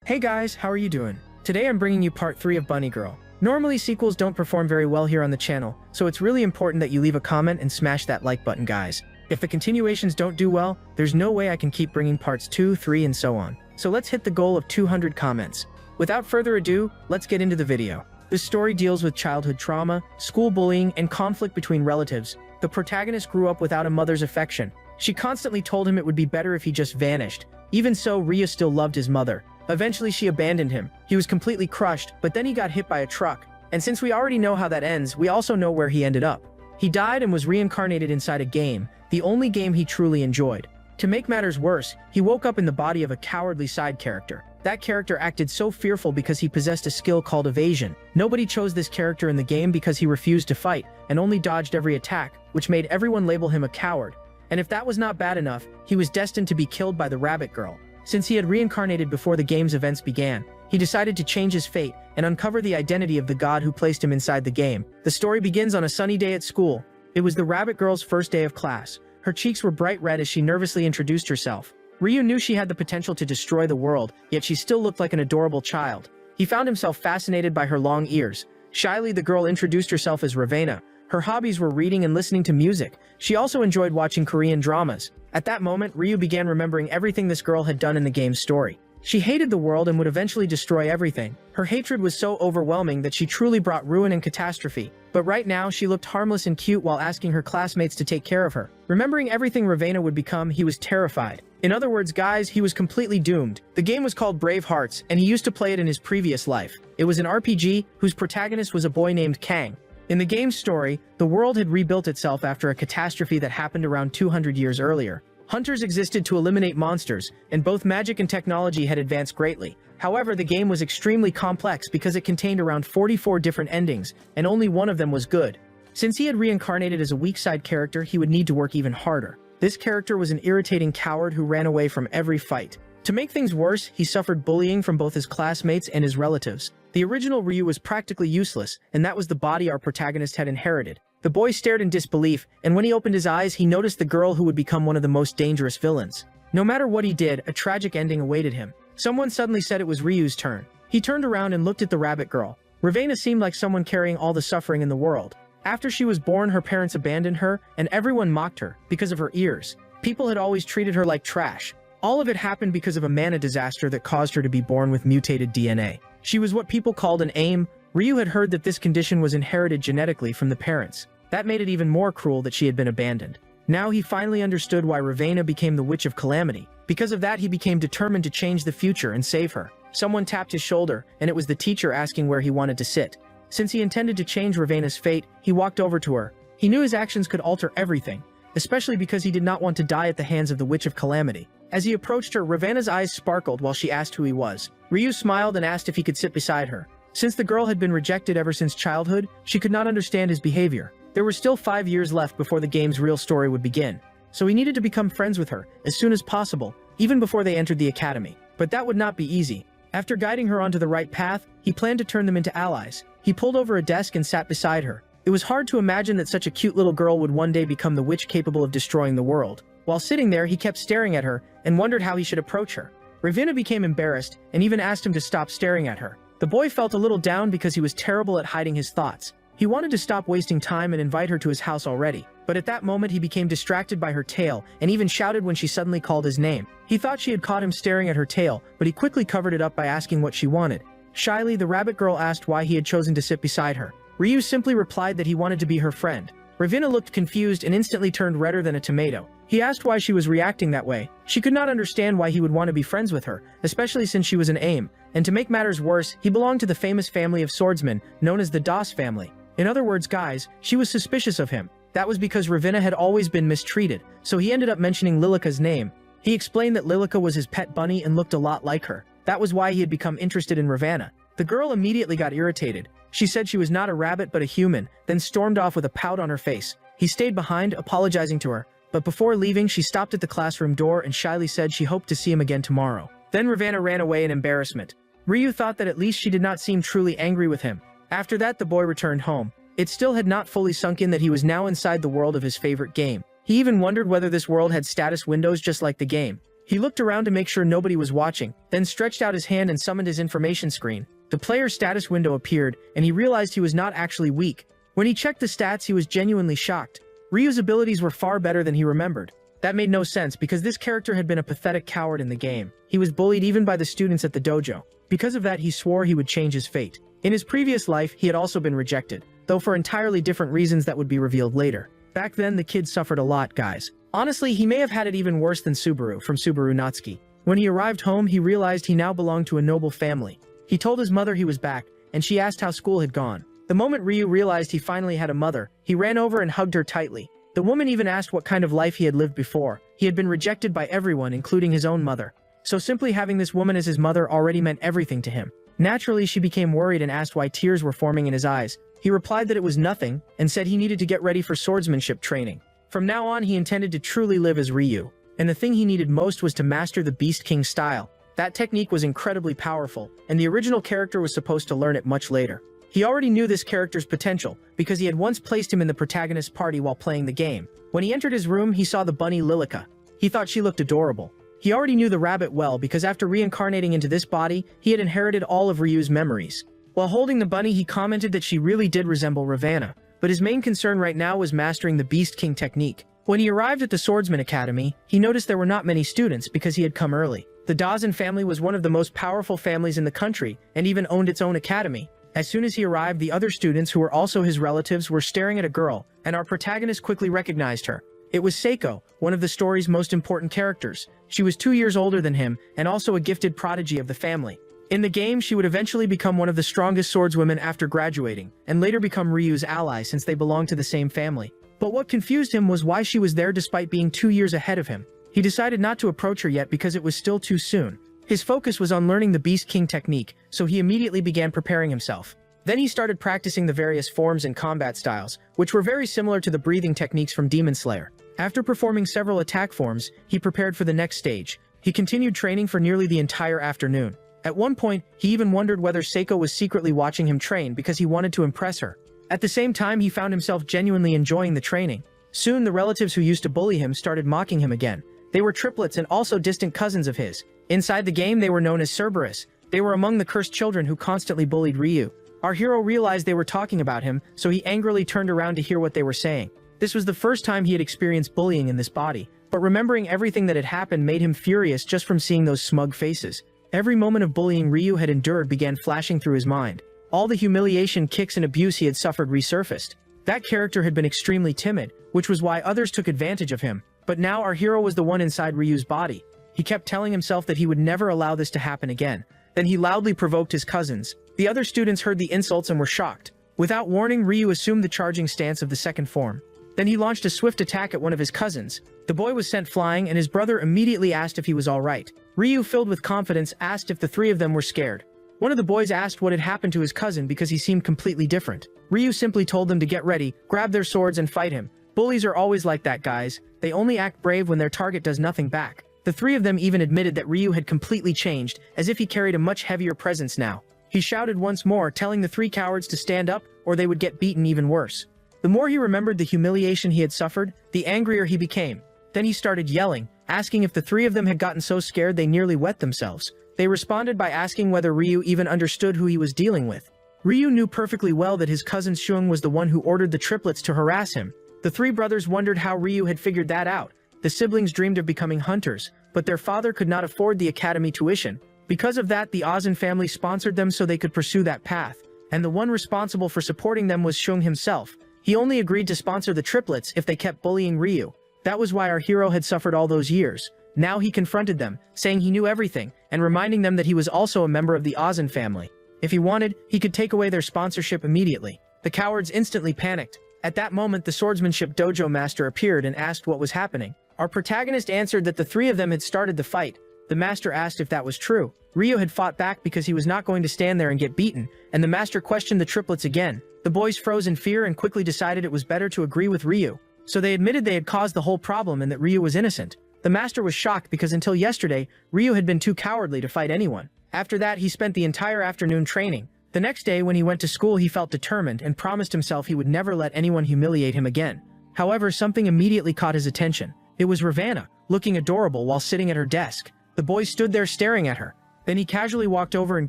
Hey guys, how are you doing? Today I'm bringing you part 3 of Bunny Girl. Normally sequels don't perform very well here on the channel, so it's really important that you leave a comment and smash that like button, guys. If the continuations don't do well, there's no way I can keep bringing parts 2, 3, and so on. So let's hit the goal of 200 comments. Without further ado, let's get into the video. This story deals with childhood trauma, school bullying, and conflict between relatives. The protagonist grew up without a mother's affection. She constantly told him it would be better if he just vanished. Even so, Ryu still loved his mother. Eventually she abandoned him. He was completely crushed, but then he got hit by a truck. And since we already know how that ends, we also know where he ended up. He died and was reincarnated inside a game, the only game he truly enjoyed. To make matters worse, he woke up in the body of a cowardly side character. That character acted so fearful because he possessed a skill called evasion. Nobody chose this character in the game because he refused to fight and only dodged every attack, which made everyone label him a coward. And if that was not bad enough, he was destined to be killed by the rabbit girl. Since he had reincarnated before the game's events began, he decided to change his fate and uncover the identity of the god who placed him inside the game. The story begins on a sunny day at school. It was the rabbit girl's first day of class. Her cheeks were bright red as she nervously introduced herself. Ryu knew she had the potential to destroy the world, yet she still looked like an adorable child. He found himself fascinated by her long ears. Shyly, the girl introduced herself as Ravenna. Her hobbies were reading and listening to music. She also enjoyed watching Korean dramas. At that moment, Ryu began remembering everything this girl had done in the game's story. She hated the world and would eventually destroy everything. Her hatred was so overwhelming that she truly brought ruin and catastrophe. But right now, she looked harmless and cute while asking her classmates to take care of her. Remembering everything Ravenna would become, he was terrified. In other words, guys, he was completely doomed. The game was called Brave Hearts, and he used to play it in his previous life. It was an RPG whose protagonist was a boy named Kang. In the game's story, the world had rebuilt itself after a catastrophe that happened around 200 years earlier. Hunters existed to eliminate monsters, and both magic and technology had advanced greatly. However, the game was extremely complex because it contained around 44 different endings, and only one of them was good. Since he had reincarnated as a weak side character, he would need to work even harder. This character was an irritating coward who ran away from every fight. To make things worse, he suffered bullying from both his classmates and his relatives. The original Ryu was practically useless, and that was the body our protagonist had inherited. The boy stared in disbelief, and when he opened his eyes, he noticed the girl who would become one of the most dangerous villains. No matter what he did, a tragic ending awaited him. Someone suddenly said it was Ryu's turn. He turned around and looked at the rabbit girl. Ravenna seemed like someone carrying all the suffering in the world. After she was born, her parents abandoned her, and everyone mocked her because of her ears. People had always treated her like trash. All of it happened because of a mana disaster that caused her to be born with mutated DNA. She was what people called an AIM. Ryu had heard that this condition was inherited genetically from the parents. That made it even more cruel that she had been abandoned. Now he finally understood why Ravenna became the Witch of Calamity. Because of that, he became determined to change the future and save her. Someone tapped his shoulder, and it was the teacher asking where he wanted to sit. Since he intended to change Ravenna's fate, he walked over to her. He knew his actions could alter everything, especially because he did not want to die at the hands of the Witch of Calamity. As he approached her, Ravenna's eyes sparkled while she asked who he was. Ryu smiled and asked if he could sit beside her. Since the girl had been rejected ever since childhood, she could not understand his behavior. There were still 5 years left before the game's real story would begin, so he needed to become friends with her as soon as possible, even before they entered the academy. But that would not be easy. After guiding her onto the right path, he planned to turn them into allies. He pulled over a desk and sat beside her. It was hard to imagine that such a cute little girl would one day become the witch capable of destroying the world. While sitting there, he kept staring at her and wondered how he should approach her. Ravenna became embarrassed and even asked him to stop staring at her. The boy felt a little down because he was terrible at hiding his thoughts. He wanted to stop wasting time and invite her to his house already, but at that moment he became distracted by her tail and even shouted when she suddenly called his name. He thought she had caught him staring at her tail, but he quickly covered it up by asking what she wanted. Shyly, the rabbit girl asked why he had chosen to sit beside her. Ryu simply replied that he wanted to be her friend. Ravenna looked confused and instantly turned redder than a tomato. He asked why she was reacting that way. She could not understand why he would want to be friends with her, especially since she was an AIM. And to make matters worse, he belonged to the famous family of swordsmen, known as the Das family. In other words, guys, she was suspicious of him. That was because Ravenna had always been mistreated, so he ended up mentioning Lilica's name. He explained that Lilica was his pet bunny and looked a lot like her. That was why he had become interested in Ravenna. The girl immediately got irritated. She said she was not a rabbit but a human, then stormed off with a pout on her face. He stayed behind, apologizing to her, but before leaving, she stopped at the classroom door and shyly said she hoped to see him again tomorrow. Then Ravenna ran away in embarrassment. Ryu thought that at least she did not seem truly angry with him. After that, the boy returned home. It still had not fully sunk in that he was now inside the world of his favorite game. He even wondered whether this world had status windows just like the game. He looked around to make sure nobody was watching, then stretched out his hand and summoned his information screen. The player's status window appeared, and he realized he was not actually weak. When he checked the stats, he was genuinely shocked. Ryu's abilities were far better than he remembered. That made no sense because this character had been a pathetic coward in the game. He was bullied even by the students at the dojo. Because of that, he swore he would change his fate. In his previous life, he had also been rejected, though for entirely different reasons that would be revealed later. Back then, the kid suffered a lot, guys. Honestly, he may have had it even worse than Subaru from Subaru Natsuki. When he arrived home, he realized he now belonged to a noble family. He told his mother he was back, and she asked how school had gone. The moment Ryu realized he finally had a mother, he ran over and hugged her tightly. The woman even asked what kind of life he had lived before. He had been rejected by everyone, including his own mother. So simply having this woman as his mother already meant everything to him. Naturally, she became worried and asked why tears were forming in his eyes. He replied that it was nothing, and said he needed to get ready for swordsmanship training. From now on, he intended to truly live as Ryu, and the thing he needed most was to master the Beast King style. That technique was incredibly powerful, and the original character was supposed to learn it much later. He already knew this character's potential, because he had once placed him in the protagonist's party while playing the game. When he entered his room, he saw the bunny Lilica. He thought she looked adorable. He already knew the rabbit well because after reincarnating into this body, he had inherited all of Ryu's memories. While holding the bunny, he commented that she really did resemble Ravana, but his main concern right now was mastering the Beast King technique. When he arrived at the Swordsman Academy, he noticed there were not many students because he had come early. The Dawson family was one of the most powerful families in the country and even owned its own academy. As soon as he arrived, the other students who were also his relatives were staring at a girl, and our protagonist quickly recognized her. It was Seiko, one of the story's most important characters. She was 2 years older than him, and also a gifted prodigy of the family. In the game, she would eventually become one of the strongest swordswomen after graduating, and later become Ryu's ally since they belonged to the same family. But what confused him was why she was there despite being 2 years ahead of him. He decided not to approach her yet because it was still too soon. His focus was on learning the Beast King technique, so he immediately began preparing himself. Then he started practicing the various forms and combat styles, which were very similar to the breathing techniques from Demon Slayer. After performing several attack forms, he prepared for the next stage. He continued training for nearly the entire afternoon. At one point, he even wondered whether Seiko was secretly watching him train because he wanted to impress her. At the same time, he found himself genuinely enjoying the training. Soon, the relatives who used to bully him started mocking him again. They were triplets and also distant cousins of his. Inside the game, they were known as Cerberus. They were among the cursed children who constantly bullied Ryu. Our hero realized they were talking about him, so he angrily turned around to hear what they were saying. This was the first time he had experienced bullying in this body, but remembering everything that had happened made him furious just from seeing those smug faces. Every moment of bullying Ryu had endured began flashing through his mind. All the humiliation, kicks, and abuse he had suffered resurfaced. That character had been extremely timid, which was why others took advantage of him. But now our hero was the one inside Ryu's body. He kept telling himself that he would never allow this to happen again. Then he loudly provoked his cousins. The other students heard the insults and were shocked. Without warning, Ryu assumed the charging stance of the second form. Then he launched a swift attack at one of his cousins. The boy was sent flying, and his brother immediately asked if he was all right. Ryu, filled with confidence, asked if the three of them were scared. One of the boys asked what had happened to his cousin because he seemed completely different. Ryu simply told them to get ready, grab their swords, and fight him. Bullies are always like that, guys. They only act brave when their target does nothing back. The three of them even admitted that Ryu had completely changed, as if he carried a much heavier presence now. He shouted once more, telling the three cowards to stand up, or they would get beaten even worse. The more he remembered the humiliation he had suffered, the angrier he became. Then he started yelling, asking if the three of them had gotten so scared they nearly wet themselves. They responded by asking whether Ryu even understood who he was dealing with. Ryu knew perfectly well that his cousin Shung was the one who ordered the triplets to harass him. The three brothers wondered how Ryu had figured that out. The siblings dreamed of becoming hunters, but their father could not afford the academy tuition. Because of that, the Ozan family sponsored them so they could pursue that path, and the one responsible for supporting them was Shung himself. He only agreed to sponsor the triplets if they kept bullying Ryu. That was why our hero had suffered all those years. Now he confronted them, saying he knew everything, and reminding them that he was also a member of the Ozan family. If he wanted, he could take away their sponsorship immediately. The cowards instantly panicked. At that moment, the swordsmanship dojo master appeared and asked what was happening. Our protagonist answered that the three of them had started the fight. The master asked if that was true. Ryu had fought back because he was not going to stand there and get beaten, and the master questioned the triplets again. The boys froze in fear and quickly decided it was better to agree with Ryu. So they admitted they had caused the whole problem and that Ryu was innocent. The master was shocked because until yesterday, Ryu had been too cowardly to fight anyone. After that, he spent the entire afternoon training. The next day, when he went to school, he felt determined and promised himself he would never let anyone humiliate him again. However, something immediately caught his attention. It was Ravana, looking adorable while sitting at her desk. The boy stood there staring at her. Then he casually walked over and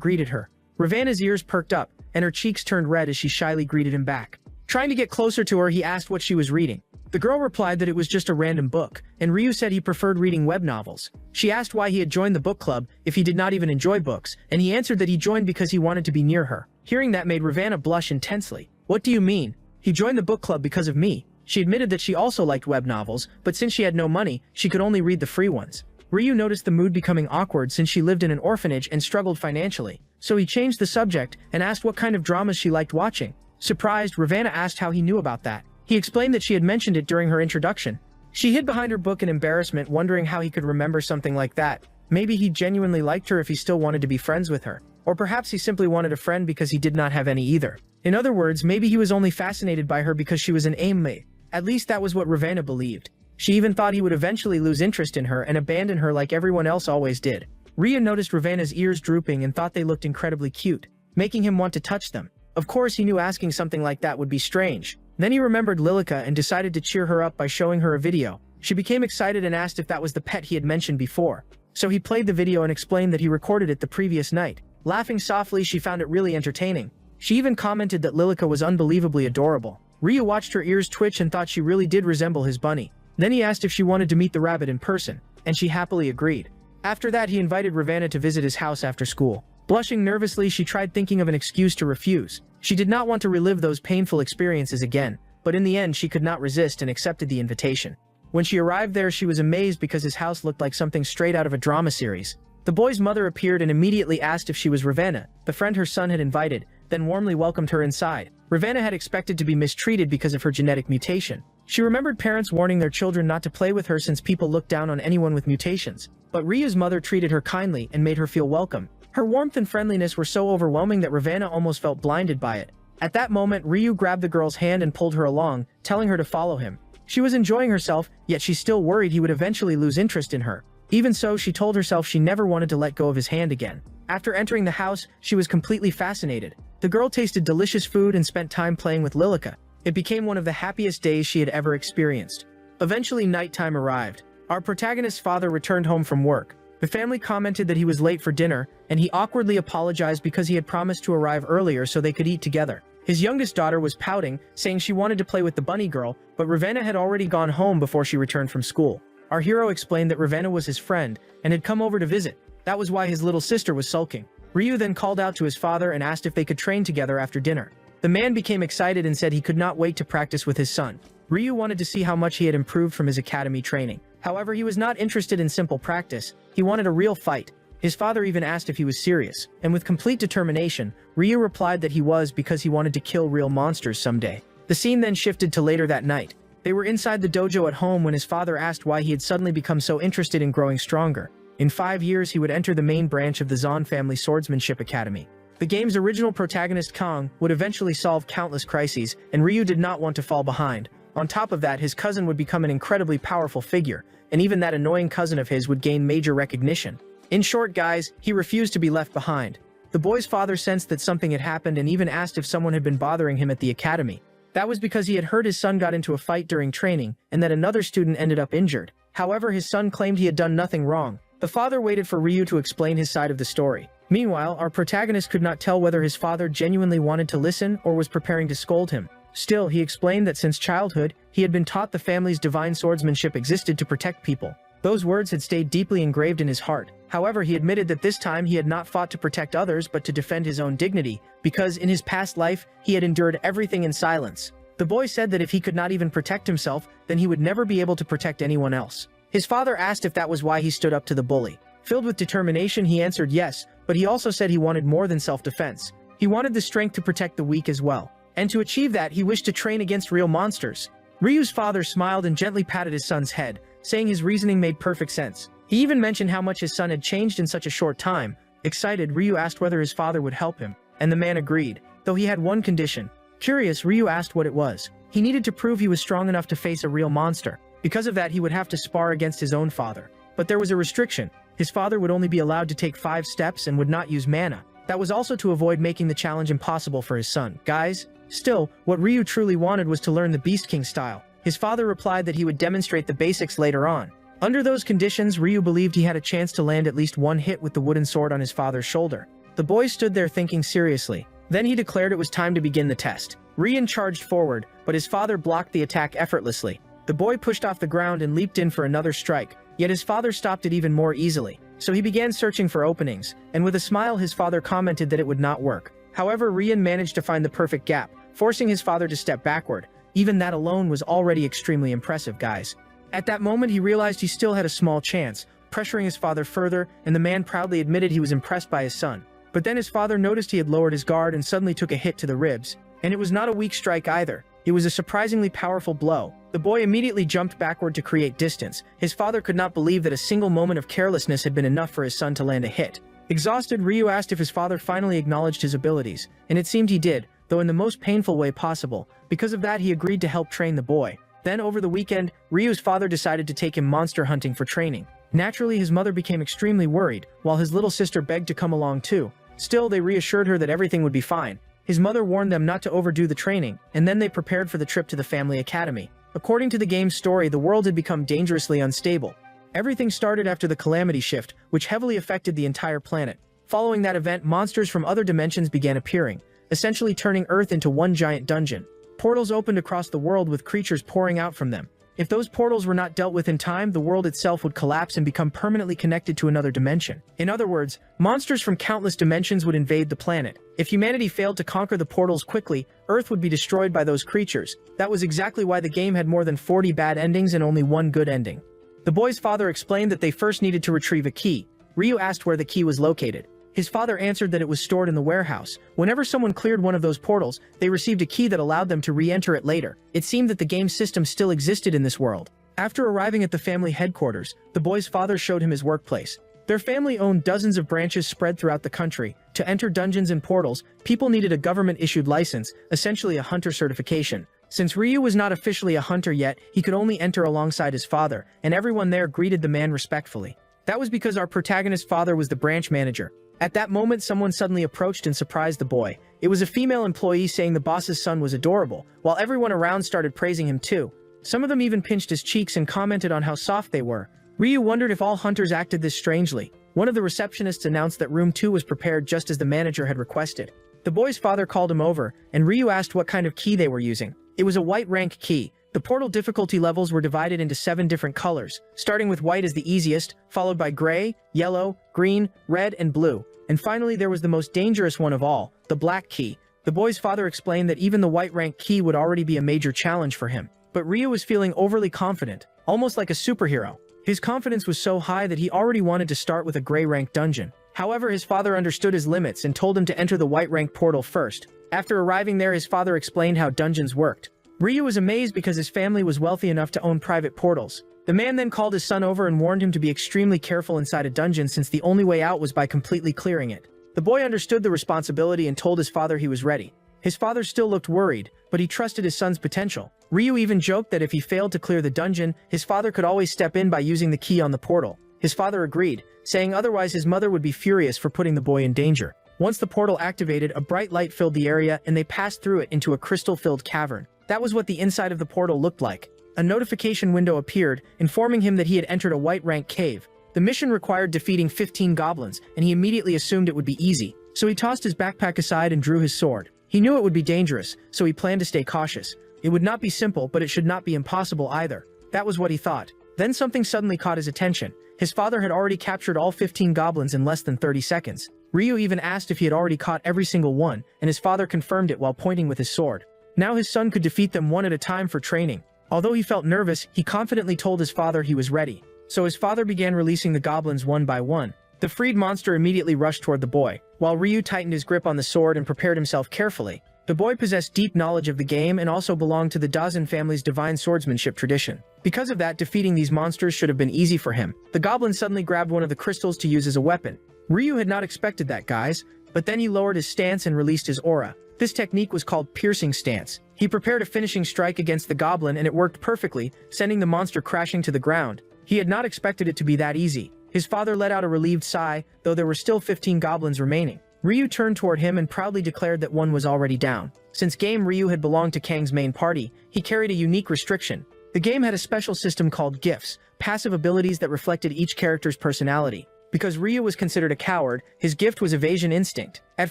greeted her. Ravana's ears perked up, and her cheeks turned red as she shyly greeted him back. Trying to get closer to her, he asked what she was reading. The girl replied that it was just a random book, and Ryu said he preferred reading web novels. She asked why he had joined the book club if he did not even enjoy books, and he answered that he joined because he wanted to be near her. Hearing that made Ravana blush intensely. "What do you mean? He joined the book club because of me." She admitted that she also liked web novels, but since she had no money, she could only read the free ones. Ryu noticed the mood becoming awkward since she lived in an orphanage and struggled financially, so he changed the subject and asked what kind of dramas she liked watching. Surprised, Ravana asked how he knew about that. He explained that she had mentioned it during her introduction. She hid behind her book in embarrassment, wondering how he could remember something like that. Maybe he genuinely liked her if he still wanted to be friends with her. Or perhaps he simply wanted a friend because he did not have any either. In other words, maybe he was only fascinated by her because she was an aimee. At least that was what Ravana believed. She even thought he would eventually lose interest in her and abandon her like everyone else always did. Ryu noticed Ravana's ears drooping and thought they looked incredibly cute, making him want to touch them. Of course, he knew asking something like that would be strange. Then he remembered Lilica and decided to cheer her up by showing her a video. She became excited and asked if that was the pet he had mentioned before. So he played the video and explained that he recorded it the previous night. Laughing softly, she found it really entertaining. She even commented that Lilica was unbelievably adorable. Ryu watched her ears twitch and thought she really did resemble his bunny. Then he asked if she wanted to meet the rabbit in person, and she happily agreed. After that, he invited Ravana to visit his house after school. Blushing nervously, she tried thinking of an excuse to refuse. She did not want to relive those painful experiences again, but in the end she could not resist and accepted the invitation. When she arrived there, she was amazed because his house looked like something straight out of a drama series. The boy's mother appeared and immediately asked if she was Ravana, the friend her son had invited, then warmly welcomed her inside. Ravana had expected to be mistreated because of her genetic mutation. She remembered parents warning their children not to play with her since people look down on anyone with mutations. But Ryu's mother treated her kindly and made her feel welcome. Her warmth and friendliness were so overwhelming that Ravana almost felt blinded by it. At that moment, Ryu grabbed the girl's hand and pulled her along, telling her to follow him. She was enjoying herself, yet she still worried he would eventually lose interest in her. Even so, she told herself she never wanted to let go of his hand again. After entering the house, she was completely fascinated. The girl tasted delicious food and spent time playing with Lilica. It became one of the happiest days she had ever experienced. Eventually, nighttime arrived. Our protagonist's father returned home from work. The family commented that he was late for dinner, and he awkwardly apologized because he had promised to arrive earlier so they could eat together. His youngest daughter was pouting, saying she wanted to play with the bunny girl, but Ravana had already gone home before she returned from school. Our hero explained that Ravana was his friend and had come over to visit. That was why his little sister was sulking. Ryu then called out to his father and asked if they could train together after dinner. The man became excited and said he could not wait to practice with his son. Ryu wanted to see how much he had improved from his academy training. However, he was not interested in simple practice. He wanted a real fight. His father even asked if he was serious, and with complete determination, Ryu replied that he was because he wanted to kill real monsters someday. The scene then shifted to later that night. They were inside the dojo at home when his father asked why he had suddenly become so interested in growing stronger. In 5 years, he would enter the main branch of the Zon family swordsmanship academy. The game's original protagonist Kong would eventually solve countless crises, and Ryu did not want to fall behind. On top of that, his cousin would become an incredibly powerful figure, and even that annoying cousin of his would gain major recognition. In short, guys, he refused to be left behind. The boy's father sensed that something had happened and even asked if someone had been bothering him at the academy. That was because he had heard his son got into a fight during training, and that another student ended up injured. However, his son claimed he had done nothing wrong. The father waited for Ryu to explain his side of the story. Meanwhile, our protagonist could not tell whether his father genuinely wanted to listen or was preparing to scold him. Still, he explained that since childhood, he had been taught the family's divine swordsmanship existed to protect people. Those words had stayed deeply engraved in his heart. However, he admitted that this time he had not fought to protect others but to defend his own dignity, because in his past life, he had endured everything in silence. The boy said that if he could not even protect himself, then he would never be able to protect anyone else. His father asked if that was why he stood up to the bully. Filled with determination, he answered yes, but he also said he wanted more than self-defense. He wanted the strength to protect the weak as well. And to achieve that, he wished to train against real monsters. Ryu's father smiled and gently patted his son's head, saying his reasoning made perfect sense. He even mentioned how much his son had changed in such a short time. Excited, Ryu asked whether his father would help him, and the man agreed, though he had one condition. Curious, Ryu asked what it was. He needed to prove he was strong enough to face a real monster. Because of that, he would have to spar against his own father. But there was a restriction. His father would only be allowed to take 5 steps and would not use mana. That was also to avoid making the challenge impossible for his son. Guys, still, what Ryu truly wanted was to learn the Beast King style. His father replied that he would demonstrate the basics later on. Under those conditions, Ryu believed he had a chance to land at least one hit with the wooden sword on his father's shoulder. The boy stood there thinking seriously. Then he declared it was time to begin the test. Ryu charged forward, but his father blocked the attack effortlessly. The boy pushed off the ground and leaped in for another strike, yet his father stopped it even more easily. So he began searching for openings, and with a smile his father commented that it would not work. However, Ryu managed to find the perfect gap, forcing his father to step backward. Even that alone was already extremely impressive, guys. At that moment he realized he still had a small chance, pressuring his father further, and the man proudly admitted he was impressed by his son. But then his father noticed he had lowered his guard and suddenly took a hit to the ribs. And it was not a weak strike either. It was a surprisingly powerful blow. The boy immediately jumped backward to create distance. His father could not believe that a single moment of carelessness had been enough for his son to land a hit. Exhausted, Ryu asked if his father finally acknowledged his abilities, and it seemed he did, though in the most painful way possible. Because of that, he agreed to help train the boy. Then, over the weekend, Ryu's father decided to take him monster hunting for training. Naturally, his mother became extremely worried, while his little sister begged to come along too. Still, they reassured her that everything would be fine. His mother warned them not to overdo the training, and then they prepared for the trip to the family academy. According to the game's story, the world had become dangerously unstable. Everything started after the Calamity Shift, which heavily affected the entire planet. Following that event, monsters from other dimensions began appearing, essentially turning Earth into one giant dungeon. Portals opened across the world with creatures pouring out from them. If those portals were not dealt with in time, the world itself would collapse and become permanently connected to another dimension. In other words, monsters from countless dimensions would invade the planet. If humanity failed to conquer the portals quickly, Earth would be destroyed by those creatures. That was exactly why the game had more than 40 bad endings and only one good ending. The boy's father explained that they first needed to retrieve a key. Ryu asked where the key was located. His father answered that it was stored in the warehouse. Whenever someone cleared one of those portals, they received a key that allowed them to re-enter it later. It seemed that the game system still existed in this world. After arriving at the family headquarters, the boy's father showed him his workplace. Their family owned dozens of branches spread throughout the country. To enter dungeons and portals, people needed a government-issued license, essentially a hunter certification. Since Ryu was not officially a hunter yet, he could only enter alongside his father, and everyone there greeted the man respectfully. That was because our protagonist's father was the branch manager. At that moment, someone suddenly approached and surprised the boy. It was a female employee saying the boss's son was adorable, while everyone around started praising him too. Some of them even pinched his cheeks and commented on how soft they were. Ryu wondered if all hunters acted this strangely. One of the receptionists announced that room 2 was prepared just as the manager had requested. The boy's father called him over, and Ryu asked what kind of key they were using. It was a white rank key. The portal difficulty levels were divided into 7 different colors, starting with white as the easiest, followed by gray, yellow, green, red, and blue. And finally, there was the most dangerous one of all, the black key. The boy's father explained that even the white rank key would already be a major challenge for him. But Ryu was feeling overly confident, almost like a superhero. His confidence was so high that he already wanted to start with a gray rank dungeon. However, his father understood his limits and told him to enter the white rank portal first. After arriving there, his father explained how dungeons worked. Ryu was amazed because his family was wealthy enough to own private portals. The man then called his son over and warned him to be extremely careful inside a dungeon since the only way out was by completely clearing it. The boy understood the responsibility and told his father he was ready. His father still looked worried, but he trusted his son's potential. Ryu even joked that if he failed to clear the dungeon, his father could always step in by using the key on the portal. His father agreed, saying otherwise his mother would be furious for putting the boy in danger. Once the portal activated, a bright light filled the area and they passed through it into a crystal-filled cavern. That was what the inside of the portal looked like. A notification window appeared, informing him that he had entered a white rank cave. The mission required defeating 15 goblins, and he immediately assumed it would be easy. So he tossed his backpack aside and drew his sword. He knew it would be dangerous, so he planned to stay cautious. It would not be simple, but it should not be impossible either. That was what he thought. Then something suddenly caught his attention. His father had already captured all 15 goblins in less than 30 seconds. Ryu even asked if he had already caught every single one, and his father confirmed it while pointing with his sword. Now his son could defeat them one at a time for training. Although he felt nervous, he confidently told his father he was ready. So his father began releasing the goblins one by one. The freed monster immediately rushed toward the boy, while Ryu tightened his grip on the sword and prepared himself carefully. The boy possessed deep knowledge of the game and also belonged to the Dazan family's divine swordsmanship tradition. Because of that, defeating these monsters should have been easy for him. The goblin suddenly grabbed one of the crystals to use as a weapon. Ryu had not expected that, guys, but then he lowered his stance and released his aura. This technique was called piercing stance. He prepared a finishing strike against the goblin and it worked perfectly, sending the monster crashing to the ground. He had not expected it to be that easy. His father let out a relieved sigh, though there were still 15 goblins remaining. Ryu turned toward him and proudly declared that one was already down. Since Ryu had belonged to Kang's main party, he carried a unique restriction. The The game had a special system called gifts, passive abilities that reflected each character's personality. Because Ryu was considered a coward, his gift was evasion instinct. At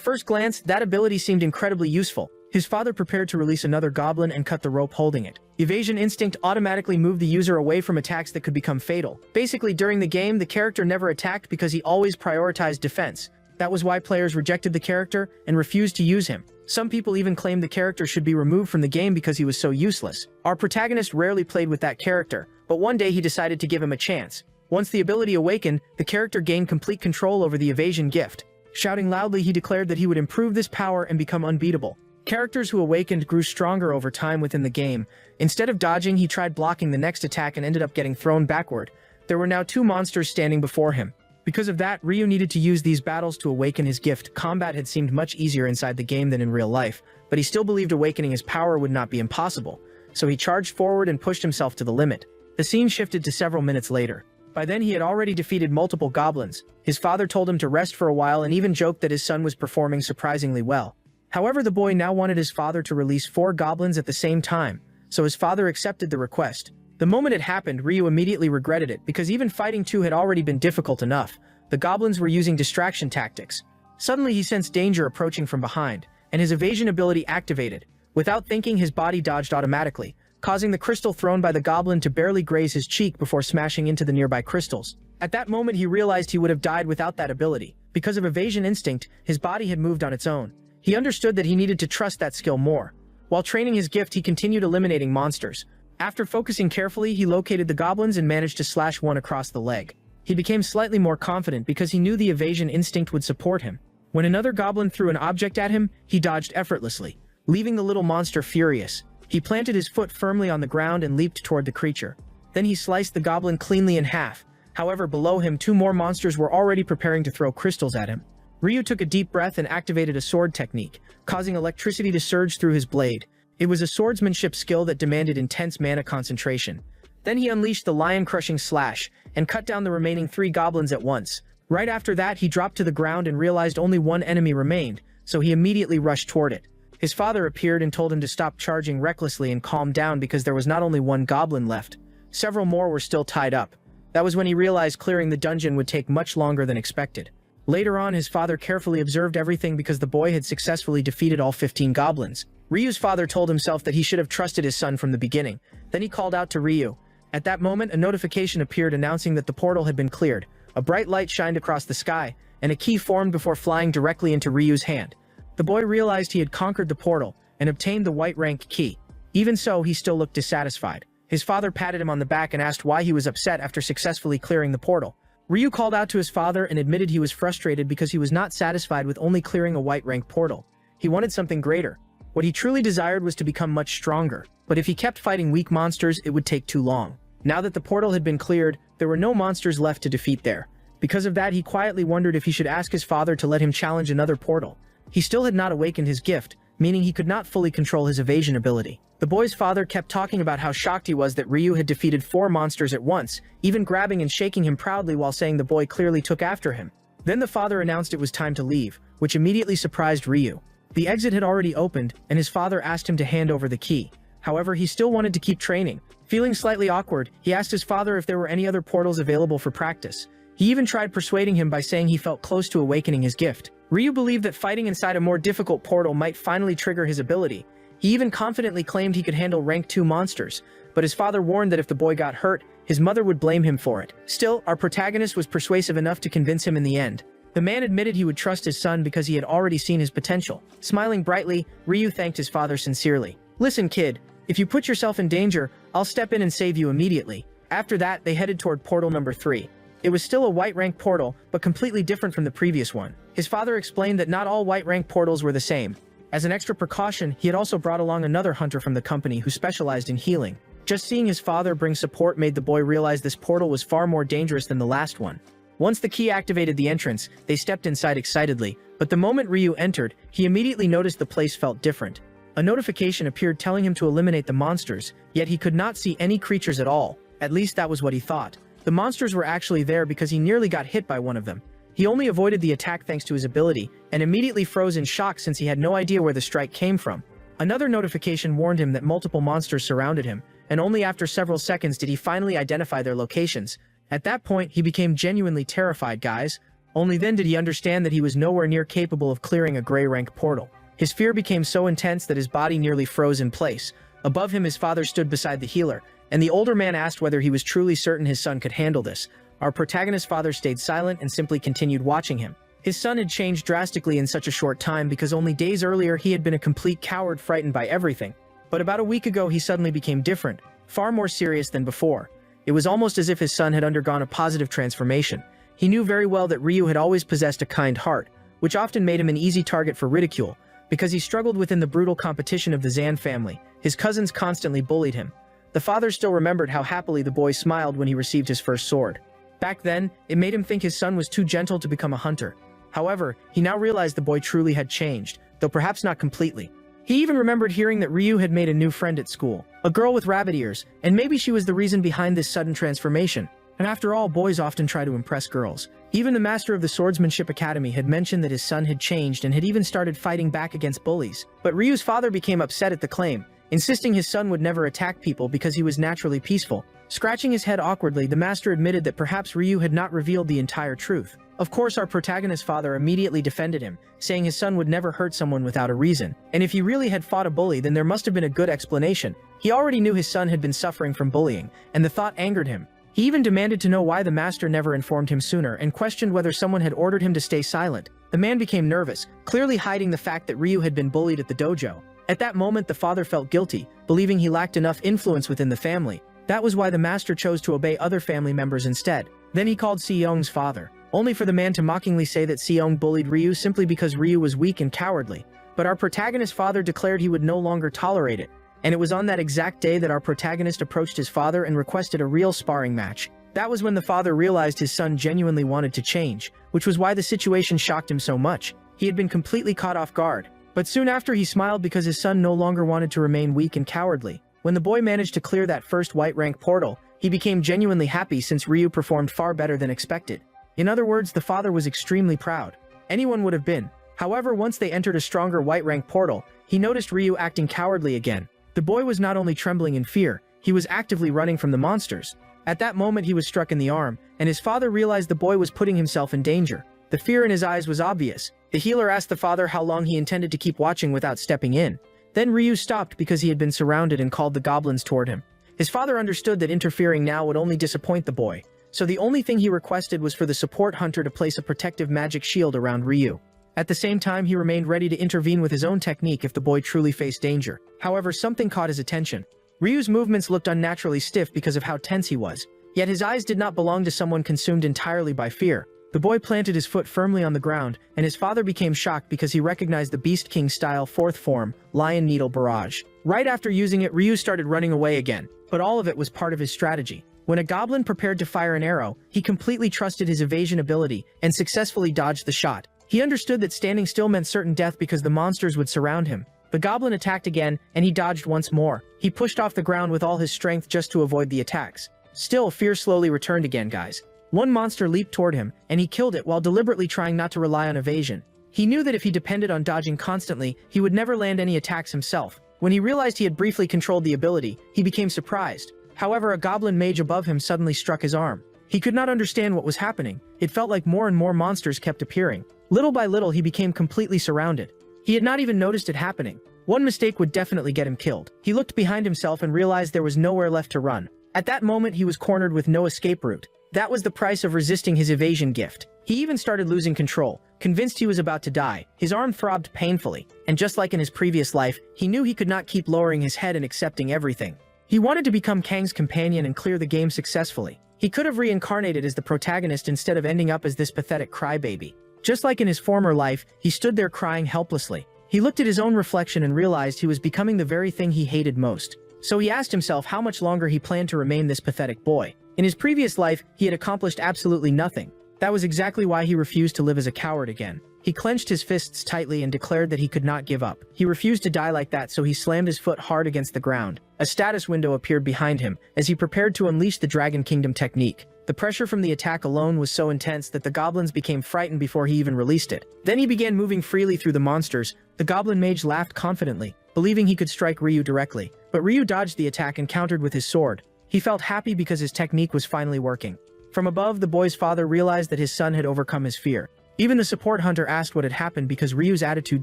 first glance, that ability seemed incredibly useful. His father prepared to release another goblin and cut the rope holding it. Evasion instinct automatically moved the user away from attacks that could become fatal. Basically, during the game, the character never attacked because he always prioritized defense. That was why players rejected the character and refused to use him. Some people even claimed the character should be removed from the game because he was so useless. Our protagonist rarely played with that character, but one day he decided to give him a chance. Once the ability awakened, the character gained complete control over the evasion gift. Shouting loudly, he declared that he would improve this power and become unbeatable. Characters who awakened grew stronger over time within the game. Instead of dodging, he tried blocking the next attack and ended up getting thrown backward. There were now 2 monsters standing before him. Because of that, Ryu needed to use these battles to awaken his gift. Combat had seemed much easier inside the game than in real life, but he still believed awakening his power would not be impossible. So he charged forward and pushed himself to the limit. The scene shifted to several minutes later. By then, he had already defeated multiple goblins. His father told him to rest for a while and even joked that his son was performing surprisingly well. However, the boy now wanted his father to release 4 goblins at the same time, so his father accepted the request. The moment it happened, Ryu immediately regretted it, because even fighting 2 had already been difficult enough. The goblins were using distraction tactics. Suddenly, he sensed danger approaching from behind, and his evasion ability activated. Without thinking, his body dodged automatically, causing the crystal thrown by the goblin to barely graze his cheek before smashing into the nearby crystals. At that moment, he realized he would have died without that ability. Because of evasion instinct, his body had moved on its own. He understood that he needed to trust that skill more. While training his gift, he continued eliminating monsters. After focusing carefully, he located the goblins and managed to slash one across the leg. He became slightly more confident because he knew the evasion instinct would support him. When another goblin threw an object at him, he dodged effortlessly, leaving the little monster furious. He planted his foot firmly on the ground and leaped toward the creature. Then he sliced the goblin cleanly in half. However, below him, 2 more monsters were already preparing to throw crystals at him. Ryu took a deep breath and activated a sword technique, causing electricity to surge through his blade. It was a swordsmanship skill that demanded intense mana concentration. Then he unleashed the lion-crushing slash and cut down the remaining 3 goblins at once. Right after that, he dropped to the ground and realized only 1 enemy remained, so he immediately rushed toward it. His father appeared and told him to stop charging recklessly and calm down because there was not only 1 goblin left. Several more were still tied up. That was when he realized clearing the dungeon would take much longer than expected. Later on, his father carefully observed everything because the boy had successfully defeated all 15 goblins. Ryu's father told himself that he should have trusted his son from the beginning. Then he called out to Ryu. At that moment, a notification appeared announcing that the portal had been cleared. A bright light shined across the sky, and a key formed before flying directly into Ryu's hand. The boy realized he had conquered the portal and obtained the white rank key. Even so, he still looked dissatisfied. His father patted him on the back and asked why he was upset after successfully clearing the portal. Ryu called out to his father and admitted he was frustrated because he was not satisfied with only clearing a white rank portal. He wanted something greater. What he truly desired was to become much stronger, but if he kept fighting weak monsters, it would take too long. Now that the portal had been cleared, there were no monsters left to defeat there. Because of that, he quietly wondered if he should ask his father to let him challenge another portal. He still had not awakened his gift, meaning he could not fully control his evasion ability. The boy's father kept talking about how shocked he was that Ryu had defeated 4 monsters at once, even grabbing and shaking him proudly while saying the boy clearly took after him. Then the father announced it was time to leave, which immediately surprised Ryu. The exit had already opened, and his father asked him to hand over the key. However, he still wanted to keep training. Feeling slightly awkward, he asked his father if there were any other portals available for practice. He even tried persuading him by saying he felt close to awakening his gift. Ryu believed that fighting inside a more difficult portal might finally trigger his ability. He even confidently claimed he could handle rank 2 monsters, but his father warned that if the boy got hurt, his mother would blame him for it. Still, our protagonist was persuasive enough to convince him in the end. The man admitted he would trust his son because he had already seen his potential. Smiling brightly, Ryu thanked his father sincerely. "Listen, kid, if you put yourself in danger, I'll step in and save you immediately." After that, they headed toward portal number 3. It was still a white rank portal, but completely different from the previous one. His father explained that not all white rank portals were the same. As an extra precaution, he had also brought along another hunter from the company who specialized in healing. Just seeing his father bring support made the boy realize this portal was far more dangerous than the last one. Once the key activated the entrance, they stepped inside excitedly, but the moment Ryu entered, he immediately noticed the place felt different. A notification appeared telling him to eliminate the monsters, yet he could not see any creatures at all. At least that was what he thought. The monsters were actually there because he nearly got hit by one of them. He only avoided the attack thanks to his ability, and immediately froze in shock since he had no idea where the strike came from. Another notification warned him that multiple monsters surrounded him, and only after several seconds did he finally identify their locations. At that point, he became genuinely terrified, guys. Only then did he understand that he was nowhere near capable of clearing a gray rank portal. His fear became so intense that his body nearly froze in place. Above him, his father stood beside the healer, and the older man asked whether he was truly certain his son could handle this. Our protagonist's father stayed silent and simply continued watching him. His son had changed drastically in such a short time because only days earlier he had been a complete coward, frightened by everything. But about a week ago he suddenly became different, far more serious than before. It was almost as if his son had undergone a positive transformation. He knew very well that Ryu had always possessed a kind heart, which often made him an easy target for ridicule. Because he struggled within the brutal competition of the Zan family, his cousins constantly bullied him. The father still remembered how happily the boy smiled when he received his first sword. Back then, it made him think his son was too gentle to become a hunter. However, he now realized the boy truly had changed, though perhaps not completely. He even remembered hearing that Ryu had made a new friend at school, a girl with rabbit ears, and maybe she was the reason behind this sudden transformation. And after all, boys often try to impress girls. Even the master of the Swordsmanship Academy had mentioned that his son had changed and had even started fighting back against bullies. But Ryu's father became upset at the claim, insisting his son would never attack people because he was naturally peaceful. Scratching his head awkwardly, the master admitted that perhaps Ryu had not revealed the entire truth. Of course, our protagonist's father immediately defended him, saying his son would never hurt someone without a reason. And if he really had fought a bully, then there must have been a good explanation. He already knew his son had been suffering from bullying, and the thought angered him. He even demanded to know why the master never informed him sooner and questioned whether someone had ordered him to stay silent. The man became nervous, clearly hiding the fact that Ryu had been bullied at the dojo. At that moment, the father felt guilty, believing he lacked enough influence within the family. That was why the master chose to obey other family members instead. Then he called Seong's father, only for the man to mockingly say that Seong bullied Ryu simply because Ryu was weak and cowardly. But our protagonist's father declared he would no longer tolerate it. And it was on that exact day that our protagonist approached his father and requested a real sparring match. That was when the father realized his son genuinely wanted to change, which was why the situation shocked him so much. He had been completely caught off guard. But soon after, he smiled because his son no longer wanted to remain weak and cowardly. When the boy managed to clear that first white rank portal, he became genuinely happy since Ryu performed far better than expected. In other words, the father was extremely proud. Anyone would have been. However, once they entered a stronger white rank portal, he noticed Ryu acting cowardly again. The boy was not only trembling in fear, he was actively running from the monsters. At that moment, he was struck in the arm, and his father realized the boy was putting himself in danger. The fear in his eyes was obvious. The healer asked the father how long he intended to keep watching without stepping in. Then Ryu stopped because he had been surrounded and called the goblins toward him. His father understood that interfering now would only disappoint the boy, so the only thing he requested was for the support hunter to place a protective magic shield around Ryu. At the same time, he remained ready to intervene with his own technique if the boy truly faced danger. However, something caught his attention. Ryu's movements looked unnaturally stiff because of how tense he was. Yet his eyes did not belong to someone consumed entirely by fear. The boy planted his foot firmly on the ground, and his father became shocked because he recognized the Beast King-style fourth form, Lion Needle Barrage. Right after using it, Ryu started running away again, but all of it was part of his strategy. When a goblin prepared to fire an arrow, he completely trusted his evasion ability and successfully dodged the shot. He understood that standing still meant certain death because the monsters would surround him. The goblin attacked again, and he dodged once more. He pushed off the ground with all his strength just to avoid the attacks. Still, fear slowly returned again, guys. One monster leaped toward him, and he killed it while deliberately trying not to rely on evasion. He knew that if he depended on dodging constantly, he would never land any attacks himself. When he realized he had briefly controlled the ability, he became surprised. However, a goblin mage above him suddenly struck his arm. He could not understand what was happening. It felt like more and more monsters kept appearing. Little by little, he became completely surrounded. He had not even noticed it happening. One mistake would definitely get him killed. He looked behind himself and realized there was nowhere left to run. At that moment, he was cornered with no escape route. That was the price of resisting his evasion gift. He even started losing control. Convinced he was about to die, his arm throbbed painfully. And just like in his previous life, he knew he could not keep lowering his head and accepting everything. He wanted to become Kang's companion and clear the game successfully. He could have reincarnated as the protagonist instead of ending up as this pathetic crybaby. Just like in his former life, he stood there crying helplessly. He looked at his own reflection and realized he was becoming the very thing he hated most. So he asked himself how much longer he planned to remain this pathetic boy. In his previous life, he had accomplished absolutely nothing. That was exactly why he refused to live as a coward again. He clenched his fists tightly and declared that he could not give up. He refused to die like that, so he slammed his foot hard against the ground. A status window appeared behind him as he prepared to unleash the Dragon Kingdom technique. The pressure from the attack alone was so intense that the goblins became frightened before he even released it. Then he began moving freely through the monsters. The goblin mage laughed confidently, believing he could strike Ryu directly. But Ryu dodged the attack and countered with his sword. He felt happy because his technique was finally working. From above, the boy's father realized that his son had overcome his fear. Even the support hunter asked what had happened because Ryu's attitude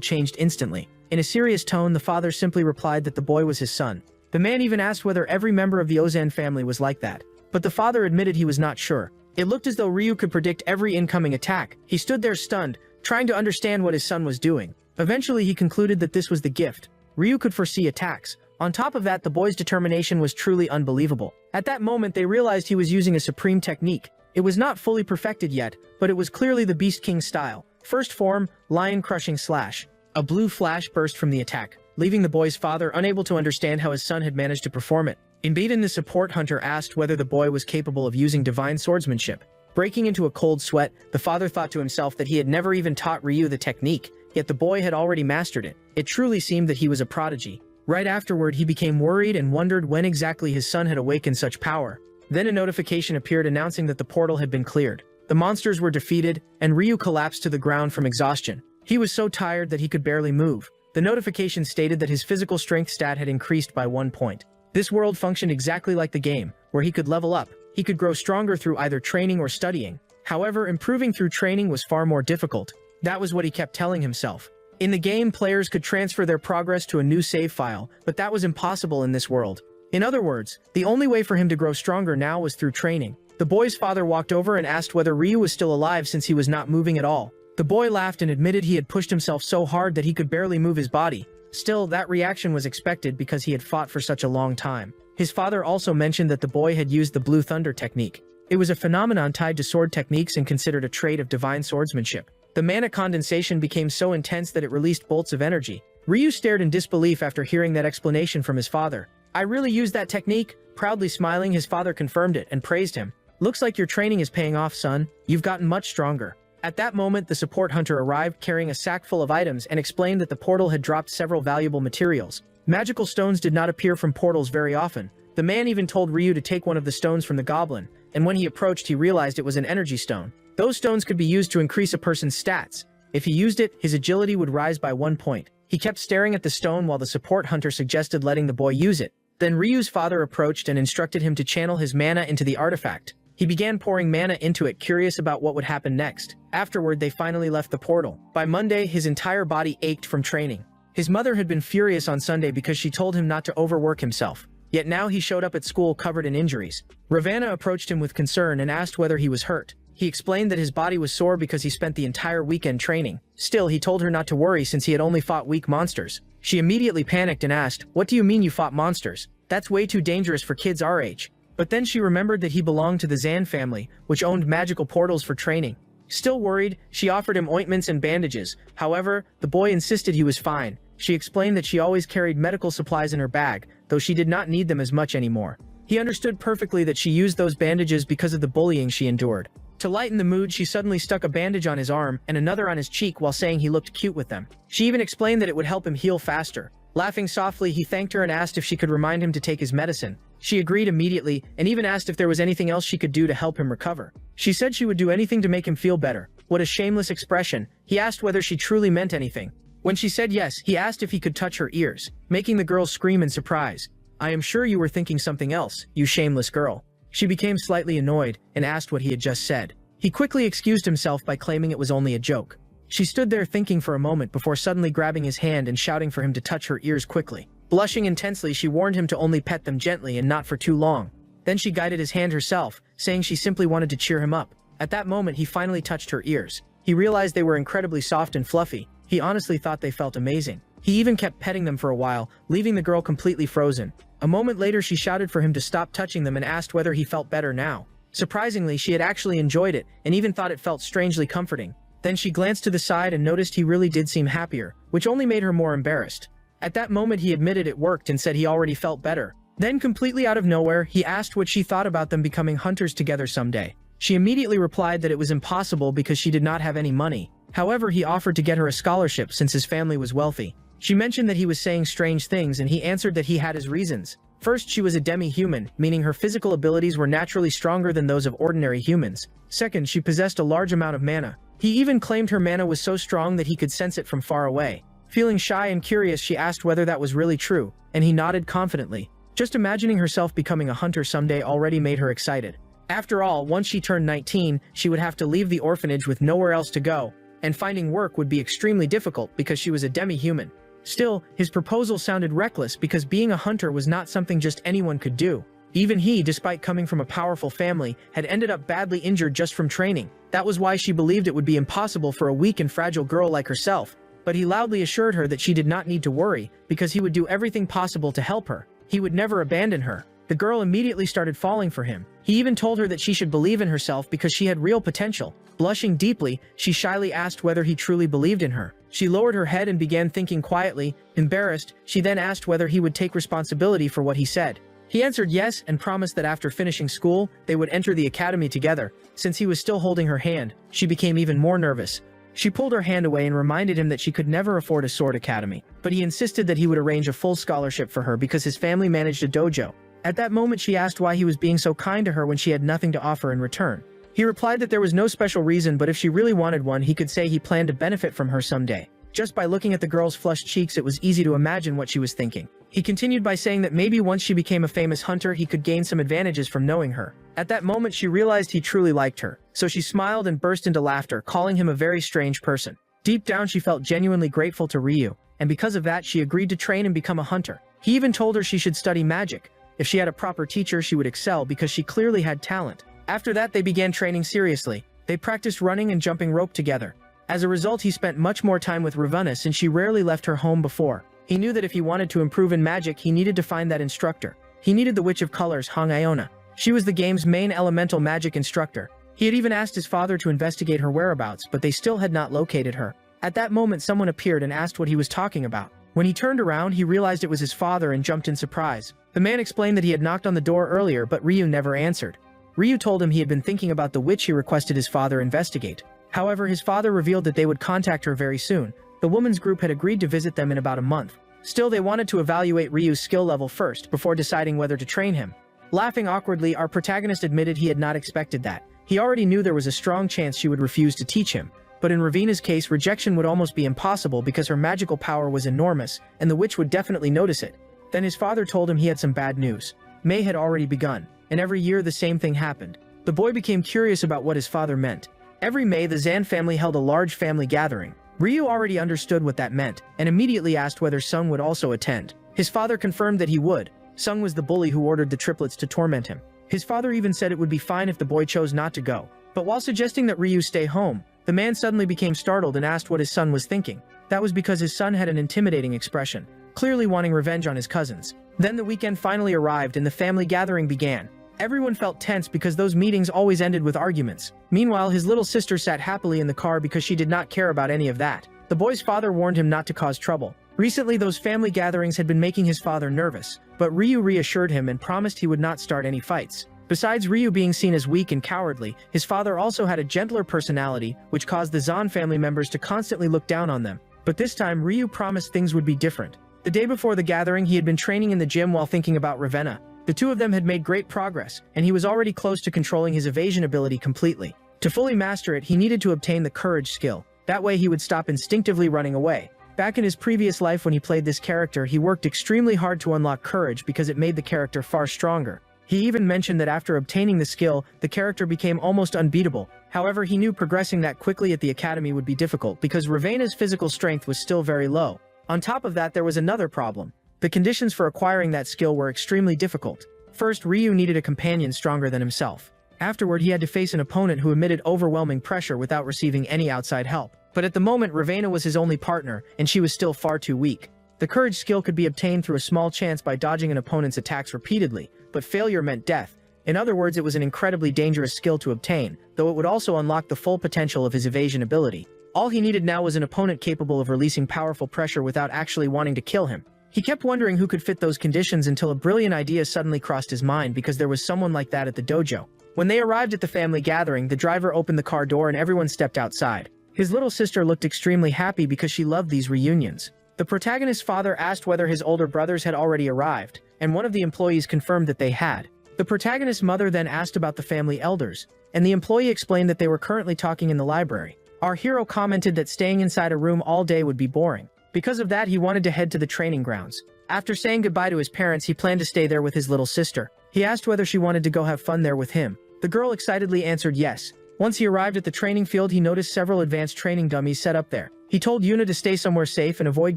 changed instantly. In a serious tone, the father simply replied that the boy was his son. The man even asked whether every member of the Ozan family was like that. But the father admitted he was not sure. It looked as though Ryu could predict every incoming attack. He stood there stunned, trying to understand what his son was doing. Eventually, he concluded that this was the gift. Ryu could foresee attacks. On top of that, the boy's determination was truly unbelievable. At that moment, they realized he was using a supreme technique. It was not fully perfected yet, but it was clearly the Beast King style. First form, Lion Crushing Slash. A blue flash burst from the attack, leaving the boy's father unable to understand how his son had managed to perform it. Indeed, the support hunter asked whether the boy was capable of using divine swordsmanship. Breaking into a cold sweat, the father thought to himself that he had never even taught Ryu the technique, yet the boy had already mastered it. It truly seemed that he was a prodigy. Right afterward, he became worried and wondered when exactly his son had awakened such power. Then a notification appeared announcing that the portal had been cleared. The monsters were defeated, and Ryu collapsed to the ground from exhaustion. He was so tired that he could barely move. The notification stated that his physical strength stat had increased by 1 point. This world functioned exactly like the game, where he could level up. He could grow stronger through either training or studying. However, improving through training was far more difficult. That was what he kept telling himself. In the game, players could transfer their progress to a new save file, but that was impossible in this world. In other words, the only way for him to grow stronger now was through training. The boy's father walked over and asked whether Ryu was still alive since he was not moving at all. The boy laughed and admitted he had pushed himself so hard that he could barely move his body. Still, that reaction was expected because he had fought for such a long time. His father also mentioned that the boy had used the Blue Thunder technique. It was a phenomenon tied to sword techniques and considered a trait of divine swordsmanship. The mana condensation became so intense that it released bolts of energy. Ryu stared in disbelief after hearing that explanation from his father. "I really used that technique?" Proudly smiling, his father confirmed it and praised him. "Looks like your training is paying off, son. You've gotten much stronger." At that moment, the support hunter arrived carrying a sack full of items and explained that the portal had dropped several valuable materials. Magical stones did not appear from portals very often. The man even told Ryu to take one of the stones from the goblin, and when he approached, he realized it was an energy stone. Those stones could be used to increase a person's stats. If he used it, his agility would rise by 1 point. He kept staring at the stone while the support hunter suggested letting the boy use it. Then Ryu's father approached and instructed him to channel his mana into the artifact. He began pouring mana into it, curious about what would happen next. Afterward, they finally left the portal. By Monday, his entire body ached from training. His mother had been furious on Sunday because she told him not to overwork himself. Yet now he showed up at school covered in injuries. Ravana approached him with concern and asked whether he was hurt. He explained that his body was sore because he spent the entire weekend training. Still, he told her not to worry since he had only fought weak monsters. She immediately panicked and asked, "What do you mean you fought monsters? That's way too dangerous for kids our age." But then she remembered that he belonged to the Zan family, which owned magical portals for training. Still worried, she offered him ointments and bandages. However, the boy insisted he was fine. She explained that she always carried medical supplies in her bag, though she did not need them as much anymore. He understood perfectly that she used those bandages because of the bullying she endured. To lighten the mood, she suddenly stuck a bandage on his arm and another on his cheek while saying he looked cute with them. She even explained that it would help him heal faster. Laughing softly, he thanked her and asked if she could remind him to take his medicine. She agreed immediately and even asked if there was anything else she could do to help him recover. She said she would do anything to make him feel better. What a shameless expression. He asked whether she truly meant anything. When she said yes, he asked if he could touch her ears, making the girl scream in surprise. "I am sure you were thinking something else, you shameless girl." She became slightly annoyed and asked what he had just said. He quickly excused himself by claiming it was only a joke. She stood there thinking for a moment before suddenly grabbing his hand and shouting for him to touch her ears quickly. Blushing intensely, she warned him to only pet them gently and not for too long. Then she guided his hand herself, saying she simply wanted to cheer him up. At that moment, he finally touched her ears. He realized they were incredibly soft and fluffy. He honestly thought they felt amazing. He even kept petting them for a while, leaving the girl completely frozen. A moment later, she shouted for him to stop touching them and asked whether he felt better now. Surprisingly, she had actually enjoyed it and even thought it felt strangely comforting. Then she glanced to the side and noticed he really did seem happier, which only made her more embarrassed. At that moment, he admitted it worked and said he already felt better. Then, completely out of nowhere, he asked what she thought about them becoming hunters together someday. She immediately replied that it was impossible because she did not have any money. However, he offered to get her a scholarship since his family was wealthy. She mentioned that he was saying strange things and he answered that he had his reasons. First, she was a demi-human, meaning her physical abilities were naturally stronger than those of ordinary humans. Second, she possessed a large amount of mana. He even claimed her mana was so strong that he could sense it from far away. Feeling shy and curious, she asked whether that was really true, and he nodded confidently. Just imagining herself becoming a hunter someday already made her excited. After all, once she turned 19, she would have to leave the orphanage with nowhere else to go, and finding work would be extremely difficult because she was a demi-human. Still, his proposal sounded reckless because being a hunter was not something just anyone could do. Even he, despite coming from a powerful family, had ended up badly injured just from training. That was why she believed it would be impossible for a weak and fragile girl like herself. But he loudly assured her that she did not need to worry, because he would do everything possible to help her. He would never abandon her. The girl immediately started falling for him. He even told her that she should believe in herself because she had real potential. Blushing deeply, she shyly asked whether he truly believed in her. She lowered her head and began thinking quietly. Embarrassed, she then asked whether he would take responsibility for what he said. He answered yes and promised that after finishing school, they would enter the academy together. Since he was still holding her hand, she became even more nervous. She pulled her hand away and reminded him that she could never afford a sword academy, but he insisted that he would arrange a full scholarship for her because his family managed a dojo. At that moment, she asked why he was being so kind to her when she had nothing to offer in return. He replied that there was no special reason, but if she really wanted one, he could say he planned to benefit from her someday. Just by looking at the girl's flushed cheeks, it was easy to imagine what she was thinking. He continued by saying that maybe once she became a famous hunter, he could gain some advantages from knowing her. At that moment, she realized he truly liked her, so she smiled and burst into laughter, calling him a very strange person. Deep down, she felt genuinely grateful to Ryu, and because of that, she agreed to train and become a hunter. He even told her she should study magic. If she had a proper teacher, she would excel because she clearly had talent. After that, they began training seriously. They practiced running and jumping rope together. As a result, he spent much more time with Ravana since she rarely left her home before. He knew that if he wanted to improve in magic, he needed to find that instructor. He needed the Witch of Colors, Hong Iona. She was the game's main elemental magic instructor. He had even asked his father to investigate her whereabouts, but they still had not located her. At that moment, someone appeared and asked what he was talking about. When he turned around, he realized it was his father and jumped in surprise. The man explained that he had knocked on the door earlier, but Ryu never answered. Ryu told him he had been thinking about the witch he requested his father investigate. However, his father revealed that they would contact her very soon. The woman's group had agreed to visit them in about a month. Still, they wanted to evaluate Ryu's skill level first before deciding whether to train him. Laughing awkwardly, our protagonist admitted he had not expected that. He already knew there was a strong chance she would refuse to teach him. But in Ravina's case, rejection would almost be impossible because her magical power was enormous, and the witch would definitely notice it. Then his father told him he had some bad news. May had already begun, and every year the same thing happened. The boy became curious about what his father meant. Every May, the Zan family held a large family gathering. Ryu already understood what that meant, and immediately asked whether Sung would also attend. His father confirmed that he would. Sung was the bully who ordered the triplets to torment him. His father even said it would be fine if the boy chose not to go. But while suggesting that Ryu stay home, the man suddenly became startled and asked what his son was thinking. That was because his son had an intimidating expression, clearly wanting revenge on his cousins. Then the weekend finally arrived and the family gathering began. Everyone felt tense because those meetings always ended with arguments. Meanwhile, his little sister sat happily in the car because she did not care about any of that. The boy's father warned him not to cause trouble. Recently, those family gatherings had been making his father nervous, but Ryu reassured him and promised he would not start any fights. Besides Ryu being seen as weak and cowardly, his father also had a gentler personality, which caused the Zan family members to constantly look down on them. But this time, Ryu promised things would be different. The day before the gathering, he had been training in the gym while thinking about Ravenna. The two of them had made great progress, and he was already close to controlling his evasion ability completely. To fully master it, he needed to obtain the courage skill. That way he would stop instinctively running away. Back in his previous life when he played this character, he worked extremely hard to unlock courage because it made the character far stronger. He even mentioned that after obtaining the skill, the character became almost unbeatable. However, he knew progressing that quickly at the academy would be difficult because Ravena's physical strength was still very low. On top of that, there was another problem. The conditions for acquiring that skill were extremely difficult. First, Ryu needed a companion stronger than himself. Afterward, he had to face an opponent who emitted overwhelming pressure without receiving any outside help. But at the moment, Ravena was his only partner, and she was still far too weak. The courage skill could be obtained through a small chance by dodging an opponent's attacks repeatedly, but failure meant death. In other words, it was an incredibly dangerous skill to obtain, though it would also unlock the full potential of his evasion ability. All he needed now was an opponent capable of releasing powerful pressure without actually wanting to kill him. He kept wondering who could fit those conditions until a brilliant idea suddenly crossed his mind because there was someone like that at the dojo. When they arrived at the family gathering, the driver opened the car door and everyone stepped outside. His little sister looked extremely happy because she loved these reunions. The protagonist's father asked whether his older brothers had already arrived, and one of the employees confirmed that they had. The protagonist's mother then asked about the family elders, and the employee explained that they were currently talking in the library. Our hero commented that staying inside a room all day would be boring. Because of that, he wanted to head to the training grounds. After saying goodbye to his parents, he planned to stay there with his little sister. He asked whether she wanted to go have fun there with him. The girl excitedly answered yes. Once he arrived at the training field, he noticed several advanced training dummies set up there. He told Yuna to stay somewhere safe and avoid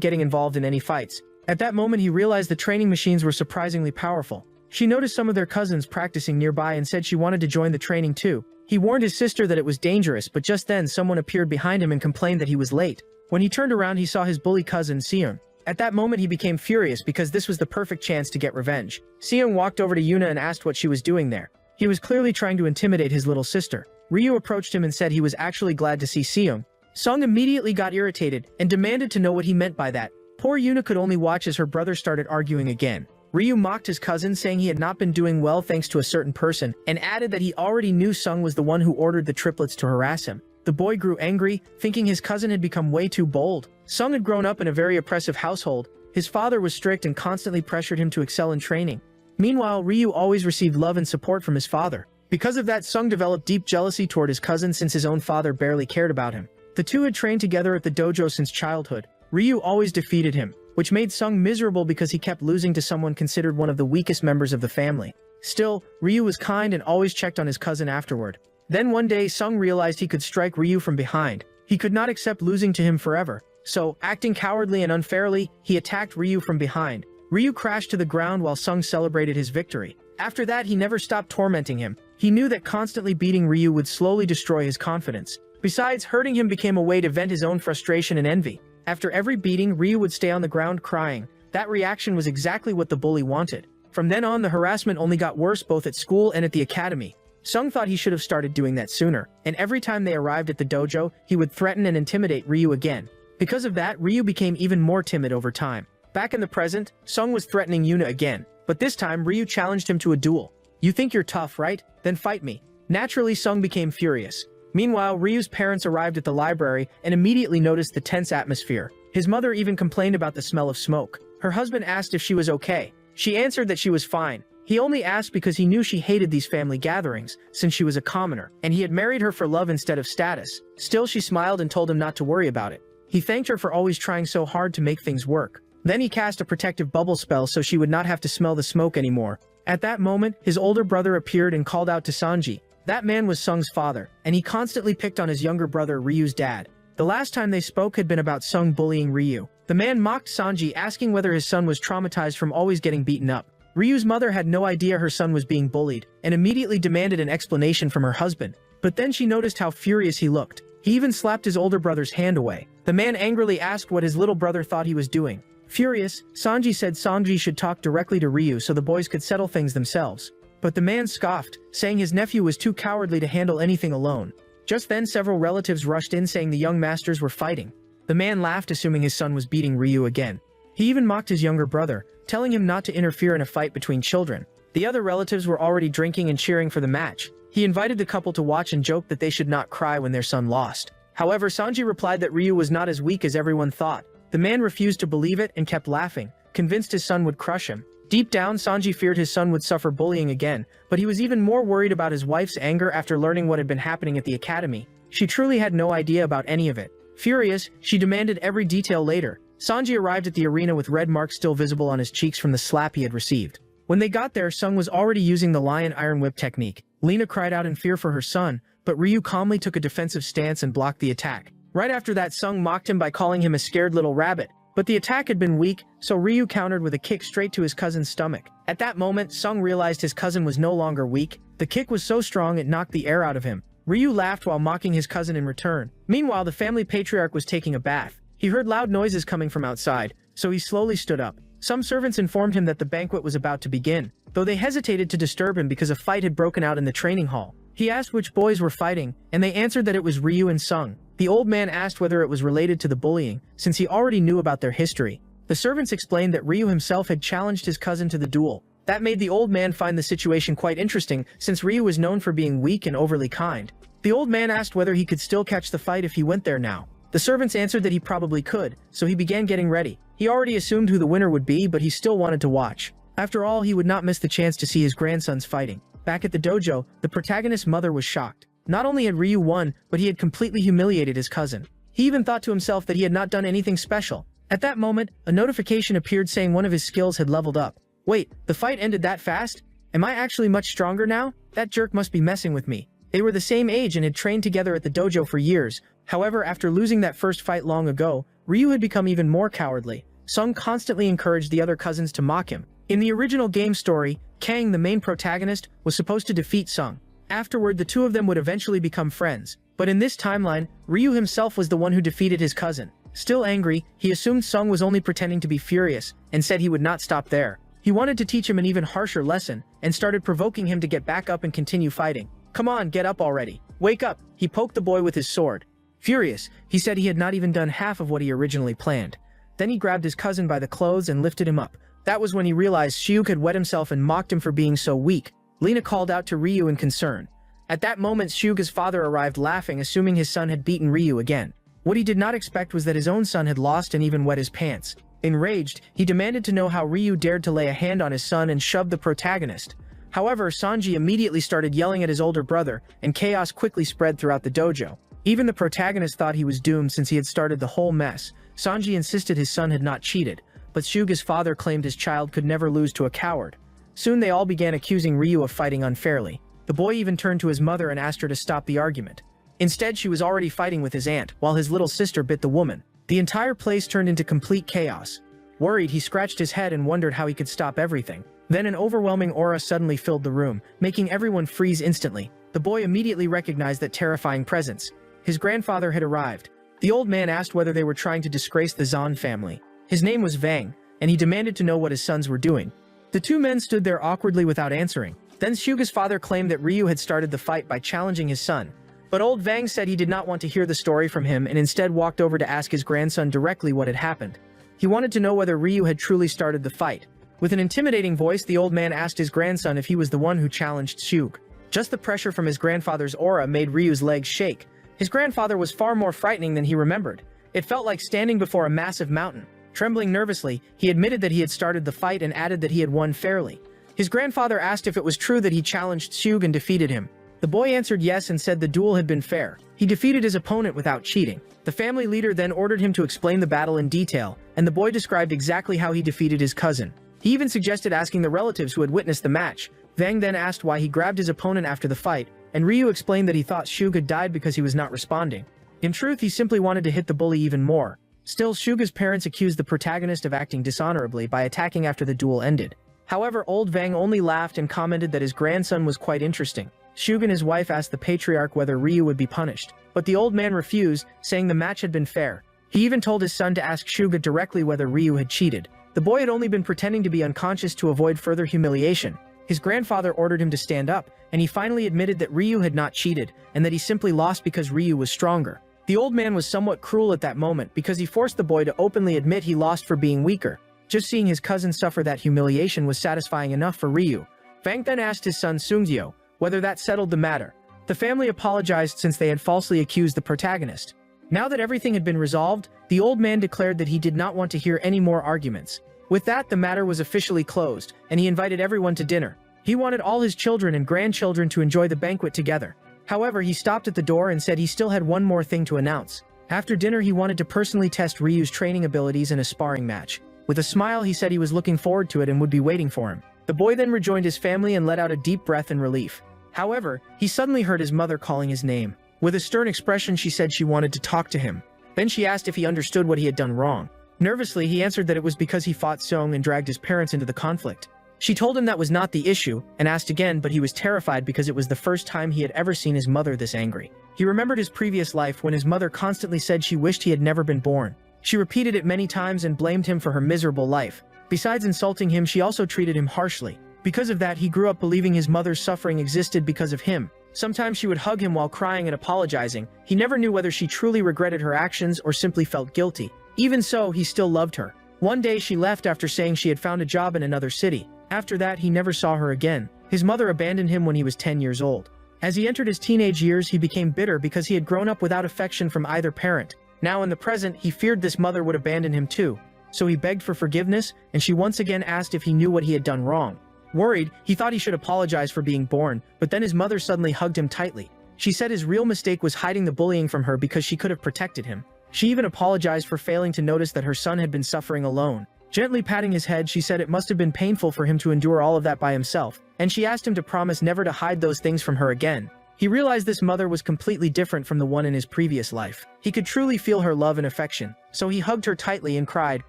getting involved in any fights. At that moment, he realized the training machines were surprisingly powerful. She noticed some of their cousins practicing nearby and said she wanted to join the training too. He warned his sister that it was dangerous, but just then someone appeared behind him and complained that he was late. When he turned around, he saw his bully cousin, Seung. At that moment, he became furious because this was the perfect chance to get revenge. Seung walked over to Yuna and asked what she was doing there. He was clearly trying to intimidate his little sister. Ryu approached him and said he was actually glad to see Seung. Seung immediately got irritated and demanded to know what he meant by that. Poor Yuna could only watch as her brother started arguing again. Ryu mocked his cousin, saying he had not been doing well thanks to a certain person, and added that he already knew Seung was the one who ordered the triplets to harass him. The boy grew angry, thinking his cousin had become way too bold. Seung had grown up in a very oppressive household. His father was strict and constantly pressured him to excel in training. Meanwhile, Ryu always received love and support from his father. Because of that, Seung developed deep jealousy toward his cousin since his own father barely cared about him. The two had trained together at the dojo since childhood. Ryu always defeated him, which made Seung miserable because he kept losing to someone considered one of the weakest members of the family. Still, Ryu was kind and always checked on his cousin afterward. Then one day, Seung realized he could strike Ryu from behind. He could not accept losing to him forever. So, acting cowardly and unfairly, he attacked Ryu from behind. Ryu crashed to the ground while Seung celebrated his victory. After that, he never stopped tormenting him. He knew that constantly beating Ryu would slowly destroy his confidence. Besides, hurting him became a way to vent his own frustration and envy. After every beating, Ryu would stay on the ground crying. That reaction was exactly what the bully wanted. From then on, the harassment only got worse both at school and at the academy. Seung thought he should have started doing that sooner, and every time they arrived at the dojo, he would threaten and intimidate Ryu again. Because of that, Ryu became even more timid over time. Back in the present, Seung was threatening Yuna again, but this time Ryu challenged him to a duel. "You think you're tough, right? Then fight me." Naturally, Seung became furious. Meanwhile, Ryu's parents arrived at the library and immediately noticed the tense atmosphere. His mother even complained about the smell of smoke. Her husband asked if she was okay. She answered that she was fine. He only asked because he knew she hated these family gatherings, since she was a commoner, and he had married her for love instead of status. Still, she smiled and told him not to worry about it. He thanked her for always trying so hard to make things work. Then he cast a protective bubble spell so she would not have to smell the smoke anymore. At that moment, his older brother appeared and called out to Sanji. That man was Seung's father, and he constantly picked on his younger brother Ryu's dad. The last time they spoke had been about Seung bullying Ryu. The man mocked Sanji, asking whether his son was traumatized from always getting beaten up. Ryu's mother had no idea her son was being bullied, and immediately demanded an explanation from her husband. But then she noticed how furious he looked. He even slapped his older brother's hand away. The man angrily asked what his little brother thought he was doing. Furious, Sanji said Sanji should talk directly to Ryu so the boys could settle things themselves. But the man scoffed, saying his nephew was too cowardly to handle anything alone. Just then, several relatives rushed in saying the young masters were fighting. The man laughed, assuming his son was beating Ryu again. He even mocked his younger brother, telling him not to interfere in a fight between children. The other relatives were already drinking and cheering for the match. He invited the couple to watch and joked that they should not cry when their son lost. However, Sanji replied that Ryu was not as weak as everyone thought. The man refused to believe it and kept laughing, convinced his son would crush him. Deep down, Sanji feared his son would suffer bullying again, but he was even more worried about his wife's anger after learning what had been happening at the academy. She truly had no idea about any of it. Furious, she demanded every detail later. Sanji arrived at the arena with red marks still visible on his cheeks from the slap he had received. When they got there, Seung was already using the lion iron whip technique. Lena cried out in fear for her son, but Ryu calmly took a defensive stance and blocked the attack. Right after that, Seung mocked him by calling him a scared little rabbit. But the attack had been weak, so Ryu countered with a kick straight to his cousin's stomach. At that moment, Seung realized his cousin was no longer weak. The kick was so strong it knocked the air out of him. Ryu laughed while mocking his cousin in return. Meanwhile, the family patriarch was taking a bath. He heard loud noises coming from outside, so he slowly stood up. Some servants informed him that the banquet was about to begin, though they hesitated to disturb him because a fight had broken out in the training hall. He asked which boys were fighting, and they answered that it was Ryu and Seung. The old man asked whether it was related to the bullying, since he already knew about their history. The servants explained that Ryu himself had challenged his cousin to the duel. That made the old man find the situation quite interesting, since Ryu was known for being weak and overly kind. The old man asked whether he could still catch the fight if he went there now. The servants answered that he probably could, so he began getting ready. He already assumed who the winner would be, but he still wanted to watch. After all, he would not miss the chance to see his grandsons fighting. Back at the dojo, the protagonist's mother was shocked. Not only had Ryu won, but he had completely humiliated his cousin. He even thought to himself that he had not done anything special. At that moment, a notification appeared saying one of his skills had leveled up. Wait, the fight ended that fast? Am I actually much stronger now? That jerk must be messing with me. They were the same age and had trained together at the dojo for years. However, after losing that first fight long ago, Ryu had become even more cowardly. Sung constantly encouraged the other cousins to mock him. In the original game story, Kang, the main protagonist, was supposed to defeat Sung. Afterward, the two of them would eventually become friends. But in this timeline, Ryu himself was the one who defeated his cousin. Still angry, he assumed Sung was only pretending to be furious, and said he would not stop there. He wanted to teach him an even harsher lesson, and started provoking him to get back up and continue fighting. Come on, get up already. Wake up, he poked the boy with his sword. Furious, he said he had not even done half of what he originally planned. Then he grabbed his cousin by the clothes and lifted him up. That was when he realized Shiyuk had wet himself and mocked him for being so weak. Lena called out to Ryu in concern. At that moment, Shiyuk's father arrived laughing, assuming his son had beaten Ryu again. What he did not expect was that his own son had lost and even wet his pants. Enraged, he demanded to know how Ryu dared to lay a hand on his son and shoved the protagonist. However, Sanji immediately started yelling at his older brother, and chaos quickly spread throughout the dojo. Even the protagonist thought he was doomed since he had started the whole mess. Sanji insisted his son had not cheated, but Hyuga's father claimed his child could never lose to a coward. Soon they all began accusing Ryu of fighting unfairly. The boy even turned to his mother and asked her to stop the argument. Instead, she was already fighting with his aunt, while his little sister bit the woman. The entire place turned into complete chaos. Worried, he scratched his head and wondered how he could stop everything. Then an overwhelming aura suddenly filled the room, making everyone freeze instantly. The boy immediately recognized that terrifying presence. His grandfather had arrived. The old man asked whether they were trying to disgrace the Zan family. His name was Vang, and he demanded to know what his sons were doing. The two men stood there awkwardly without answering. Then Hyuga's father claimed that Ryu had started the fight by challenging his son. But old Vang said he did not want to hear the story from him and instead walked over to ask his grandson directly what had happened. He wanted to know whether Ryu had truly started the fight. With an intimidating voice, the old man asked his grandson if he was the one who challenged Hyuga. Just the pressure from his grandfather's aura made Ryu's legs shake. His grandfather was far more frightening than he remembered. It felt like standing before a massive mountain. Trembling nervously, he admitted that he had started the fight and added that he had won fairly. His grandfather asked if it was true that he challenged Hyuga and defeated him. The boy answered yes and said the duel had been fair. He defeated his opponent without cheating. The family leader then ordered him to explain the battle in detail, and the boy described exactly how he defeated his cousin. He even suggested asking the relatives who had witnessed the match. Vang then asked why he grabbed his opponent after the fight, and Ryu explained that he thought Hyuga died because he was not responding. In truth, he simply wanted to hit the bully even more. Still, Hyuga's parents accused the protagonist of acting dishonorably by attacking after the duel ended. However, old Vang only laughed and commented that his grandson was quite interesting. Hyuga and his wife asked the patriarch whether Ryu would be punished, but the old man refused, saying the match had been fair. He even told his son to ask Hyuga directly whether Ryu had cheated. The boy had only been pretending to be unconscious to avoid further humiliation. His grandfather ordered him to stand up, and he finally admitted that Ryu had not cheated, and that he simply lost because Ryu was stronger. The old man was somewhat cruel at that moment because he forced the boy to openly admit he lost for being weaker. Just seeing his cousin suffer that humiliation was satisfying enough for Ryu. Vang then asked his son Sungzio whether that settled the matter. The family apologized since they had falsely accused the protagonist. Now that everything had been resolved, the old man declared that he did not want to hear any more arguments. With that, the matter was officially closed, and he invited everyone to dinner. He wanted all his children and grandchildren to enjoy the banquet together. However, he stopped at the door and said he still had one more thing to announce. After dinner, he wanted to personally test Ryu's training abilities in a sparring match. With a smile, he said he was looking forward to it and would be waiting for him. The boy then rejoined his family and let out a deep breath in relief. However, he suddenly heard his mother calling his name. With a stern expression, she said she wanted to talk to him. Then she asked if he understood what he had done wrong. Nervously, he answered that it was because he fought Song and dragged his parents into the conflict. She told him that was not the issue, and asked again, but he was terrified because it was the first time he had ever seen his mother this angry. He remembered his previous life when his mother constantly said she wished he had never been born. She repeated it many times and blamed him for her miserable life. Besides insulting him, she also treated him harshly. Because of that, he grew up believing his mother's suffering existed because of him. Sometimes she would hug him while crying and apologizing. He never knew whether she truly regretted her actions or simply felt guilty. Even so, he still loved her. One day she left after saying she had found a job in another city. After that, he never saw her again. His mother abandoned him when he was 10 years old. As he entered his teenage years, he became bitter because he had grown up without affection from either parent. Now in the present, he feared this mother would abandon him too. So he begged for forgiveness, and she once again asked if he knew what he had done wrong. Worried, he thought he should apologize for being born, but then his mother suddenly hugged him tightly. She said his real mistake was hiding the bullying from her because she could have protected him. She even apologized for failing to notice that her son had been suffering alone. Gently patting his head, she said it must have been painful for him to endure all of that by himself, and she asked him to promise never to hide those things from her again. He realized this mother was completely different from the one in his previous life. He could truly feel her love and affection, so he hugged her tightly and cried,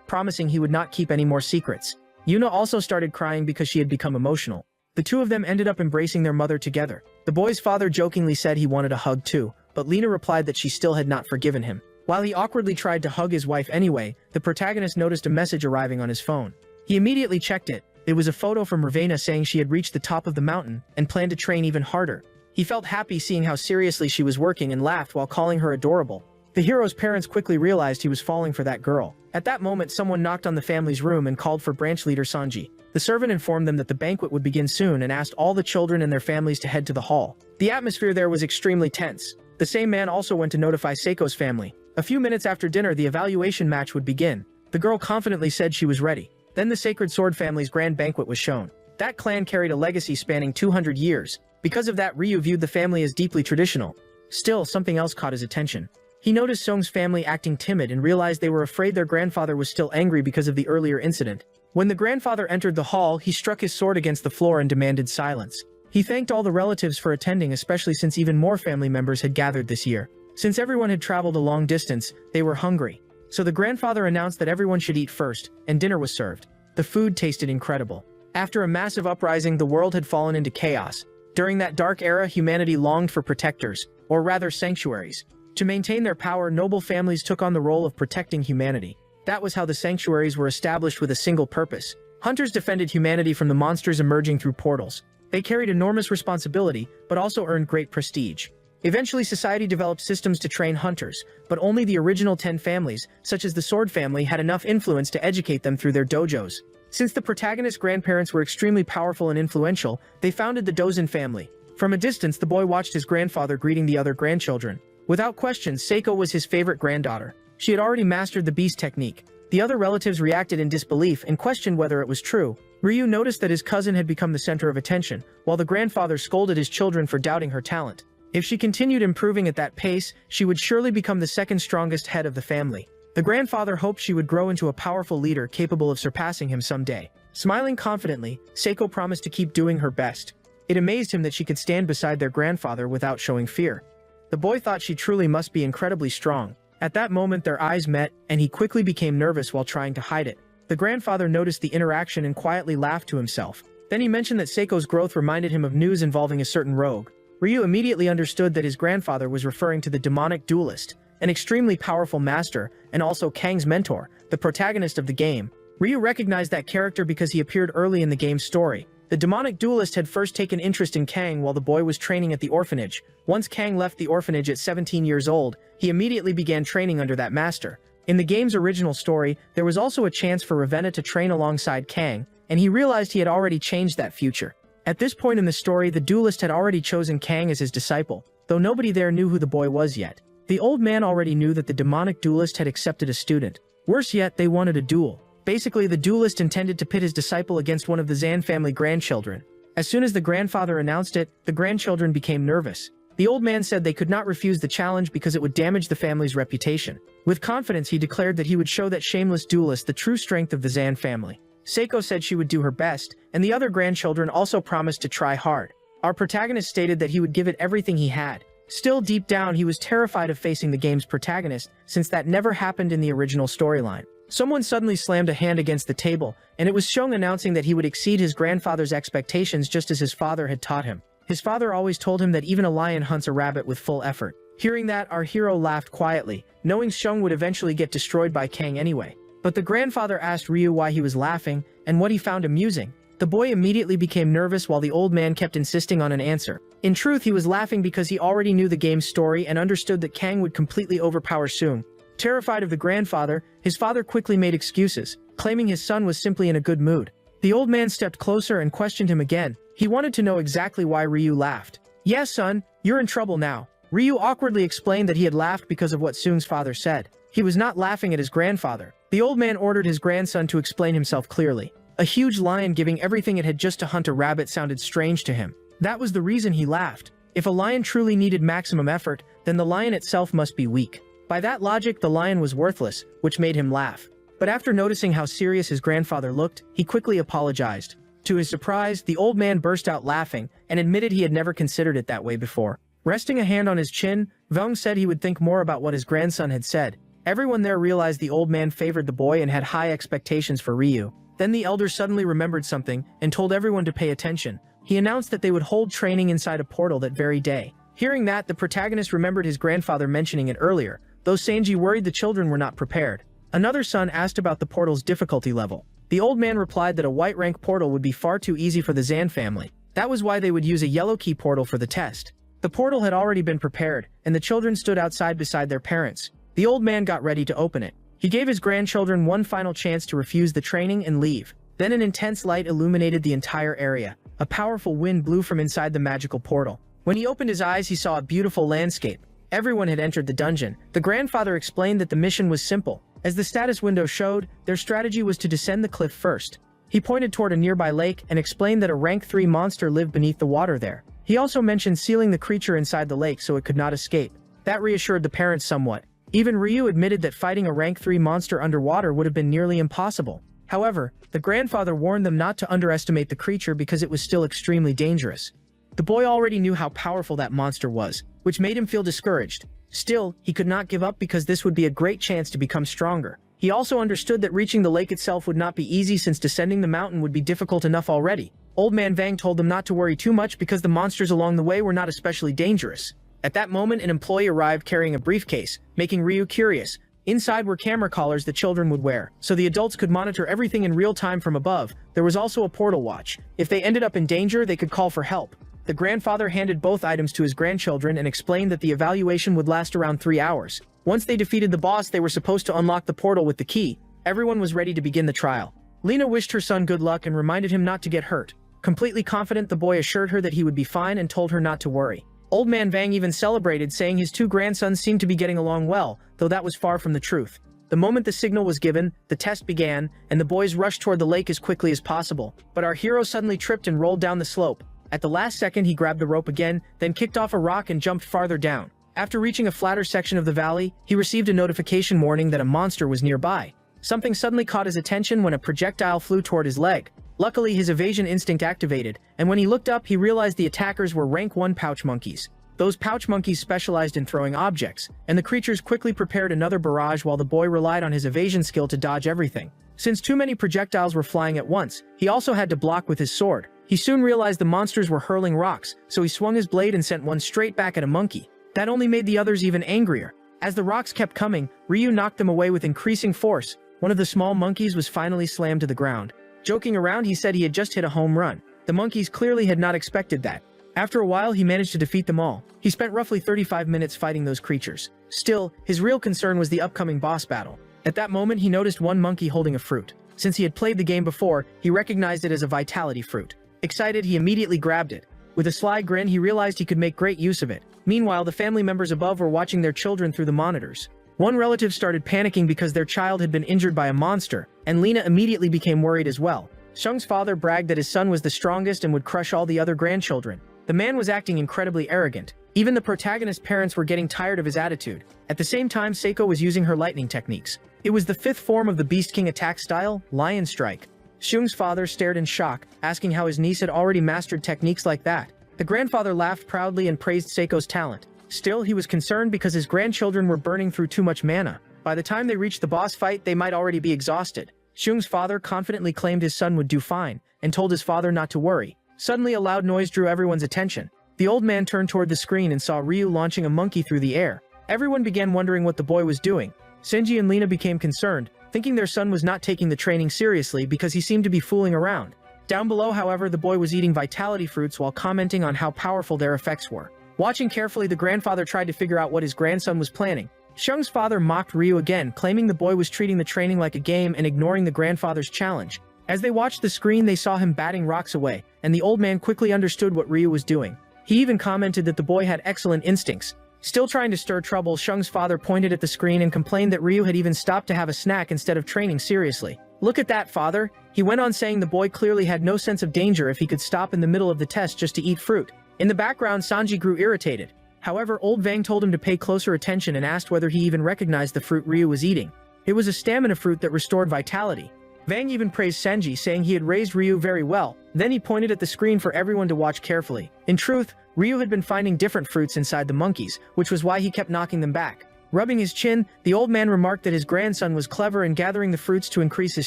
promising he would not keep any more secrets. Yuna also started crying because she had become emotional. The two of them ended up embracing their mother together. The boy's father jokingly said he wanted a hug too, but Lena replied that she still had not forgiven him. While he awkwardly tried to hug his wife anyway, the protagonist noticed a message arriving on his phone. He immediately checked it. It was a photo from Ravena saying she had reached the top of the mountain and planned to train even harder. He felt happy seeing how seriously she was working and laughed while calling her adorable. The hero's parents quickly realized he was falling for that girl. At that moment, someone knocked on the family's room and called for branch leader Sanji. The servant informed them that the banquet would begin soon and asked all the children and their families to head to the hall. The atmosphere there was extremely tense. The same man also went to notify Seiko's family. A few minutes after dinner, the evaluation match would begin. The girl confidently said she was ready. Then the Sacred Sword family's grand banquet was shown. That clan carried a legacy spanning 200 years. Because of that, Ryu viewed the family as deeply traditional. Still, something else caught his attention. He noticed Song's family acting timid and realized they were afraid their grandfather was still angry because of the earlier incident. When the grandfather entered the hall, he struck his sword against the floor and demanded silence. He thanked all the relatives for attending, especially since even more family members had gathered this year. Since everyone had traveled a long distance, they were hungry. So the grandfather announced that everyone should eat first, and dinner was served. The food tasted incredible. After a massive uprising, the world had fallen into chaos. During that dark era, humanity longed for protectors, or rather sanctuaries. To maintain their power, noble families took on the role of protecting humanity. That was how the sanctuaries were established, with a single purpose. Hunters defended humanity from the monsters emerging through portals. They carried enormous responsibility, but also earned great prestige. Eventually, society developed systems to train hunters, but only the original 10 families, such as the Sword family, had enough influence to educate them through their dojos. Since the protagonist's grandparents were extremely powerful and influential, they founded the Dozin family. From a distance, the boy watched his grandfather greeting the other grandchildren. Without question, Seiko was his favorite granddaughter. She had already mastered the beast technique. The other relatives reacted in disbelief and questioned whether it was true. Ryu noticed that his cousin had become the center of attention, while the grandfather scolded his children for doubting her talent. If she continued improving at that pace, she would surely become the second strongest head of the family. The grandfather hoped she would grow into a powerful leader capable of surpassing him someday. Smiling confidently, Seiko promised to keep doing her best. It amazed him that she could stand beside their grandfather without showing fear. The boy thought she truly must be incredibly strong. At that moment, their eyes met, and he quickly became nervous while trying to hide it. The grandfather noticed the interaction and quietly laughed to himself. Then he mentioned that Seiko's growth reminded him of news involving a certain rogue. Ryu immediately understood that his grandfather was referring to the demonic duelist, an extremely powerful master, and also Kang's mentor, the protagonist of the game. Ryu recognized that character because he appeared early in the game's story. The demonic duelist had first taken interest in Kang while the boy was training at the orphanage. Once Kang left the orphanage at 17 years old, he immediately began training under that master. In the game's original story, there was also a chance for Ravenna to train alongside Kang, and he realized he had already changed that future. At this point in the story, the duelist had already chosen Kang as his disciple, though nobody there knew who the boy was yet. The old man already knew that the demonic duelist had accepted a student. Worse yet, they wanted a duel. Basically, the duelist intended to pit his disciple against one of the Zan family grandchildren. As soon as the grandfather announced it, the grandchildren became nervous. The old man said they could not refuse the challenge because it would damage the family's reputation. With confidence, he declared that he would show that shameless duelist the true strength of the Zan family. Seiko said she would do her best, and the other grandchildren also promised to try hard. Our protagonist stated that he would give it everything he had. Still, deep down, he was terrified of facing the game's protagonist, since that never happened in the original storyline. Someone suddenly slammed a hand against the table, and it was Shung announcing that he would exceed his grandfather's expectations just as his father had taught him. His father always told him that even a lion hunts a rabbit with full effort. Hearing that, our hero laughed quietly, knowing Shung would eventually get destroyed by Kang anyway. But the grandfather asked Ryu why he was laughing, and what he found amusing. The boy immediately became nervous while the old man kept insisting on an answer. In truth, he was laughing because he already knew the game's story and understood that Kang would completely overpower Shung. Terrified of the grandfather, his father quickly made excuses, claiming his son was simply in a good mood. The old man stepped closer and questioned him again. He wanted to know exactly why Ryu laughed. "Yes, son, you're in trouble now." Ryu awkwardly explained that he had laughed because of what Sung's father said. He was not laughing at his grandfather. The old man ordered his grandson to explain himself clearly. A huge lion giving everything it had just to hunt a rabbit sounded strange to him. That was the reason he laughed. If a lion truly needed maximum effort, then the lion itself must be weak. By that logic, the lion was worthless, which made him laugh. But after noticing how serious his grandfather looked, he quickly apologized. To his surprise, the old man burst out laughing and admitted he had never considered it that way before. Resting a hand on his chin, Vung said he would think more about what his grandson had said. Everyone there realized the old man favored the boy and had high expectations for Ryu. Then the elder suddenly remembered something and told everyone to pay attention. He announced that they would hold training inside a portal that very day. Hearing that, the protagonist remembered his grandfather mentioning it earlier, though Sanji worried the children were not prepared. Another son asked about the portal's difficulty level. The old man replied that a white rank portal would be far too easy for the Zan family. That was why they would use a yellow key portal for the test. The portal had already been prepared, and the children stood outside beside their parents. The old man got ready to open it. He gave his grandchildren one final chance to refuse the training and leave. Then an intense light illuminated the entire area. A powerful wind blew from inside the magical portal. When he opened his eyes, he saw a beautiful landscape. Everyone had entered the dungeon. The grandfather explained that the mission was simple. As the status window showed, their strategy was to descend the cliff first. He pointed toward a nearby lake and explained that a rank 3 monster lived beneath the water there. He also mentioned sealing the creature inside the lake so it could not escape. That reassured the parents somewhat. Even Ryu admitted that fighting a rank 3 monster underwater would have been nearly impossible. However, the grandfather warned them not to underestimate the creature because it was still extremely dangerous. The boy already knew how powerful that monster was, which made him feel discouraged. Still, he could not give up because this would be a great chance to become stronger. He also understood that reaching the lake itself would not be easy since descending the mountain would be difficult enough already. Old Man Vang told them not to worry too much because the monsters along the way were not especially dangerous. At that moment, an employee arrived carrying a briefcase, making Ryu curious. Inside were camera collars the children would wear, so the adults could monitor everything in real time from above. There was also a portal watch. If they ended up in danger, they could call for help. The grandfather handed both items to his grandchildren and explained that the evaluation would last around 3 hours. Once they defeated the boss, they were supposed to unlock the portal with the key. Everyone was ready to begin the trial. Lena wished her son good luck and reminded him not to get hurt. Completely confident, the boy assured her that he would be fine and told her not to worry. Old Man Vang even celebrated, saying his 2 grandsons seemed to be getting along well, though that was far from the truth. The moment the signal was given, the test began, and the boys rushed toward the lake as quickly as possible. But our hero suddenly tripped and rolled down the slope. At the last second, he grabbed the rope again, then kicked off a rock and jumped farther down. After reaching a flatter section of the valley, he received a notification warning that a monster was nearby. Something suddenly caught his attention when a projectile flew toward his leg. Luckily, his evasion instinct activated, and when he looked up, he realized the attackers were rank 1 pouch monkeys. Those pouch monkeys specialized in throwing objects, and the creatures quickly prepared another barrage while the boy relied on his evasion skill to dodge everything. Since too many projectiles were flying at once, he also had to block with his sword. He soon realized the monsters were hurling rocks, so he swung his blade and sent one straight back at a monkey. That only made the others even angrier. As the rocks kept coming, Ryu knocked them away with increasing force. One of the small monkeys was finally slammed to the ground. Joking around, he said he had just hit a home run. The monkeys clearly had not expected that. After a while, he managed to defeat them all. He spent roughly 35 minutes fighting those creatures. Still, his real concern was the upcoming boss battle. At that moment, he noticed one monkey holding a fruit. Since he had played the game before, he recognized it as a vitality fruit. Excited, he immediately grabbed it. With a sly grin, he realized he could make great use of it. Meanwhile, the family members above were watching their children through the monitors. One relative started panicking because their child had been injured by a monster, and Lena immediately became worried as well. Shung's father bragged that his son was the strongest and would crush all the other grandchildren. The man was acting incredibly arrogant. Even the protagonist's parents were getting tired of his attitude. At the same time, Seiko was using her lightning techniques. It was the 5th form of the Beast King attack style, Lion Strike. Shung's father stared in shock, asking how his niece had already mastered techniques like that. The grandfather laughed proudly and praised Seiko's talent. Still, he was concerned because his grandchildren were burning through too much mana. By the time they reached the boss fight, they might already be exhausted. Shung's father confidently claimed his son would do fine, and told his father not to worry. Suddenly, a loud noise drew everyone's attention. The old man turned toward the screen and saw Ryu launching a monkey through the air. Everyone began wondering what the boy was doing. Senji and Lena became concerned, thinking their son was not taking the training seriously because he seemed to be fooling around. Down below, however, the boy was eating vitality fruits while commenting on how powerful their effects were. Watching carefully, the grandfather tried to figure out what his grandson was planning. Shung's father mocked Ryu again, claiming the boy was treating the training like a game and ignoring the grandfather's challenge. As they watched the screen, they saw him batting rocks away, and the old man quickly understood what Ryu was doing. He even commented that the boy had excellent instincts. Still trying to stir trouble, Shung's father pointed at the screen and complained that Ryu had even stopped to have a snack instead of training seriously. "Look at that, father," he went on, saying the boy clearly had no sense of danger if he could stop in the middle of the test just to eat fruit. In the background, Sanji grew irritated. However, old Vang told him to pay closer attention and asked whether he even recognized the fruit Ryu was eating. It was a stamina fruit that restored vitality. Vang even praised Senji, saying he had raised Ryu very well. Then he pointed at the screen for everyone to watch carefully. In truth, Ryu had been finding different fruits inside the monkeys, which was why he kept knocking them back. Rubbing his chin, the old man remarked that his grandson was clever in gathering the fruits to increase his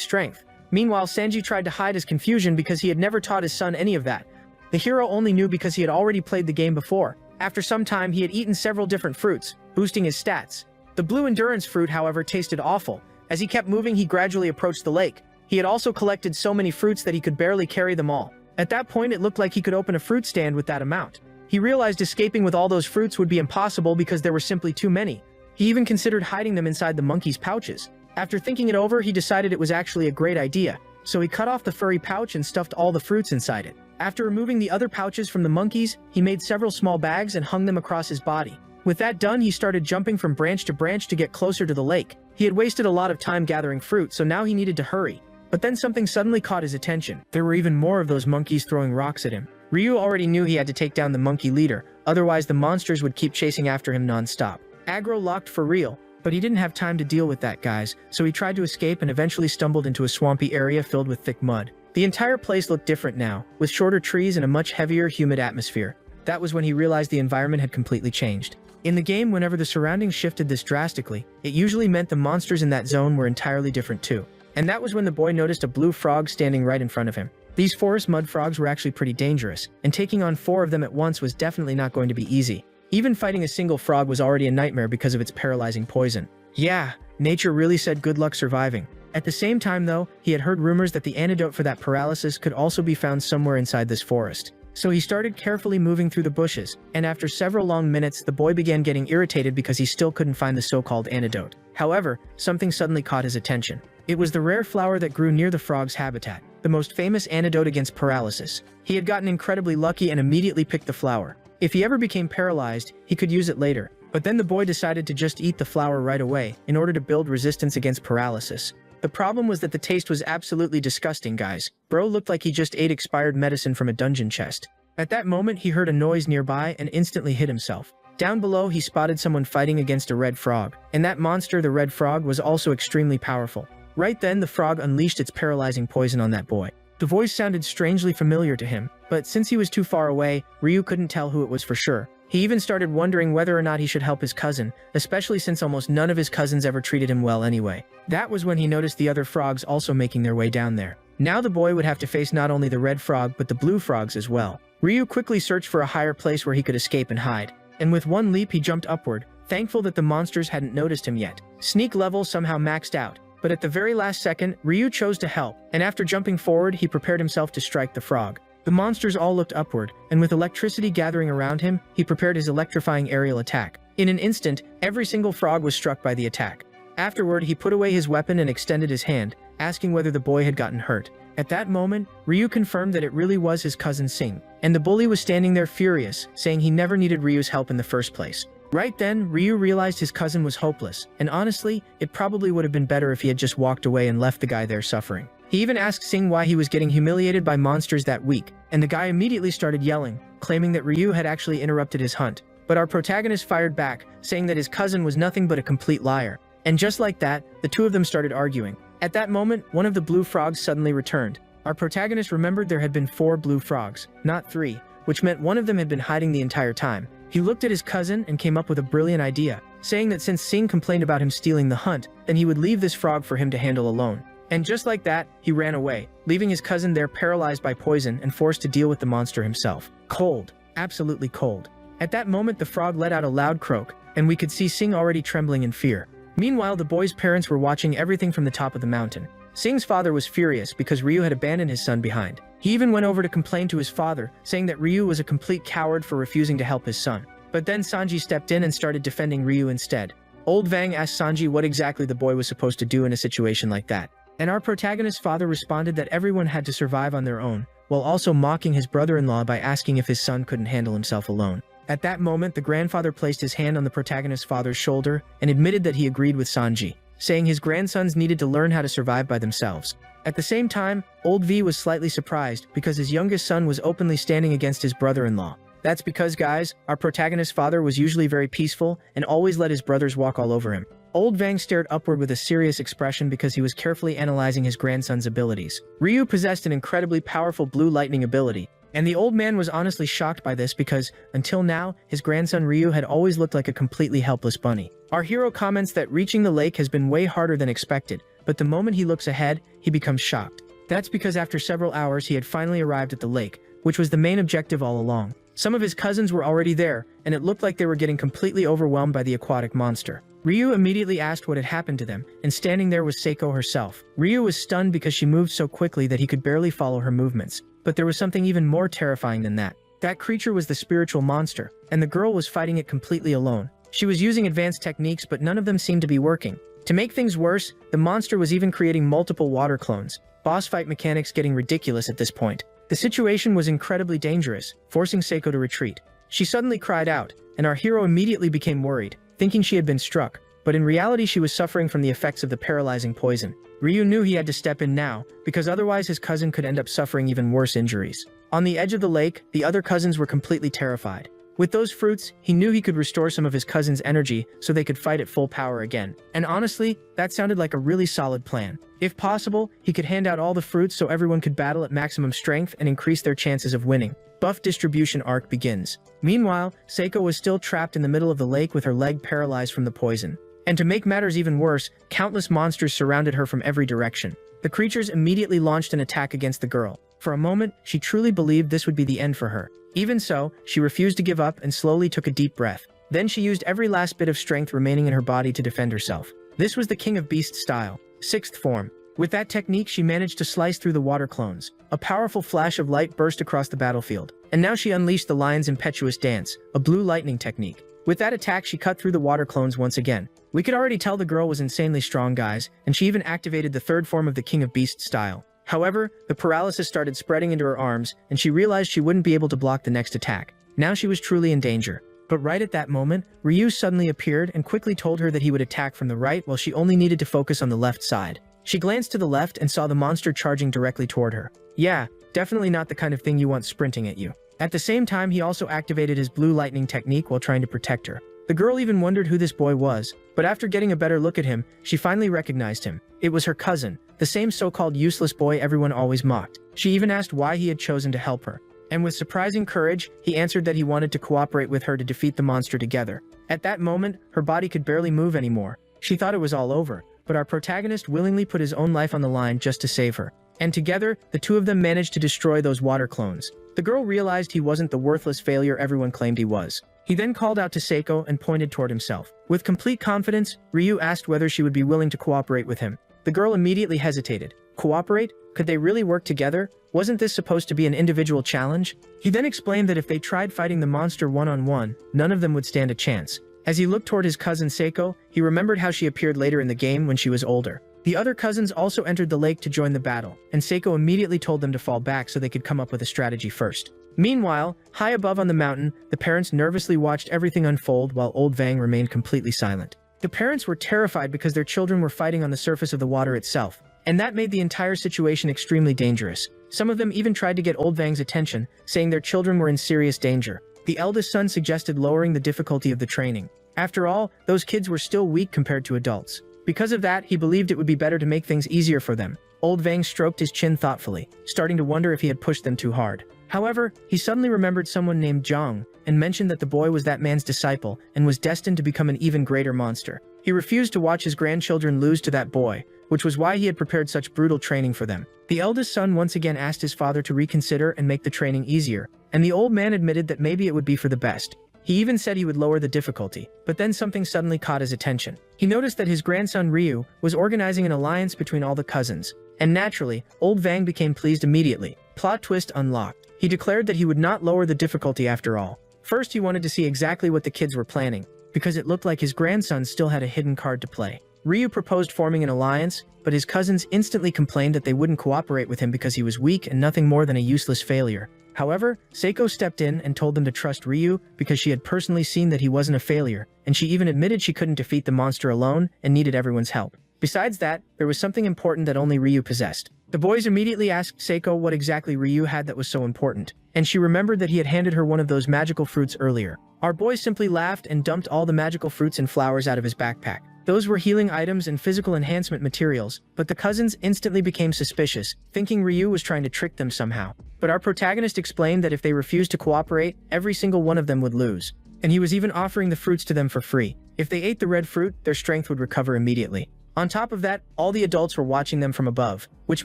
strength. Meanwhile, Sanji tried to hide his confusion because he had never taught his son any of that. The hero only knew because he had already played the game before. After some time, he had eaten several different fruits, boosting his stats. The blue endurance fruit, however, tasted awful. As he kept moving, he gradually approached the lake. He had also collected so many fruits that he could barely carry them all. At that point, it looked like he could open a fruit stand with that amount. He realized escaping with all those fruits would be impossible because there were simply too many. He even considered hiding them inside the monkey's pouches. After thinking it over, he decided it was actually a great idea. So he cut off the furry pouch and stuffed all the fruits inside it. After removing the other pouches from the monkeys, he made several small bags and hung them across his body. With that done, he started jumping from branch to branch to get closer to the lake. He had wasted a lot of time gathering fruit, so now he needed to hurry. But then something suddenly caught his attention. There were even more of those monkeys throwing rocks at him. Ryu already knew he had to take down the monkey leader, otherwise the monsters would keep chasing after him non-stop. Aggro locked for real, but he didn't have time to deal with that, guys, so he tried to escape and eventually stumbled into a swampy area filled with thick mud. The entire place looked different now, with shorter trees and a much heavier, humid atmosphere. That was when he realized the environment had completely changed. In the game, whenever the surroundings shifted this drastically, it usually meant the monsters in that zone were entirely different too. And that was when the boy noticed a blue frog standing right in front of him. These forest mud frogs were actually pretty dangerous, and taking on 4 of them at once was definitely not going to be easy. Even fighting a single frog was already a nightmare because of its paralyzing poison. Yeah, nature really said good luck surviving. At the same time though, he had heard rumors that the antidote for that paralysis could also be found somewhere inside this forest. So he started carefully moving through the bushes, and after several long minutes, the boy began getting irritated because he still couldn't find the so-called antidote. However, something suddenly caught his attention. It was the rare flower that grew near the frog's habitat, the most famous antidote against paralysis. He had gotten incredibly lucky and immediately picked the flower. If he ever became paralyzed, he could use it later. But then the boy decided to just eat the flower right away, in order to build resistance against paralysis. The problem was that the taste was absolutely disgusting, guys. Bro looked like he just ate expired medicine from a dungeon chest. At that moment, he heard a noise nearby and instantly hit himself. Down below, he spotted someone fighting against a red frog, and that monster, the red frog, was also extremely powerful. Right then, the frog unleashed its paralyzing poison on that boy. The voice sounded strangely familiar to him, but since he was too far away, Ryu couldn't tell who it was for sure. He even started wondering whether or not he should help his cousin, especially since almost none of his cousins ever treated him well anyway. That was when he noticed the other frogs also making their way down there. Now the boy would have to face not only the red frog but the blue frogs as well. Ryu quickly searched for a higher place where he could escape and hide, and with one leap he jumped upward, thankful that the monsters hadn't noticed him yet. Sneak level somehow maxed out, but at the very last second, Ryu chose to help, and after jumping forward he prepared himself to strike the frog. The monsters all looked upward, and with electricity gathering around him, he prepared his electrifying aerial attack. In an instant, every single frog was struck by the attack. Afterward, he put away his weapon and extended his hand, asking whether the boy had gotten hurt. At that moment, Ryu confirmed that it really was his cousin Sing, and the bully was standing there furious, saying he never needed Ryu's help in the first place. Right then, Ryu realized his cousin was hopeless, and honestly, it probably would have been better if he had just walked away and left the guy there suffering. He even asked Sing why he was getting humiliated by monsters that week, and the guy immediately started yelling, claiming that Ryu had actually interrupted his hunt. But our protagonist fired back, saying that his cousin was nothing but a complete liar. And just like that, the two of them started arguing. At that moment, one of the blue frogs suddenly returned. Our protagonist remembered there had been 4 blue frogs, not 3, which meant one of them had been hiding the entire time. He looked at his cousin and came up with a brilliant idea, saying that since Sing complained about him stealing the hunt, then he would leave this frog for him to handle alone. And just like that, he ran away, leaving his cousin there paralyzed by poison and forced to deal with the monster himself. Cold. Absolutely cold. At that moment, the frog let out a loud croak, and we could see Sing already trembling in fear. Meanwhile, the boy's parents were watching everything from the top of the mountain. Sing's father was furious because Ryu had abandoned his son behind. He even went over to complain to his father, saying that Ryu was a complete coward for refusing to help his son. But then Sanji stepped in and started defending Ryu instead. Old Vang asked Sanji what exactly the boy was supposed to do in a situation like that. And our protagonist's father responded that everyone had to survive on their own, while also mocking his brother-in-law by asking if his son couldn't handle himself alone. At that moment, the grandfather placed his hand on the protagonist's father's shoulder and admitted that he agreed with Sanji, saying his grandsons needed to learn how to survive by themselves. At the same time, Old V was slightly surprised because his youngest son was openly standing against his brother-in-law. That's because, guys, our protagonist's father was usually very peaceful and always let his brothers walk all over him. Old Vang stared upward with a serious expression because he was carefully analyzing his grandson's abilities. Ryu possessed an incredibly powerful blue lightning ability, and the old man was honestly shocked by this because, until now, his grandson Ryu had always looked like a completely helpless bunny. Our hero comments that reaching the lake has been way harder than expected, but the moment he looks ahead, he becomes shocked. That's because after several hours he had finally arrived at the lake, which was the main objective all along. Some of his cousins were already there, and it looked like they were getting completely overwhelmed by the aquatic monster. Ryu immediately asked what had happened to them, and standing there was Seiko herself. Ryu was stunned because she moved so quickly that he could barely follow her movements. But there was something even more terrifying than that. That creature was the spiritual monster, and the girl was fighting it completely alone. She was using advanced techniques, but none of them seemed to be working. To make things worse, the monster was even creating multiple water clones. Boss fight mechanics getting ridiculous at this point. The situation was incredibly dangerous, forcing Seiko to retreat. She suddenly cried out, and our hero immediately became worried, thinking she had been struck, but in reality she was suffering from the effects of the paralyzing poison. Ryu knew he had to step in now, because otherwise his cousin could end up suffering even worse injuries. On the edge of the lake, the other cousins were completely terrified. With those fruits, he knew he could restore some of his cousin's energy so they could fight at full power again. And honestly, that sounded like a really solid plan. If possible, he could hand out all the fruits so everyone could battle at maximum strength and increase their chances of winning. Buff distribution arc begins. Meanwhile, Seiko was still trapped in the middle of the lake with her leg paralyzed from the poison. And to make matters even worse, countless monsters surrounded her from every direction. The creatures immediately launched an attack against the girl. For a moment, she truly believed this would be the end for her. Even so, she refused to give up and slowly took a deep breath. Then she used every last bit of strength remaining in her body to defend herself. This was the King of Beasts style, 6th form. With that technique, she managed to slice through the water clones. A powerful flash of light burst across the battlefield. And now she unleashed the lion's impetuous dance, a blue lightning technique. With that attack, she cut through the water clones once again. We could already tell the girl was insanely strong, guys, and she even activated the 3rd form of the King of Beasts style. However, the paralysis started spreading into her arms, and she realized she wouldn't be able to block the next attack. Now she was truly in danger. But right at that moment, Ryu suddenly appeared and quickly told her that he would attack from the right while she only needed to focus on the left side. She glanced to the left and saw the monster charging directly toward her. Yeah, definitely not the kind of thing you want sprinting at you. At the same time, he also activated his blue lightning technique while trying to protect her. The girl even wondered who this boy was, but after getting a better look at him, she finally recognized him. It was her cousin, the same so-called useless boy everyone always mocked. She even asked why he had chosen to help her. And with surprising courage, he answered that he wanted to cooperate with her to defeat the monster together. At that moment, her body could barely move anymore. She thought it was all over, but our protagonist willingly put his own life on the line just to save her. And together, the two of them managed to destroy those water clones. The girl realized he wasn't the worthless failure everyone claimed he was. He then called out to Seiko and pointed toward himself. With complete confidence, Ryu asked whether she would be willing to cooperate with him. The girl immediately hesitated. Cooperate? Could they really work together? Wasn't this supposed to be an individual challenge? He then explained that if they tried fighting the monster one-on-one, none of them would stand a chance. As he looked toward his cousin Seiko, he remembered how she appeared later in the game when she was older. The other cousins also entered the lake to join the battle, and Seiko immediately told them to fall back so they could come up with a strategy first. Meanwhile, high above on the mountain, the parents nervously watched everything unfold while old Vang remained completely silent. The parents were terrified because their children were fighting on the surface of the water itself, and that made the entire situation extremely dangerous. Some of them even tried to get old Vang's attention, saying their children were in serious danger. The eldest son suggested lowering the difficulty of the training. After all, those kids were still weak compared to adults. Because of that, he believed it would be better to make things easier for them. Old Vang stroked his chin thoughtfully, starting to wonder if he had pushed them too hard. However, he suddenly remembered someone named Zhang, and mentioned that the boy was that man's disciple, and was destined to become an even greater monster. He refused to watch his grandchildren lose to that boy, which was why he had prepared such brutal training for them. The eldest son once again asked his father to reconsider and make the training easier, and the old man admitted that maybe it would be for the best. He even said he would lower the difficulty, but then something suddenly caught his attention. He noticed that his grandson Ryu was organizing an alliance between all the cousins, and naturally, old Vang became pleased immediately. Plot twist unlocked. He declared that he would not lower the difficulty after all. First, he wanted to see exactly what the kids were planning, because it looked like his grandson still had a hidden card to play. Ryu proposed forming an alliance, but his cousins instantly complained that they wouldn't cooperate with him because he was weak and nothing more than a useless failure. However, Seiko stepped in and told them to trust Ryu because she had personally seen that he wasn't a failure, and she even admitted she couldn't defeat the monster alone and needed everyone's help. Besides that, there was something important that only Ryu possessed. The boys immediately asked Seiko what exactly Ryu had that was so important, and she remembered that he had handed her one of those magical fruits earlier. Our boy simply laughed and dumped all the magical fruits and flowers out of his backpack. Those were healing items and physical enhancement materials, but the cousins instantly became suspicious, thinking Ryu was trying to trick them somehow. But our protagonist explained that if they refused to cooperate, every single one of them would lose. And he was even offering the fruits to them for free. If they ate the red fruit, their strength would recover immediately. On top of that, all the adults were watching them from above, which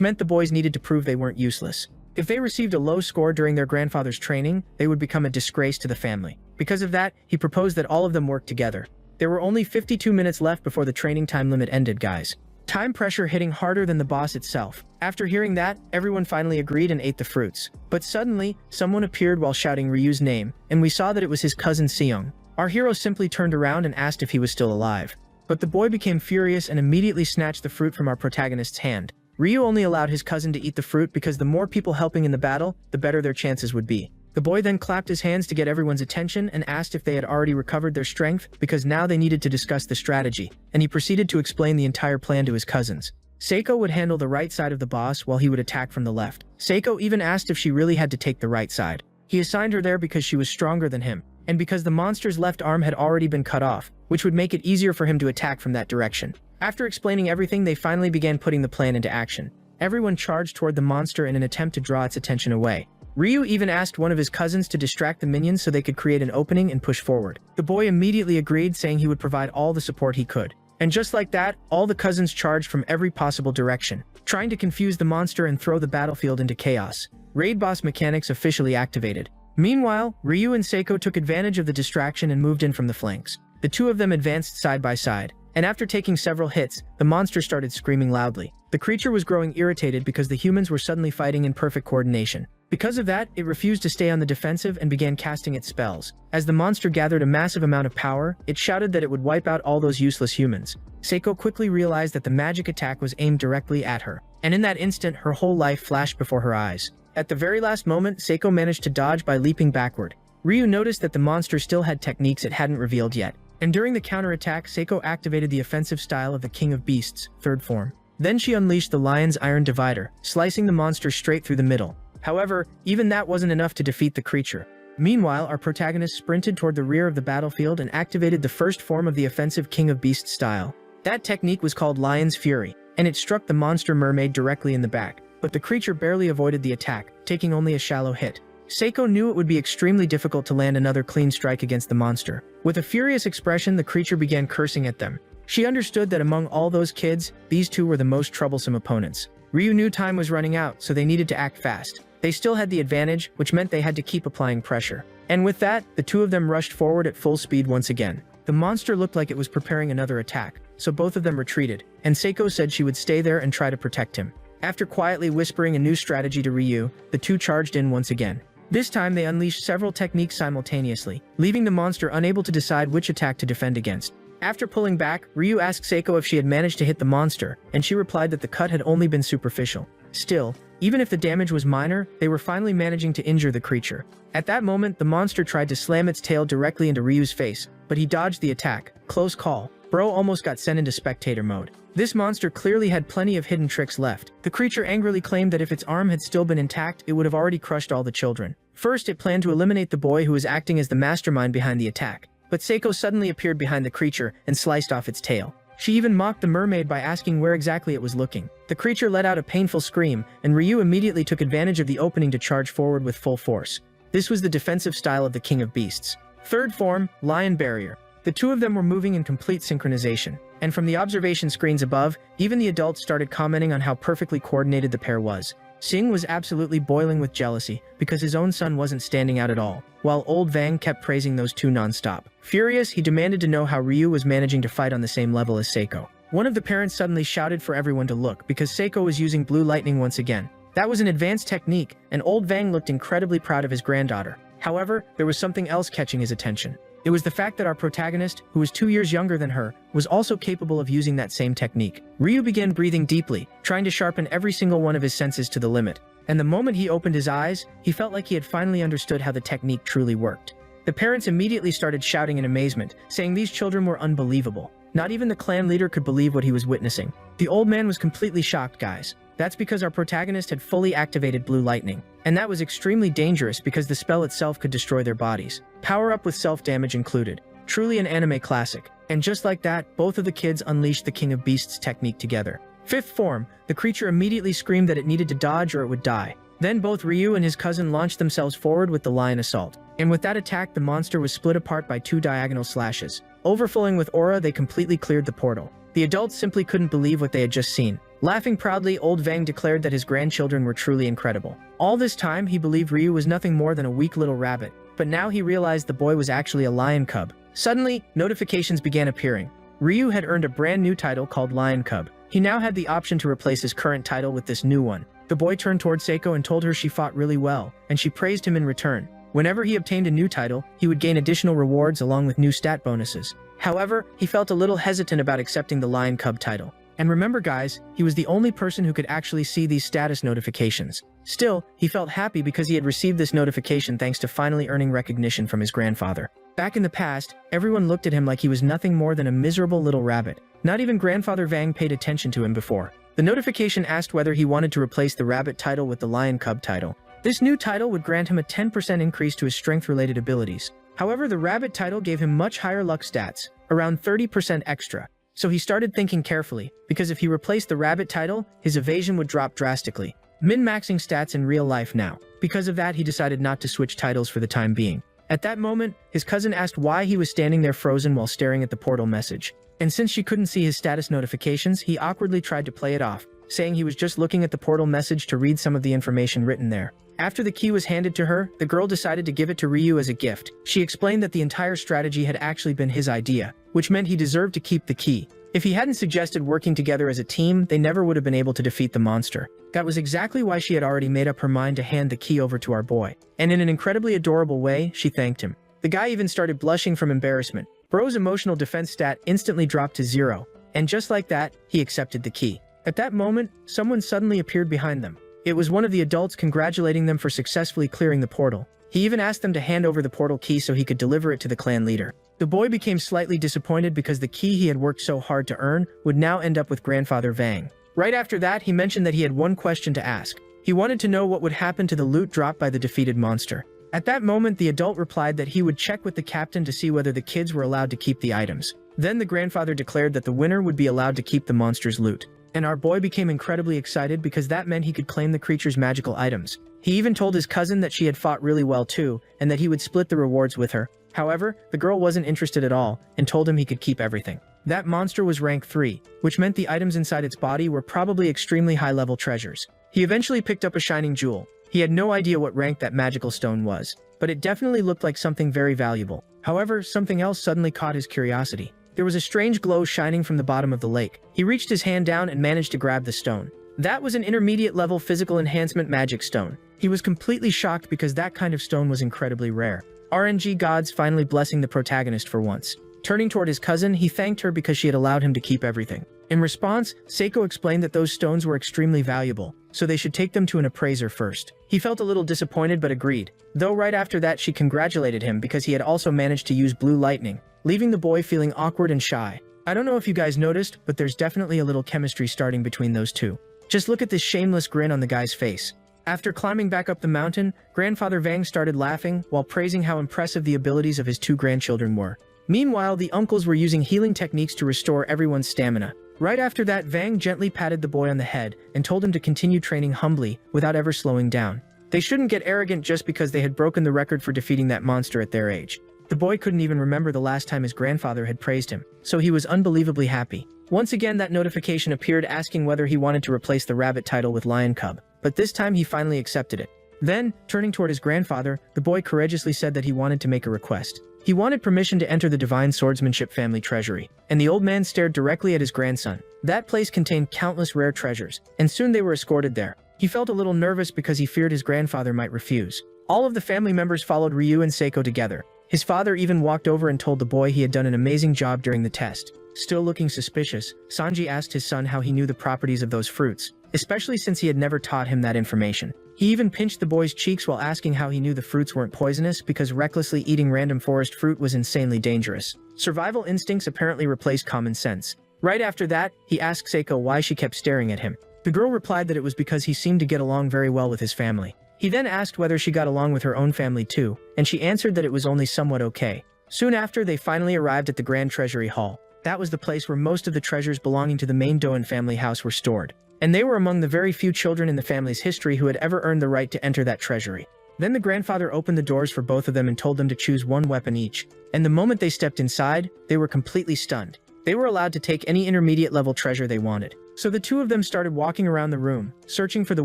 meant the boys needed to prove they weren't useless. If they received a low score during their grandfather's training, they would become a disgrace to the family. Because of that, he proposed that all of them work together. There were only 52 minutes left before the training time limit ended, guys. Time pressure hitting harder than the boss itself. After hearing that, everyone finally agreed and ate the fruits. But suddenly, someone appeared while shouting Ryu's name, and we saw that it was his cousin Seong. Our hero simply turned around and asked if he was still alive. But the boy became furious and immediately snatched the fruit from our protagonist's hand. Ryu only allowed his cousin to eat the fruit because the more people helping in the battle, the better their chances would be. The boy then clapped his hands to get everyone's attention and asked if they had already recovered their strength because now they needed to discuss the strategy, and he proceeded to explain the entire plan to his cousins. Seiko would handle the right side of the boss while he would attack from the left. Seiko even asked if she really had to take the right side. He assigned her there because she was stronger than him, and because the monster's left arm had already been cut off, which would make it easier for him to attack from that direction. After explaining everything, they finally began putting the plan into action. Everyone charged toward the monster in an attempt to draw its attention away. Ryu even asked one of his cousins to distract the minions so they could create an opening and push forward. The boy immediately agreed, saying he would provide all the support he could. And just like that, all the cousins charged from every possible direction, trying to confuse the monster and throw the battlefield into chaos. Raid boss mechanics officially activated. Meanwhile, Ryu and Seiko took advantage of the distraction and moved in from the flanks. The two of them advanced side by side, and after taking several hits, the monster started screaming loudly. The creature was growing irritated because the humans were suddenly fighting in perfect coordination. Because of that, it refused to stay on the defensive and began casting its spells. As the monster gathered a massive amount of power, it shouted that it would wipe out all those useless humans. Seiko quickly realized that the magic attack was aimed directly at her, and in that instant, her whole life flashed before her eyes. At the very last moment, Seiko managed to dodge by leaping backward. Ryu noticed that the monster still had techniques it hadn't revealed yet, and during the counterattack, Seiko activated the offensive style of the King of Beasts, third form. Then she unleashed the Lion's Iron Divider, slicing the monster straight through the middle. However, even that wasn't enough to defeat the creature. Meanwhile, our protagonist sprinted toward the rear of the battlefield and activated the first form of the offensive King of Beasts style. That technique was called Lion's Fury, and it struck the monster mermaid directly in the back, but the creature barely avoided the attack, taking only a shallow hit. Seiko knew it would be extremely difficult to land another clean strike against the monster. With a furious expression, the creature began cursing at them. She understood that among all those kids, these two were the most troublesome opponents. Ryu knew time was running out, so they needed to act fast. They still had the advantage, which meant they had to keep applying pressure. And with that, the two of them rushed forward at full speed once again. The monster looked like it was preparing another attack, so both of them retreated, and Seiko said she would stay there and try to protect him. After quietly whispering a new strategy to Ryu, the two charged in once again. This time they unleashed several techniques simultaneously, leaving the monster unable to decide which attack to defend against. After pulling back, Ryu asked Seiko if she had managed to hit the monster, and she replied that the cut had only been superficial. Still, even if the damage was minor, they were finally managing to injure the creature. At that moment, the monster tried to slam its tail directly into Ryu's face, but he dodged the attack. Close call. Bro almost got sent into spectator mode. This monster clearly had plenty of hidden tricks left. The creature angrily claimed that if its arm had still been intact, it would have already crushed all the children. First, it planned to eliminate the boy who was acting as the mastermind behind the attack. But Seiko suddenly appeared behind the creature and sliced off its tail. She even mocked the mermaid by asking where exactly it was looking. The creature let out a painful scream, and Ryu immediately took advantage of the opening to charge forward with full force. This was the defensive style of the King of Beasts. Third form, Lion Barrier. The two of them were moving in complete synchronization, and from the observation screens above, even the adults started commenting on how perfectly coordinated the pair was. Sing was absolutely boiling with jealousy because his own son wasn't standing out at all, while old Vang kept praising those two non-stop. Furious, he demanded to know how Ryu was managing to fight on the same level as Seiko. One of the parents suddenly shouted for everyone to look because Seiko was using blue lightning once again. That was an advanced technique, and old Vang looked incredibly proud of his granddaughter. However, there was something else catching his attention. It was the fact that our protagonist, who was 2 years younger than her, was also capable of using that same technique. Ryu began breathing deeply, trying to sharpen every single one of his senses to the limit. And the moment he opened his eyes, he felt like he had finally understood how the technique truly worked. The parents immediately started shouting in amazement, saying these children were unbelievable. Not even the clan leader could believe what he was witnessing. The old man was completely shocked, guys. That's because our protagonist had fully activated blue lightning. And that was extremely dangerous because the spell itself could destroy their bodies. Power up with self-damage included. Truly an anime classic. And just like that, both of the kids unleashed the King of Beasts technique together. Fifth form, the creature immediately screamed that it needed to dodge or it would die. Then both Ryu and his cousin launched themselves forward with the lion assault. And with that attack, the monster was split apart by 2 diagonal slashes. Overflowing with aura, they completely cleared the portal. The adults simply couldn't believe what they had just seen. Laughing proudly, old Vang declared that his grandchildren were truly incredible. All this time, he believed Ryu was nothing more than a weak little rabbit. But now he realized the boy was actually a lion cub. Suddenly, notifications began appearing. Ryu had earned a brand new title called Lion Cub. He now had the option to replace his current title with this new one. The boy turned toward Seiko and told her she fought really well, and she praised him in return. Whenever he obtained a new title, he would gain additional rewards along with new stat bonuses. However, he felt a little hesitant about accepting the Lion Cub title. And remember guys, he was the only person who could actually see these status notifications. Still, he felt happy because he had received this notification thanks to finally earning recognition from his grandfather. Back in the past, everyone looked at him like he was nothing more than a miserable little rabbit. Not even Grandfather Vang paid attention to him before. The notification asked whether he wanted to replace the rabbit title with the Lion Cub title. This new title would grant him a 10% increase to his strength-related abilities. However, the rabbit title gave him much higher luck stats, around 30% extra. So he started thinking carefully, because if he replaced the rabbit title, his evasion would drop drastically. Min-maxing stats in real life now. Because of that, he decided not to switch titles for the time being. At that moment, his cousin asked why he was standing there frozen while staring at the portal message. And since she couldn't see his status notifications, he awkwardly tried to play it off, saying he was just looking at the portal message to read some of the information written there. After the key was handed to her, the girl decided to give it to Ryu as a gift. She explained that the entire strategy had actually been his idea, which meant he deserved to keep the key. If he hadn't suggested working together as a team, they never would have been able to defeat the monster. That was exactly why she had already made up her mind to hand the key over to our boy. And in an incredibly adorable way, she thanked him. The guy even started blushing from embarrassment. Bro's emotional defense stat instantly dropped to 0. And just like that, he accepted the key. At that moment, someone suddenly appeared behind them. It was one of the adults congratulating them for successfully clearing the portal. He even asked them to hand over the portal key so he could deliver it to the clan leader. The boy became slightly disappointed because the key he had worked so hard to earn would now end up with Grandfather Vang. Right after that, he mentioned that he had one question to ask. He wanted to know what would happen to the loot dropped by the defeated monster. At that moment, the adult replied that he would check with the captain to see whether the kids were allowed to keep the items. Then the grandfather declared that the winner would be allowed to keep the monster's loot. And our boy became incredibly excited because that meant he could claim the creature's magical items. He even told his cousin that she had fought really well too, and that he would split the rewards with her. However, the girl wasn't interested at all, and told him he could keep everything. That monster was rank 3, which meant the items inside its body were probably extremely high-level treasures. He eventually picked up a shining jewel. He had no idea what rank that magical stone was, but it definitely looked like something very valuable. However, something else suddenly caught his curiosity. There was a strange glow shining from the bottom of the lake. He reached his hand down and managed to grab the stone. That was an intermediate level physical enhancement magic stone. He was completely shocked because that kind of stone was incredibly rare. RNG gods finally blessing the protagonist for once. Turning toward his cousin, he thanked her because she had allowed him to keep everything. In response, Seiko explained that those stones were extremely valuable, so they should take them to an appraiser first. He felt a little disappointed but agreed. Though right after that she congratulated him because he had also managed to use blue lightning, leaving the boy feeling awkward and shy. I don't know if you guys noticed, but there's definitely a little chemistry starting between those two. Just look at this shameless grin on the guy's face. After climbing back up the mountain, Grandfather Vang started laughing while praising how impressive the abilities of his 2 grandchildren were. Meanwhile, the uncles were using healing techniques to restore everyone's stamina. Right after that, Vang gently patted the boy on the head and told him to continue training humbly without ever slowing down. They shouldn't get arrogant just because they had broken the record for defeating that monster at their age. The boy couldn't even remember the last time his grandfather had praised him, so he was unbelievably happy. Once again, that notification appeared asking whether he wanted to replace the rabbit title with Lion Cub, but this time he finally accepted it. Then, turning toward his grandfather, the boy courageously said that he wanted to make a request. He wanted permission to enter the Divine Swordsmanship family treasury, and the old man stared directly at his grandson. That place contained countless rare treasures, and soon they were escorted there. He felt a little nervous because he feared his grandfather might refuse. All of the family members followed Ryu and Seiko together. His father even walked over and told the boy he had done an amazing job during the test. Still looking suspicious, Sanji asked his son how he knew the properties of those fruits, especially since he had never taught him that information. He even pinched the boy's cheeks while asking how he knew the fruits weren't poisonous because recklessly eating random forest fruit was insanely dangerous. Survival instincts apparently replaced common sense. Right after that, he asked Seiko why she kept staring at him. The girl replied that it was because he seemed to get along very well with his family. He then asked whether she got along with her own family too, and she answered that it was only somewhat okay. Soon after, they finally arrived at the Grand Treasury Hall. That was the place where most of the treasures belonging to the main Doan family house were stored. And they were among the very few children in the family's history who had ever earned the right to enter that treasury. Then the grandfather opened the doors for both of them and told them to choose one weapon each. And the moment they stepped inside, they were completely stunned. They were allowed to take any intermediate level treasure they wanted. So the two of them started walking around the room, searching for the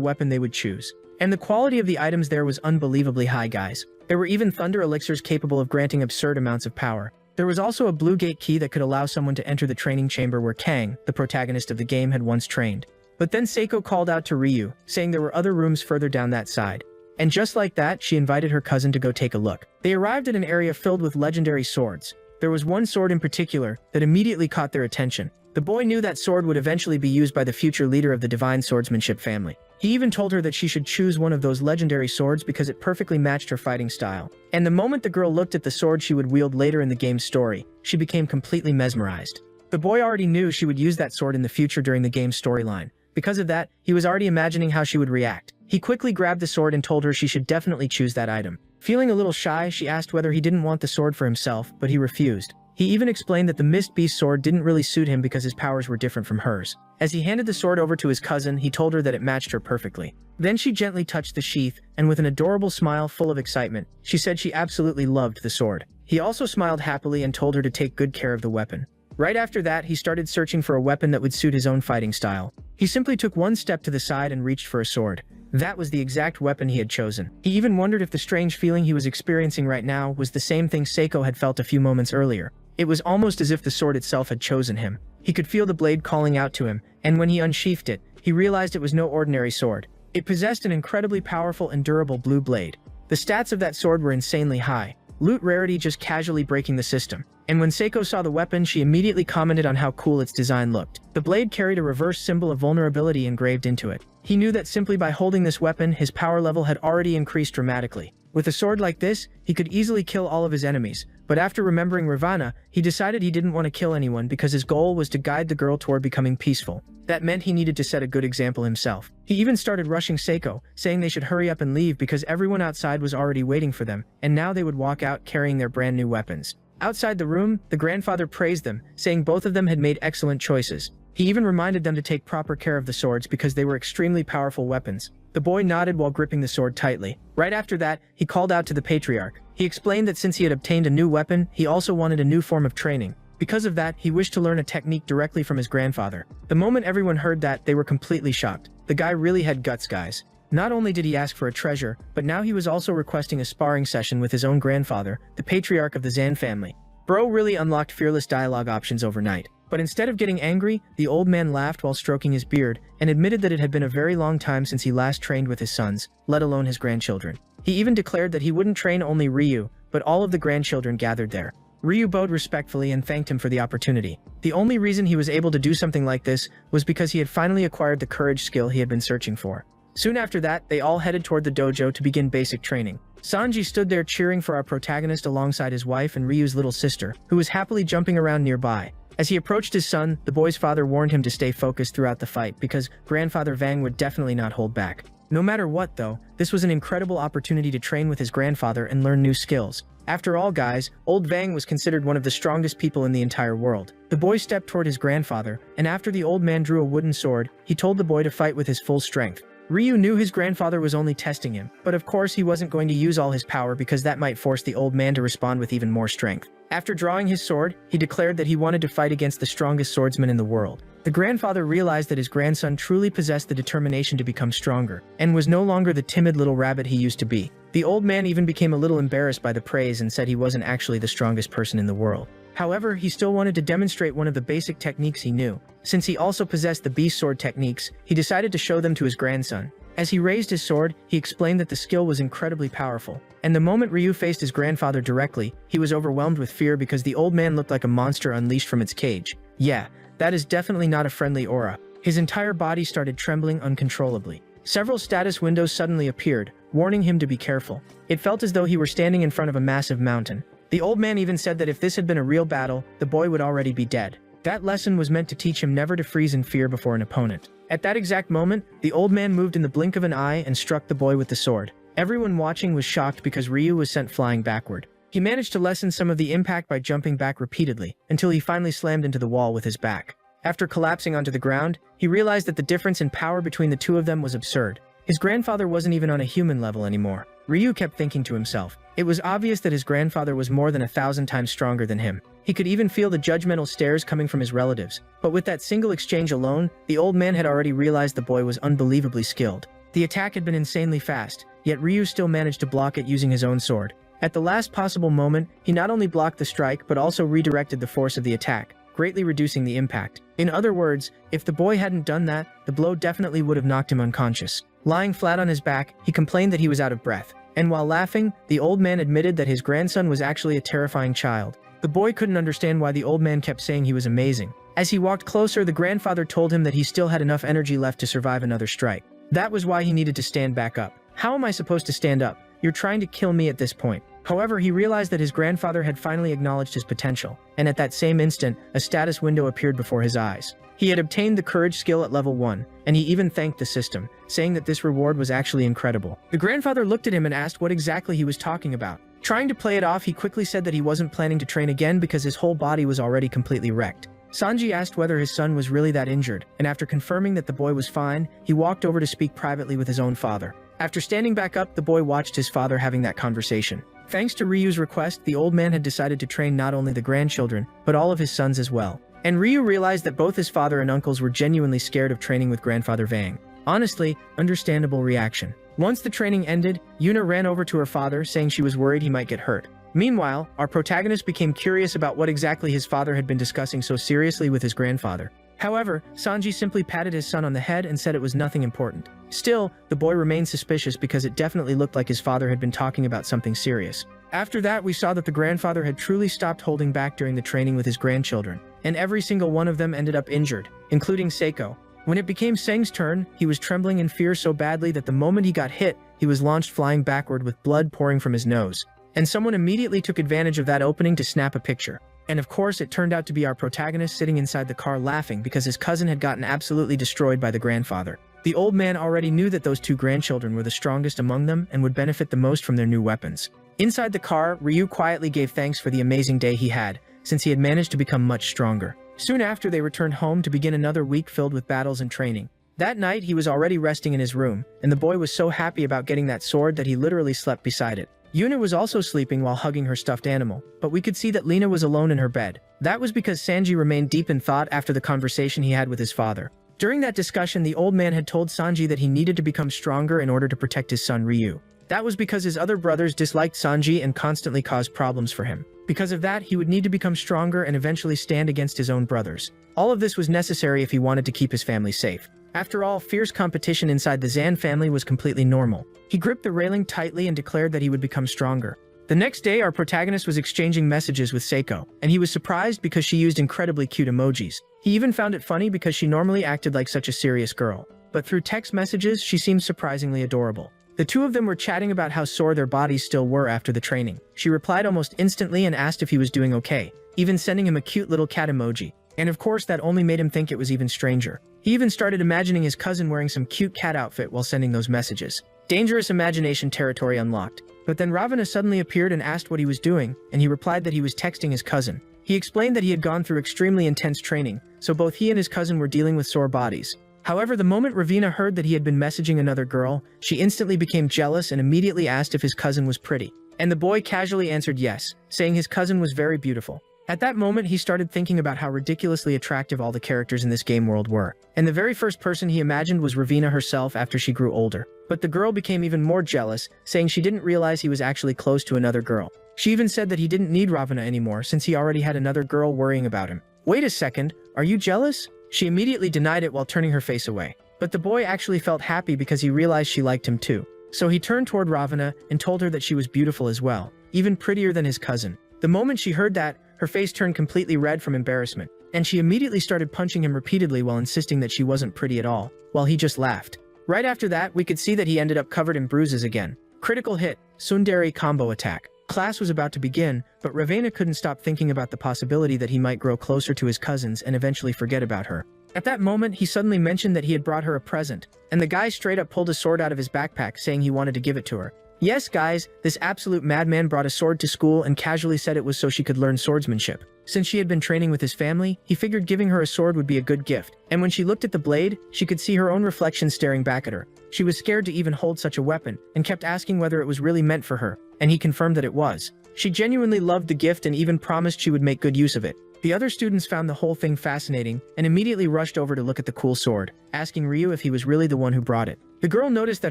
weapon they would choose. And the quality of the items there was unbelievably high, guys. There were even thunder elixirs capable of granting absurd amounts of power. There was also a blue gate key that could allow someone to enter the training chamber where Kang, the protagonist of the game, had once trained. But then Seiko called out to Ryu, saying there were other rooms further down that side. And just like that, she invited her cousin to go take a look. They arrived at an area filled with legendary swords. There was one sword in particular that immediately caught their attention. The boy knew that sword would eventually be used by the future leader of the divine swordsmanship family. He even told her that she should choose one of those legendary swords because it perfectly matched her fighting style. And the moment the girl looked at the sword she would wield later in the game's story, she became completely mesmerized. The boy already knew she would use that sword in the future during the game's storyline. Because of that, he was already imagining how she would react. He quickly grabbed the sword and told her she should definitely choose that item. Feeling a little shy, she asked whether he didn't want the sword for himself, but he refused. He even explained that the Mist Beast sword didn't really suit him because his powers were different from hers. As he handed the sword over to his cousin, he told her that it matched her perfectly. Then she gently touched the sheath, and with an adorable smile full of excitement, she said she absolutely loved the sword. He also smiled happily and told her to take good care of the weapon. Right after that, he started searching for a weapon that would suit his own fighting style. He simply took one step to the side and reached for a sword. That was the exact weapon he had chosen. He even wondered if the strange feeling he was experiencing right now was the same thing Seiko had felt a few moments earlier. It was almost as if the sword itself had chosen him. He could feel the blade calling out to him, and when he unsheathed it, he realized it was no ordinary sword. It possessed an incredibly powerful and durable blue blade. The stats of that sword were insanely high, loot rarity just casually breaking the system. And when Seiko saw the weapon, she immediately commented on how cool its design looked. The blade carried a reverse symbol of vulnerability engraved into it. He knew that simply by holding this weapon, his power level had already increased dramatically. With a sword like this, he could easily kill all of his enemies. But after remembering Ravana, he decided he didn't want to kill anyone because his goal was to guide the girl toward becoming peaceful. That meant he needed to set a good example himself. He even started rushing Seiko, saying they should hurry up and leave because everyone outside was already waiting for them, and now they would walk out carrying their brand new weapons. Outside the room, the grandfather praised them, saying both of them had made excellent choices. He even reminded them to take proper care of the swords because they were extremely powerful weapons. The boy nodded while gripping the sword tightly. Right after that, he called out to the patriarch. He explained that since he had obtained a new weapon, he also wanted a new form of training. Because of that, he wished to learn a technique directly from his grandfather. The moment everyone heard that, they were completely shocked. The guy really had guts, guys. Not only did he ask for a treasure, but now he was also requesting a sparring session with his own grandfather, the patriarch of the Zan family. Bro really unlocked fearless dialogue options overnight. But instead of getting angry, the old man laughed while stroking his beard and admitted that it had been a very long time since he last trained with his sons, let alone his grandchildren. He even declared that he wouldn't train only Ryu, but all of the grandchildren gathered there. Ryu bowed respectfully and thanked him for the opportunity. The only reason he was able to do something like this was because he had finally acquired the courage skill he had been searching for. Soon after that, they all headed toward the dojo to begin basic training. Sanji stood there cheering for our protagonist alongside his wife and Ryu's little sister, who was happily jumping around nearby. As he approached his son, the boy's father warned him to stay focused throughout the fight because Grandfather Vang would definitely not hold back. No matter what though, this was an incredible opportunity to train with his grandfather and learn new skills. After all guys, old Vang was considered one of the strongest people in the entire world. The boy stepped toward his grandfather, and after the old man drew a wooden sword, he told the boy to fight with his full strength. Ryu knew his grandfather was only testing him, but of course he wasn't going to use all his power because that might force the old man to respond with even more strength. After drawing his sword, he declared that he wanted to fight against the strongest swordsman in the world. The grandfather realized that his grandson truly possessed the determination to become stronger, and was no longer the timid little rabbit he used to be. The old man even became a little embarrassed by the praise and said he wasn't actually the strongest person in the world. However, he still wanted to demonstrate one of the basic techniques he knew. Since he also possessed the beast sword techniques, he decided to show them to his grandson. As he raised his sword, he explained that the skill was incredibly powerful. And the moment Ryu faced his grandfather directly, he was overwhelmed with fear because the old man looked like a monster unleashed from its cage. Yeah, that is definitely not a friendly aura. His entire body started trembling uncontrollably. Several status windows suddenly appeared, warning him to be careful. It felt as though he were standing in front of a massive mountain. The old man even said that if this had been a real battle, the boy would already be dead. That lesson was meant to teach him never to freeze in fear before an opponent. At that exact moment, the old man moved in the blink of an eye and struck the boy with the sword. Everyone watching was shocked because Ryu was sent flying backward. He managed to lessen some of the impact by jumping back repeatedly, until he finally slammed into the wall with his back. After collapsing onto the ground, he realized that the difference in power between the two of them was absurd. His grandfather wasn't even on a human level anymore. Ryu kept thinking to himself. It was obvious that his grandfather was more than 1,000 times stronger than him. He could even feel the judgmental stares coming from his relatives. But with that single exchange alone, the old man had already realized the boy was unbelievably skilled. The attack had been insanely fast, yet Ryu still managed to block it using his own sword. At the last possible moment, he not only blocked the strike but also redirected the force of the attack, greatly reducing the impact. In other words, if the boy hadn't done that, the blow definitely would have knocked him unconscious. Lying flat on his back, he complained that he was out of breath. And while laughing, the old man admitted that his grandson was actually a terrifying child. The boy couldn't understand why the old man kept saying he was amazing. As he walked closer, the grandfather told him that he still had enough energy left to survive another strike. That was why he needed to stand back up. How am I supposed to stand up? You're trying to kill me at this point. However, he realized that his grandfather had finally acknowledged his potential, and at that same instant, a status window appeared before his eyes. He had obtained the courage skill at level 1, and he even thanked the system, saying that this reward was actually incredible. The grandfather looked at him and asked what exactly he was talking about. Trying to play it off, he quickly said that he wasn't planning to train again because his whole body was already completely wrecked. Sanji asked whether his son was really that injured, and after confirming that the boy was fine, he walked over to speak privately with his own father. After standing back up, the boy watched his father having that conversation. Thanks to Ryu's request, the old man had decided to train not only the grandchildren, but all of his sons as well. And Ryu realized that both his father and uncles were genuinely scared of training with Grandfather Vang. Honestly, understandable reaction. Once the training ended, Yuna ran over to her father, saying she was worried he might get hurt. Meanwhile, our protagonist became curious about what exactly his father had been discussing so seriously with his grandfather. However, Sanji simply patted his son on the head and said it was nothing important. Still, the boy remained suspicious because it definitely looked like his father had been talking about something serious. After that, we saw that the grandfather had truly stopped holding back during the training with his grandchildren, and every single one of them ended up injured, including Seiko. When it became Seng's turn, he was trembling in fear so badly that the moment he got hit, he was launched flying backward with blood pouring from his nose. And someone immediately took advantage of that opening to snap a picture. And of course, it turned out to be our protagonist sitting inside the car laughing because his cousin had gotten absolutely destroyed by the grandfather. The old man already knew that those two grandchildren were the strongest among them and would benefit the most from their new weapons. Inside the car, Ryu quietly gave thanks for the amazing day he had, since he had managed to become much stronger. Soon after, they returned home to begin another week filled with battles and training. That night, he was already resting in his room, and the boy was so happy about getting that sword that he literally slept beside it. Yuna was also sleeping while hugging her stuffed animal, but we could see that Lena was alone in her bed. That was because Sanji remained deep in thought after the conversation he had with his father. During that discussion, the old man had told Sanji that he needed to become stronger in order to protect his son Ryu. That was because his other brothers disliked Sanji and constantly caused problems for him. Because of that, he would need to become stronger and eventually stand against his own brothers. All of this was necessary if he wanted to keep his family safe. After all, fierce competition inside the Zan family was completely normal. He gripped the railing tightly and declared that he would become stronger. The next day, our protagonist was exchanging messages with Seiko, and he was surprised because she used incredibly cute emojis. He even found it funny because she normally acted like such a serious girl. But through text messages, she seemed surprisingly adorable. The two of them were chatting about how sore their bodies still were after the training. She replied almost instantly and asked if he was doing okay, even sending him a cute little cat emoji. And of course, that only made him think it was even stranger. He even started imagining his cousin wearing some cute cat outfit while sending those messages. Dangerous imagination territory unlocked. But then Ravana suddenly appeared and asked what he was doing, and he replied that he was texting his cousin. He explained that he had gone through extremely intense training, so both he and his cousin were dealing with sore bodies. However, the moment Ravina heard that he had been messaging another girl, she instantly became jealous and immediately asked if his cousin was pretty. And the boy casually answered yes, saying his cousin was very beautiful. At that moment, he started thinking about how ridiculously attractive all the characters in this game world were. And the very first person he imagined was Ravina herself after she grew older. But the girl became even more jealous, saying she didn't realize he was actually close to another girl. She even said that he didn't need Ravana anymore since he already had another girl worrying about him. Wait a second, are you jealous? She immediately denied it while turning her face away. But the boy actually felt happy because he realized she liked him too. So he turned toward Ravana and told her that she was beautiful as well, even prettier than his cousin. The moment she heard that, her face turned completely red from embarrassment, and she immediately started punching him repeatedly while insisting that she wasn't pretty at all, while he just laughed. Right after that, we could see that he ended up covered in bruises again. Critical hit, Tsundere combo attack. Class was about to begin, but Ravenna couldn't stop thinking about the possibility that he might grow closer to his cousins and eventually forget about her. At that moment, he suddenly mentioned that he had brought her a present, and the guy straight up pulled a sword out of his backpack saying he wanted to give it to her. Yes, guys, this absolute madman brought a sword to school and casually said it was so she could learn swordsmanship. Since she had been training with his family, he figured giving her a sword would be a good gift, and when she looked at the blade, she could see her own reflection staring back at her. She was scared to even hold such a weapon, and kept asking whether it was really meant for her, and he confirmed that it was. She genuinely loved the gift and even promised she would make good use of it. The other students found the whole thing fascinating and immediately rushed over to look at the cool sword, asking Ryu if he was really the one who brought it. The girl noticed that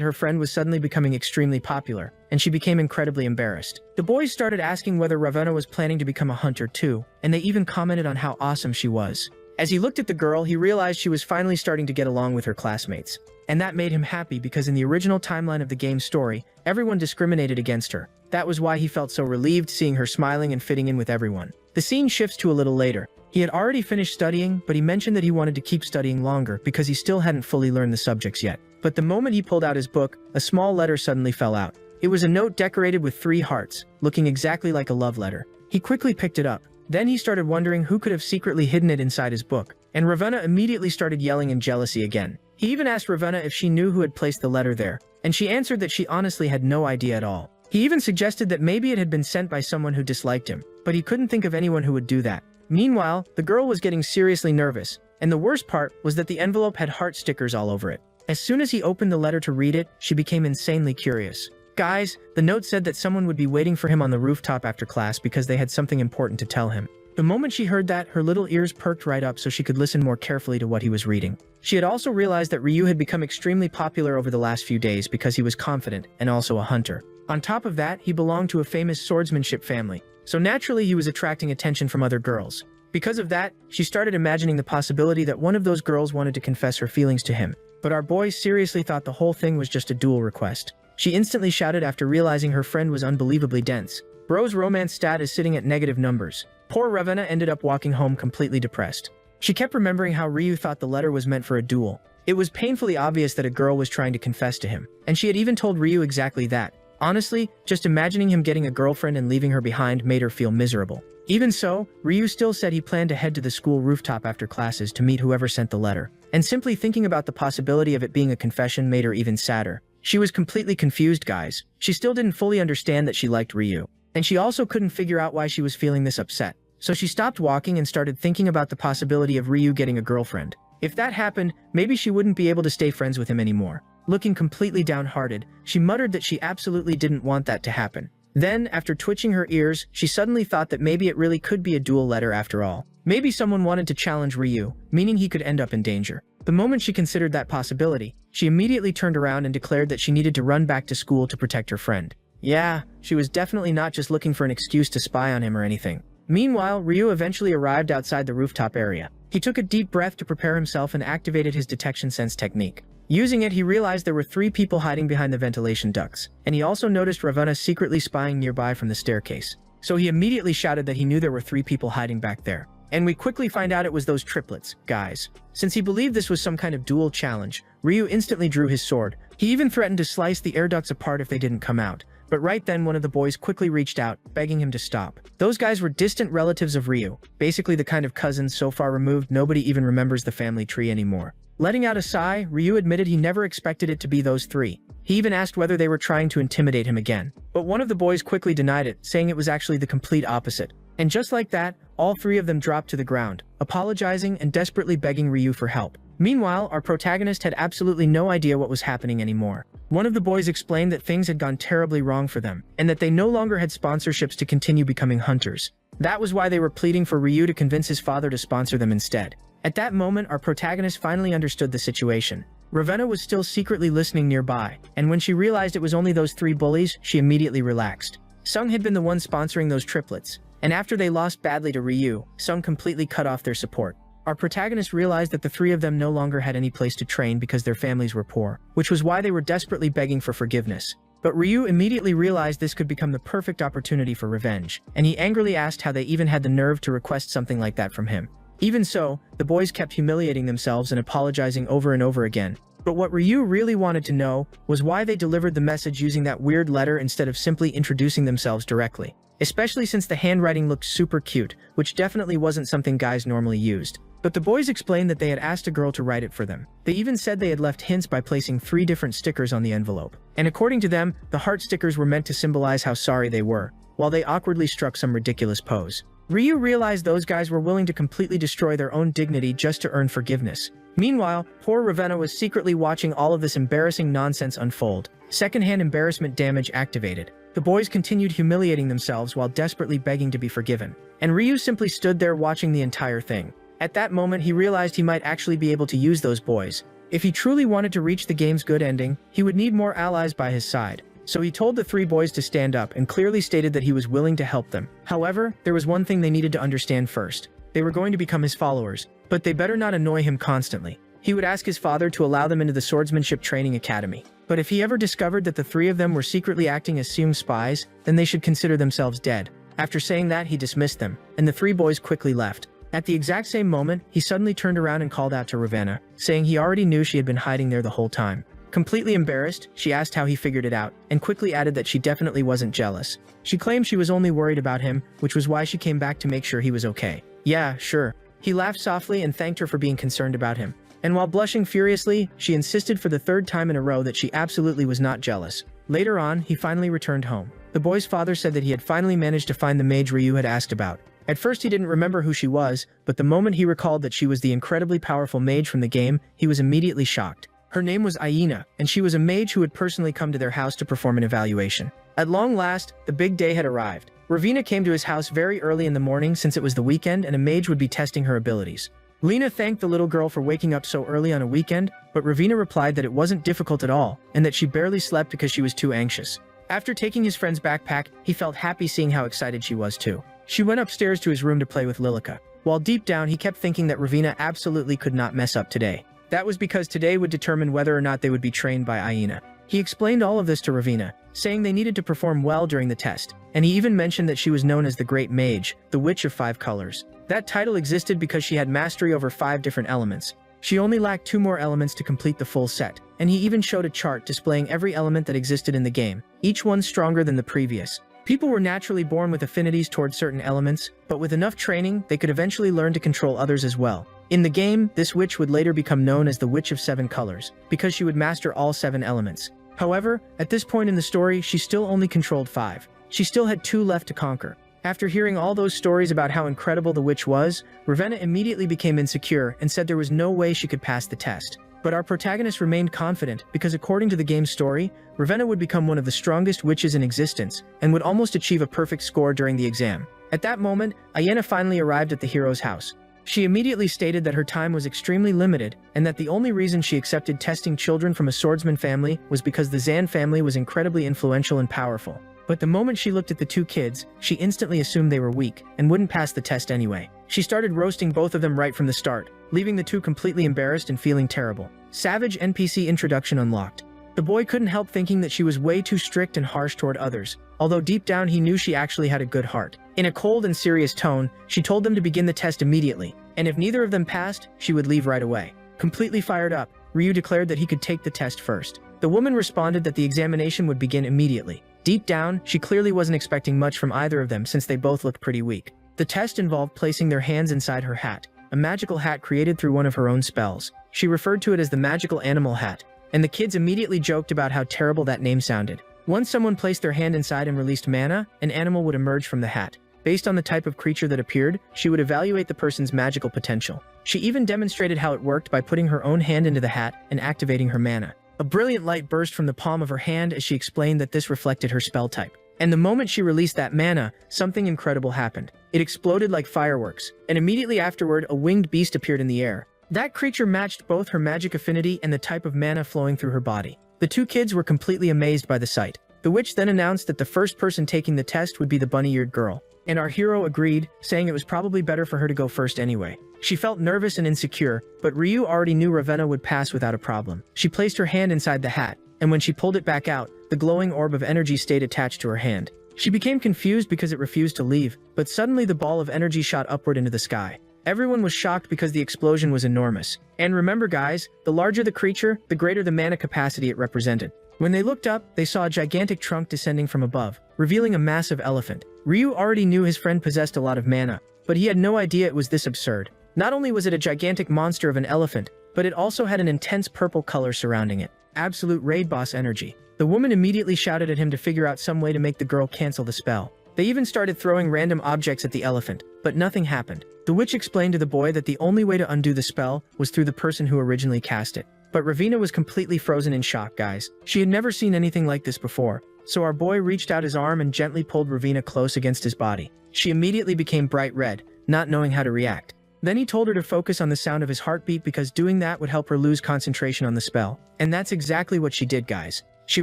her friend was suddenly becoming extremely popular, and she became incredibly embarrassed. The boys started asking whether Ravenna was planning to become a hunter too, and they even commented on how awesome she was. As he looked at the girl, he realized she was finally starting to get along with her classmates. And that made him happy because in the original timeline of the game's story, everyone discriminated against her. That was why he felt so relieved seeing her smiling and fitting in with everyone. The scene shifts to a little later. He had already finished studying, but he mentioned that he wanted to keep studying longer because he still hadn't fully learned the subjects yet. But the moment he pulled out his book, a small letter suddenly fell out. It was a note decorated with 3 hearts, looking exactly like a love letter. He quickly picked it up. Then he started wondering who could have secretly hidden it inside his book, and Ravenna immediately started yelling in jealousy again. He even asked Ravenna if she knew who had placed the letter there, and she answered that she honestly had no idea at all. He even suggested that maybe it had been sent by someone who disliked him, but he couldn't think of anyone who would do that. Meanwhile, the girl was getting seriously nervous, and the worst part was that the envelope had heart stickers all over it. As soon as he opened the letter to read it, she became insanely curious. Guys, the note said that someone would be waiting for him on the rooftop after class because they had something important to tell him. The moment she heard that, her little ears perked right up so she could listen more carefully to what he was reading. She had also realized that Ryu had become extremely popular over the last few days because he was confident and also a hunter. On top of that, he belonged to a famous swordsmanship family, so naturally he was attracting attention from other girls. Because of that, she started imagining the possibility that one of those girls wanted to confess her feelings to him. But our boy seriously thought the whole thing was just a duel request. She instantly shouted after realizing her friend was unbelievably dense. Bro's romance stat is sitting at negative numbers. Poor Ravenna ended up walking home completely depressed. She kept remembering how Ryu thought the letter was meant for a duel. It was painfully obvious that a girl was trying to confess to him, and she had even told Ryu exactly that. Honestly, just imagining him getting a girlfriend and leaving her behind made her feel miserable. Even so, Ryu still said he planned to head to the school rooftop after classes to meet whoever sent the letter. And simply thinking about the possibility of it being a confession made her even sadder. She was completely confused, guys. She still didn't fully understand that she liked Ryu. And she also couldn't figure out why she was feeling this upset. So she stopped walking and started thinking about the possibility of Ryu getting a girlfriend. If that happened, maybe she wouldn't be able to stay friends with him anymore. Looking completely downhearted, she muttered that she absolutely didn't want that to happen. Then, after twitching her ears, she suddenly thought that maybe it really could be a duel letter after all. Maybe someone wanted to challenge Ryu, meaning he could end up in danger. The moment she considered that possibility, she immediately turned around and declared that she needed to run back to school to protect her friend. Yeah, she was definitely not just looking for an excuse to spy on him or anything. Meanwhile, Ryu eventually arrived outside the rooftop area. He took a deep breath to prepare himself and activated his detection sense technique. Using it, he realized there were 3 people hiding behind the ventilation ducts, and he also noticed Ravenna secretly spying nearby from the staircase. So he immediately shouted that he knew there were 3 people hiding back there. And we quickly find out it was those triplets, guys. Since he believed this was some kind of duel challenge, Ryu instantly drew his sword. He even threatened to slice the air ducts apart if they didn't come out. But right then, one of the boys quickly reached out, begging him to stop. Those guys were distant relatives of Ryu, basically the kind of cousins so far removed nobody even remembers the family tree anymore. Letting out a sigh, Ryu admitted he never expected it to be those 3. He even asked whether they were trying to intimidate him again. But one of the boys quickly denied it, saying it was actually the complete opposite. And just like that, all 3 of them dropped to the ground, apologizing and desperately begging Ryu for help. Meanwhile, our protagonist had absolutely no idea what was happening anymore. One of the boys explained that things had gone terribly wrong for them, and that they no longer had sponsorships to continue becoming hunters. That was why they were pleading for Ryu to convince his father to sponsor them instead. At that moment, our protagonist finally understood the situation. Ravenna was still secretly listening nearby, and when she realized it was only those 3 bullies, she immediately relaxed. Sung had been the one sponsoring those triplets, and after they lost badly to Ryu, Sung completely cut off their support. Our protagonist realized that the 3 of them no longer had any place to train because their families were poor, which was why they were desperately begging for forgiveness. But Ryu immediately realized this could become the perfect opportunity for revenge, and he angrily asked how they even had the nerve to request something like that from him. Even so, the boys kept humiliating themselves and apologizing over and over again. But what Ryu really wanted to know was why they delivered the message using that weird letter instead of simply introducing themselves directly. Especially since the handwriting looked super cute, which definitely wasn't something guys normally used. But the boys explained that they had asked a girl to write it for them. They even said they had left hints by placing 3 different stickers on the envelope. And according to them, the heart stickers were meant to symbolize how sorry they were, while they awkwardly struck some ridiculous pose. Ryu realized those guys were willing to completely destroy their own dignity just to earn forgiveness. Meanwhile, poor Ravenna was secretly watching all of this embarrassing nonsense unfold. Secondhand embarrassment damage activated. The boys continued humiliating themselves while desperately begging to be forgiven. And Ryu simply stood there watching the entire thing. At that moment, he realized he might actually be able to use those boys. If he truly wanted to reach the game's good ending, he would need more allies by his side. So he told the 3 boys to stand up and clearly stated that he was willing to help them. However, there was one thing they needed to understand first. They were going to become his followers, but they better not annoy him constantly. He would ask his father to allow them into the swordsmanship training academy. But if he ever discovered that the 3 of them were secretly acting as assumed spies, then they should consider themselves dead. After saying that, he dismissed them, and the 3 boys quickly left. At the exact same moment, he suddenly turned around and called out to Ravenna, saying he already knew she had been hiding there the whole time. Completely embarrassed, she asked how he figured it out, and quickly added that she definitely wasn't jealous. She claimed she was only worried about him, which was why she came back to make sure he was okay. Yeah, sure. He laughed softly and thanked her for being concerned about him. And while blushing furiously, she insisted for the 3rd time in a row that she absolutely was not jealous. Later on, he finally returned home. The boy's father said that he had finally managed to find the mage Ryu had asked about. At first he didn't remember who she was, but the moment he recalled that she was the incredibly powerful mage from the game, he was immediately shocked. Her name was Aina, and she was a mage who had personally come to their house to perform an evaluation. At long last, the big day had arrived. Ravina came to his house very early in the morning since it was the weekend and a mage would be testing her abilities. Lena thanked the little girl for waking up so early on a weekend, but Ravina replied that it wasn't difficult at all, and that she barely slept because she was too anxious. After taking his friend's backpack, he felt happy seeing how excited she was too. She went upstairs to his room to play with Lilica, while deep down he kept thinking that Ravina absolutely could not mess up today. That was because today would determine whether or not they would be trained by Aina. He explained all of this to Ravina, saying they needed to perform well during the test, and he even mentioned that she was known as the Great Mage, the Witch of 5 Colors. That title existed because she had mastery over 5 different elements. She only lacked 2 more elements to complete the full set, and he even showed a chart displaying every element that existed in the game, each one stronger than the previous. People were naturally born with affinities towards certain elements, but with enough training, they could eventually learn to control others as well. In the game, this witch would later become known as the Witch of 7 Colors, because she would master all 7 elements. However, at this point in the story, she still only controlled 5. She still had 2 left to conquer. After hearing all those stories about how incredible the witch was, Ravenna immediately became insecure and said there was no way she could pass the test. But our protagonist remained confident because according to the game's story, Ravenna would become one of the strongest witches in existence and would almost achieve a perfect score during the exam. At that moment, Aina finally arrived at the hero's house. She immediately stated that her time was extremely limited and that the only reason she accepted testing children from a swordsman family was because the Zan family was incredibly influential and powerful. But the moment she looked at the 2 kids, she instantly assumed they were weak and wouldn't pass the test anyway. She started roasting both of them right from the start, leaving the 2 completely embarrassed and feeling terrible. Savage NPC introduction unlocked. The boy couldn't help thinking that she was way too strict and harsh toward others, although deep down he knew she actually had a good heart. In a cold and serious tone, she told them to begin the test immediately, and if neither of them passed, she would leave right away. Completely fired up, Ryu declared that he could take the test first. The woman responded that the examination would begin immediately. Deep down, she clearly wasn't expecting much from either of them since they both looked pretty weak. The test involved placing their hands inside her hat, a magical hat created through one of her own spells. She referred to it as the magical animal hat, and the kids immediately joked about how terrible that name sounded. Once someone placed their hand inside and released mana, an animal would emerge from the hat. Based on the type of creature that appeared, she would evaluate the person's magical potential. She even demonstrated how it worked by putting her own hand into the hat and activating her mana. A brilliant light burst from the palm of her hand as she explained that this reflected her spell type. And the moment she released that mana, something incredible happened. It exploded like fireworks, and immediately afterward, a winged beast appeared in the air. That creature matched both her magic affinity and the type of mana flowing through her body. The 2 kids were completely amazed by the sight. The witch then announced that the first person taking the test would be the bunny-eared girl. And our hero agreed, saying it was probably better for her to go first anyway. She felt nervous and insecure, but Ryu already knew Ravenna would pass without a problem. She placed her hand inside the hat, and when she pulled it back out, the glowing orb of energy stayed attached to her hand. She became confused because it refused to leave, but suddenly the ball of energy shot upward into the sky. Everyone was shocked because the explosion was enormous. And remember guys, the larger the creature, the greater the mana capacity it represented. When they looked up, they saw a gigantic trunk descending from above, revealing a massive elephant. Ryu already knew his friend possessed a lot of mana, but he had no idea it was this absurd. Not only was it a gigantic monster of an elephant, but it also had an intense purple color surrounding it. Absolute raid boss energy. The woman immediately shouted at him to figure out some way to make the girl cancel the spell. They even started throwing random objects at the elephant, but nothing happened. The witch explained to the boy that the only way to undo the spell was through the person who originally cast it. But Ravina was completely frozen in shock, guys. She had never seen anything like this before. So our boy reached out his arm and gently pulled Ravina close against his body. She immediately became bright red, not knowing how to react. Then he told her to focus on the sound of his heartbeat because doing that would help her lose concentration on the spell. And that's exactly what she did, guys. She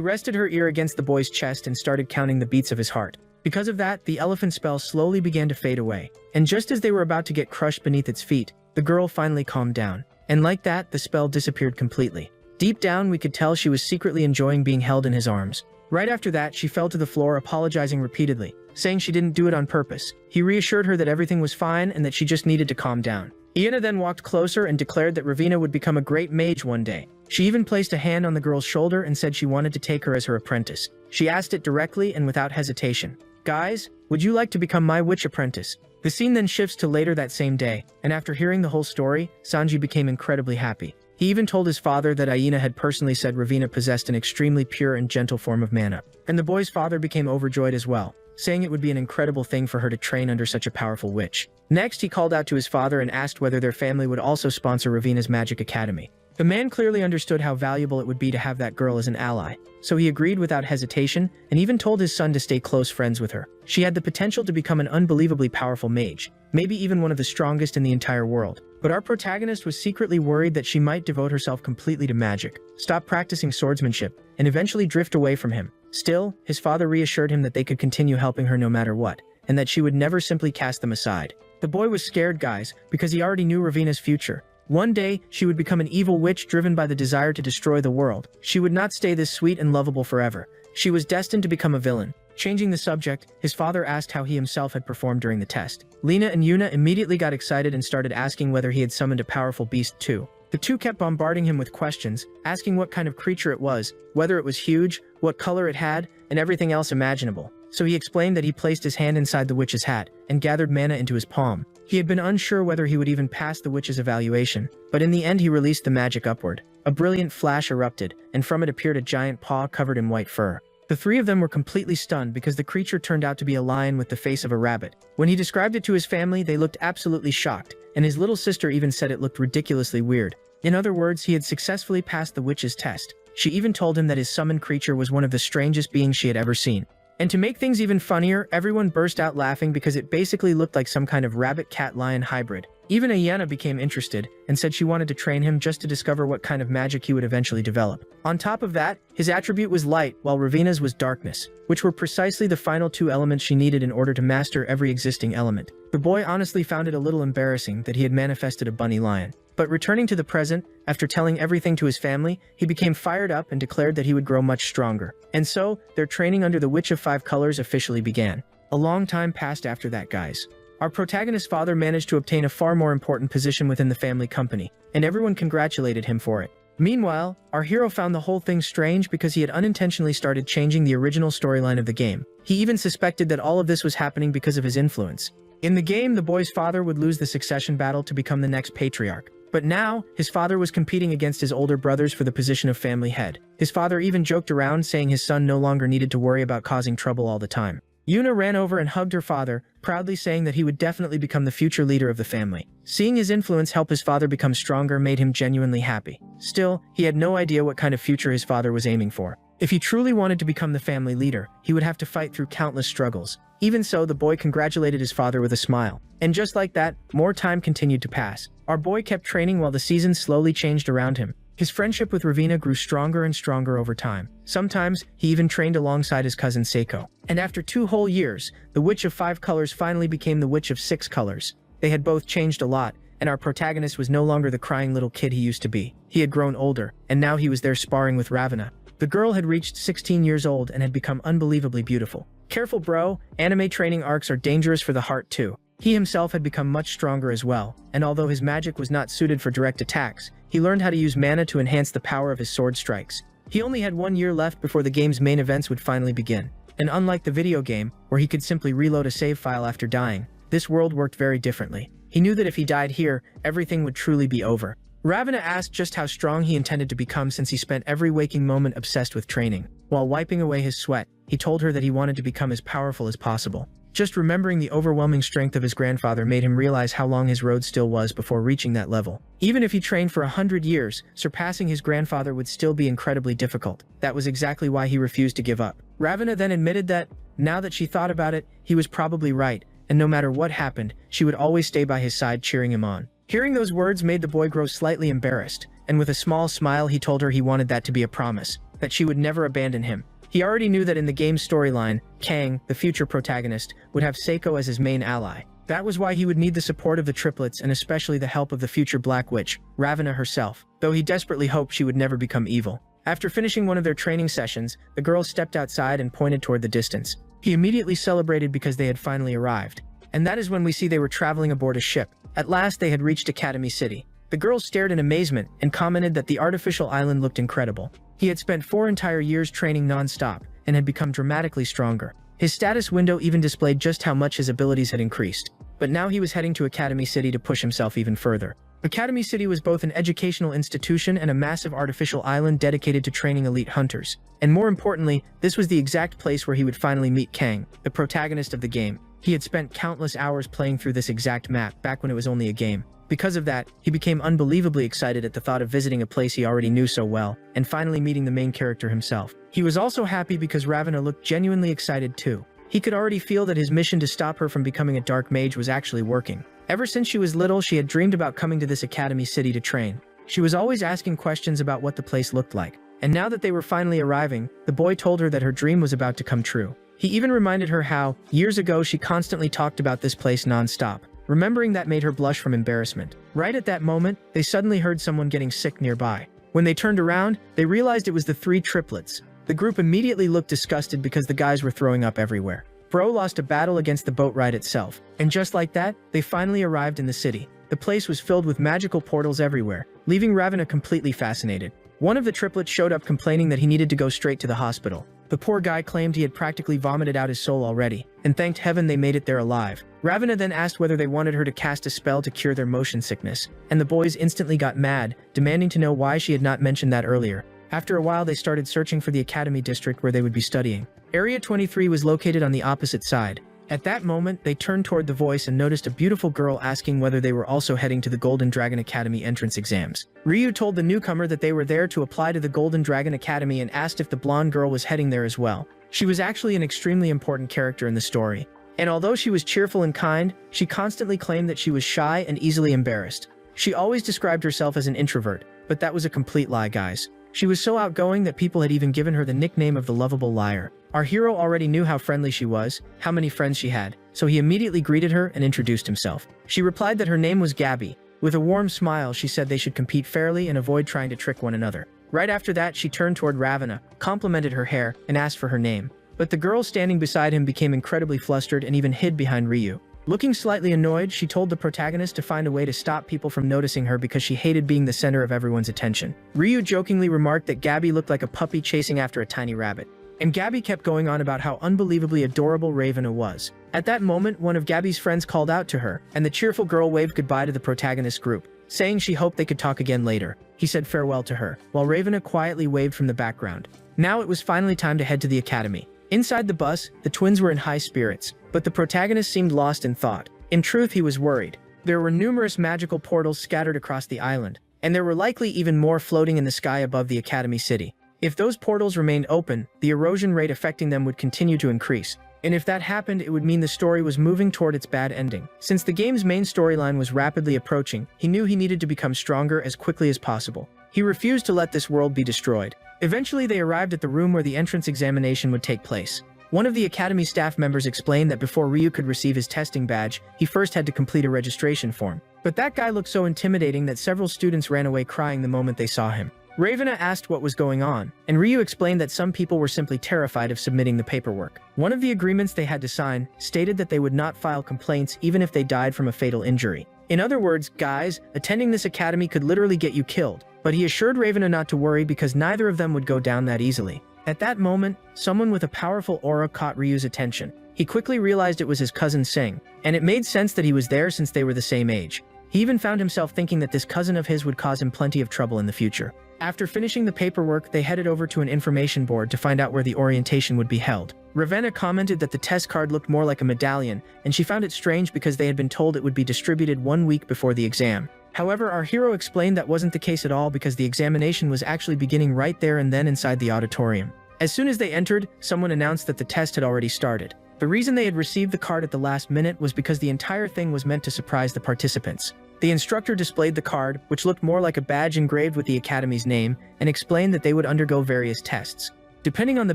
rested her ear against the boy's chest and started counting the beats of his heart. Because of that, the elephant spell slowly began to fade away. And just as they were about to get crushed beneath its feet, the girl finally calmed down. And like that, the spell disappeared completely. Deep down, we could tell she was secretly enjoying being held in his arms. Right after that, she fell to the floor apologizing repeatedly, saying she didn't do it on purpose. He reassured her that everything was fine and that she just needed to calm down. Iena then walked closer and declared that Ravina would become a great mage one day. She even placed a hand on the girl's shoulder and said she wanted to take her as her apprentice. She asked it directly and without hesitation. Guys, would you like to become my witch apprentice? The scene then shifts to later that same day, and after hearing the whole story, Sanji became incredibly happy. He even told his father that Iena had personally said Ravina possessed an extremely pure and gentle form of mana. And the boy's father became overjoyed as well, saying it would be an incredible thing for her to train under such a powerful witch. Next, he called out to his father and asked whether their family would also sponsor Ravina's magic academy. The man clearly understood how valuable it would be to have that girl as an ally, so he agreed without hesitation and even told his son to stay close friends with her. She had the potential to become an unbelievably powerful mage, maybe even one of the strongest in the entire world. But our protagonist was secretly worried that she might devote herself completely to magic, stop practicing swordsmanship, and eventually drift away from him. Still, his father reassured him that they could continue helping her no matter what, and that she would never simply cast them aside. The boy was scared, guys, because he already knew Ravina's future. One day, she would become an evil witch driven by the desire to destroy the world. She would not stay this sweet and lovable forever. She was destined to become a villain. Changing the subject, his father asked how he himself had performed during the test. Lena and Yuna immediately got excited and started asking whether he had summoned a powerful beast too. The two kept bombarding him with questions, asking what kind of creature it was, whether it was huge, what color it had, and everything else imaginable. So he explained that he placed his hand inside the witch's hat and gathered mana into his palm. He had been unsure whether he would even pass the witch's evaluation, but in the end he released the magic upward. A brilliant flash erupted, and from it appeared a giant paw covered in white fur. The three of them were completely stunned because the creature turned out to be a lion with the face of a rabbit. When he described it to his family, they looked absolutely shocked, and his little sister even said it looked ridiculously weird. In other words, he had successfully passed the witch's test. She even told him that his summoned creature was one of the strangest beings she had ever seen. And to make things even funnier, everyone burst out laughing because it basically looked like some kind of rabbit-cat-lion hybrid. Even Ayana became interested and said she wanted to train him just to discover what kind of magic he would eventually develop. On top of that, his attribute was light, while Ravina's was darkness, which were precisely the final two elements she needed in order to master every existing element. The boy honestly found it a little embarrassing that he had manifested a bunny lion. But returning to the present, after telling everything to his family, he became fired up and declared that he would grow much stronger. And so, their training under the Witch of Five Colors officially began. A long time passed after that, guys. Our protagonist's father managed to obtain a far more important position within the family company, and everyone congratulated him for it. Meanwhile, our hero found the whole thing strange because he had unintentionally started changing the original storyline of the game. He even suspected that all of this was happening because of his influence. In the game, the boy's father would lose the succession battle to become the next patriarch. But now, his father was competing against his older brothers for the position of family head. His father even joked around, saying his son no longer needed to worry about causing trouble all the time. Yuna ran over and hugged her father, proudly saying that he would definitely become the future leader of the family. Seeing his influence help his father become stronger made him genuinely happy. Still, he had no idea what kind of future his father was aiming for. If he truly wanted to become the family leader, he would have to fight through countless struggles. Even so, the boy congratulated his father with a smile. And just like that, more time continued to pass. Our boy kept training while the seasons slowly changed around him. His friendship with Ravina grew stronger and stronger over time. Sometimes, he even trained alongside his cousin Seiko. And after 2 whole years, the Witch of Five Colors finally became the Witch of Six Colors. They had both changed a lot, and our protagonist was no longer the crying little kid he used to be. He had grown older, and now he was there sparring with Ravina. The girl had reached 16 years old and had become unbelievably beautiful. Careful bro, anime training arcs are dangerous for the heart too. He himself had become much stronger as well, and although his magic was not suited for direct attacks, he learned how to use mana to enhance the power of his sword strikes. He only had 1 year left before the game's main events would finally begin. And unlike the video game, where he could simply reload a save file after dying, this world worked very differently. He knew that if he died here, everything would truly be over. Ravana asked just how strong he intended to become since he spent every waking moment obsessed with training. While wiping away his sweat, he told her that he wanted to become as powerful as possible. Just remembering the overwhelming strength of his grandfather made him realize how long his road still was before reaching that level. Even if he trained for 100 years, surpassing his grandfather would still be incredibly difficult. That was exactly why he refused to give up. Ravana then admitted that, now that she thought about it, he was probably right, and no matter what happened, she would always stay by his side cheering him on. Hearing those words made the boy grow slightly embarrassed, and with a small smile he told her he wanted that to be a promise, that she would never abandon him. He already knew that in the game's storyline, Kang, the future protagonist, would have Seiko as his main ally. That was why he would need the support of the triplets and especially the help of the future Black Witch, Ravana herself, though he desperately hoped she would never become evil. After finishing one of their training sessions, the girls stepped outside and pointed toward the distance. He immediately celebrated because they had finally arrived. And that is when we see they were traveling aboard a ship. At last they had reached Academy City. The girls stared in amazement and commented that the artificial island looked incredible. He had spent 4 entire years training non-stop and had become dramatically stronger. His status window even displayed just how much his abilities had increased. But now he was heading to Academy City to push himself even further. Academy City was both an educational institution and a massive artificial island dedicated to training elite hunters. And more importantly, this was the exact place where he would finally meet Kang, the protagonist of the game. He had spent countless hours playing through this exact map back when it was only a game. Because of that, he became unbelievably excited at the thought of visiting a place he already knew so well, and finally meeting the main character himself. He was also happy because Ravana looked genuinely excited too. He could already feel that his mission to stop her from becoming a dark mage was actually working. Ever since she was little, she had dreamed about coming to this Academy City to train. She was always asking questions about what the place looked like. And now that they were finally arriving, the boy told her that her dream was about to come true. He even reminded her how, years ago, she constantly talked about this place non-stop. Remembering that made her blush from embarrassment. Right at that moment, they suddenly heard someone getting sick nearby. When they turned around, they realized it was the 3 triplets. The group immediately looked disgusted because the guys were throwing up everywhere. Bro lost a battle against the boat ride itself. And just like that, they finally arrived in the city. The place was filled with magical portals everywhere, leaving Ravana completely fascinated. One of the triplets showed up complaining that he needed to go straight to the hospital. The poor guy claimed he had practically vomited out his soul already, and thanked heaven they made it there alive. Ravana then asked whether they wanted her to cast a spell to cure their motion sickness, and the boys instantly got mad, demanding to know why she had not mentioned that earlier. After a while they started searching for the Academy district where they would be studying. Area 23 was located on the opposite side. At that moment, they turned toward the voice and noticed a beautiful girl asking whether they were also heading to the Golden Dragon Academy entrance exams. Ryu told the newcomer that they were there to apply to the Golden Dragon Academy and asked if the blonde girl was heading there as well. She was actually an extremely important character in the story. And although she was cheerful and kind, she constantly claimed that she was shy and easily embarrassed. She always described herself as an introvert, but that was a complete lie, guys. She was so outgoing that people had even given her the nickname of the lovable liar. Our hero already knew how friendly she was, how many friends she had, so he immediately greeted her and introduced himself. She replied that her name was Gabby. With a warm smile, she said they should compete fairly and avoid trying to trick one another. Right after that, she turned toward Ravana, complimented her hair, and asked for her name. But the girl standing beside him became incredibly flustered and even hid behind Ryu. Looking slightly annoyed, she told the protagonist to find a way to stop people from noticing her because she hated being the center of everyone's attention. Ryu jokingly remarked that Gabby looked like a puppy chasing after a tiny rabbit. And Gabby kept going on about how unbelievably adorable Ravana was. At that moment, one of Gabby's friends called out to her, and the cheerful girl waved goodbye to the protagonist group, saying she hoped they could talk again later. He said farewell to her, while Ravana quietly waved from the background. Now it was finally time to head to the academy. Inside the bus, the twins were in high spirits, but the protagonist seemed lost in thought. In truth, he was worried. There were numerous magical portals scattered across the island, and there were likely even more floating in the sky above the Academy City. If those portals remained open, the erosion rate affecting them would continue to increase. And if that happened, it would mean the story was moving toward its bad ending. Since the game's main storyline was rapidly approaching, he knew he needed to become stronger as quickly as possible. He refused to let this world be destroyed. Eventually, they arrived at the room where the entrance examination would take place. One of the Academy staff members explained that before Ryu could receive his testing badge, he first had to complete a registration form. But that guy looked so intimidating that several students ran away crying the moment they saw him. Ravana asked what was going on, and Ryu explained that some people were simply terrified of submitting the paperwork. One of the agreements they had to sign stated that they would not file complaints even if they died from a fatal injury. In other words, guys, attending this academy could literally get you killed, but he assured Ravana not to worry because neither of them would go down that easily. At that moment, someone with a powerful aura caught Ryu's attention. He quickly realized it was his cousin Singh, and it made sense that he was there since they were the same age. He even found himself thinking that this cousin of his would cause him plenty of trouble in the future. After finishing the paperwork, they headed over to an information board to find out where the orientation would be held. Ravenna commented that the test card looked more like a medallion, and she found it strange because they had been told it would be distributed 1 week before the exam. However, our hero explained that wasn't the case at all because the examination was actually beginning right there and then inside the auditorium. As soon as they entered, someone announced that the test had already started. The reason they had received the card at the last minute was because the entire thing was meant to surprise the participants. The instructor displayed the card, which looked more like a badge engraved with the academy's name, and explained that they would undergo various tests. Depending on the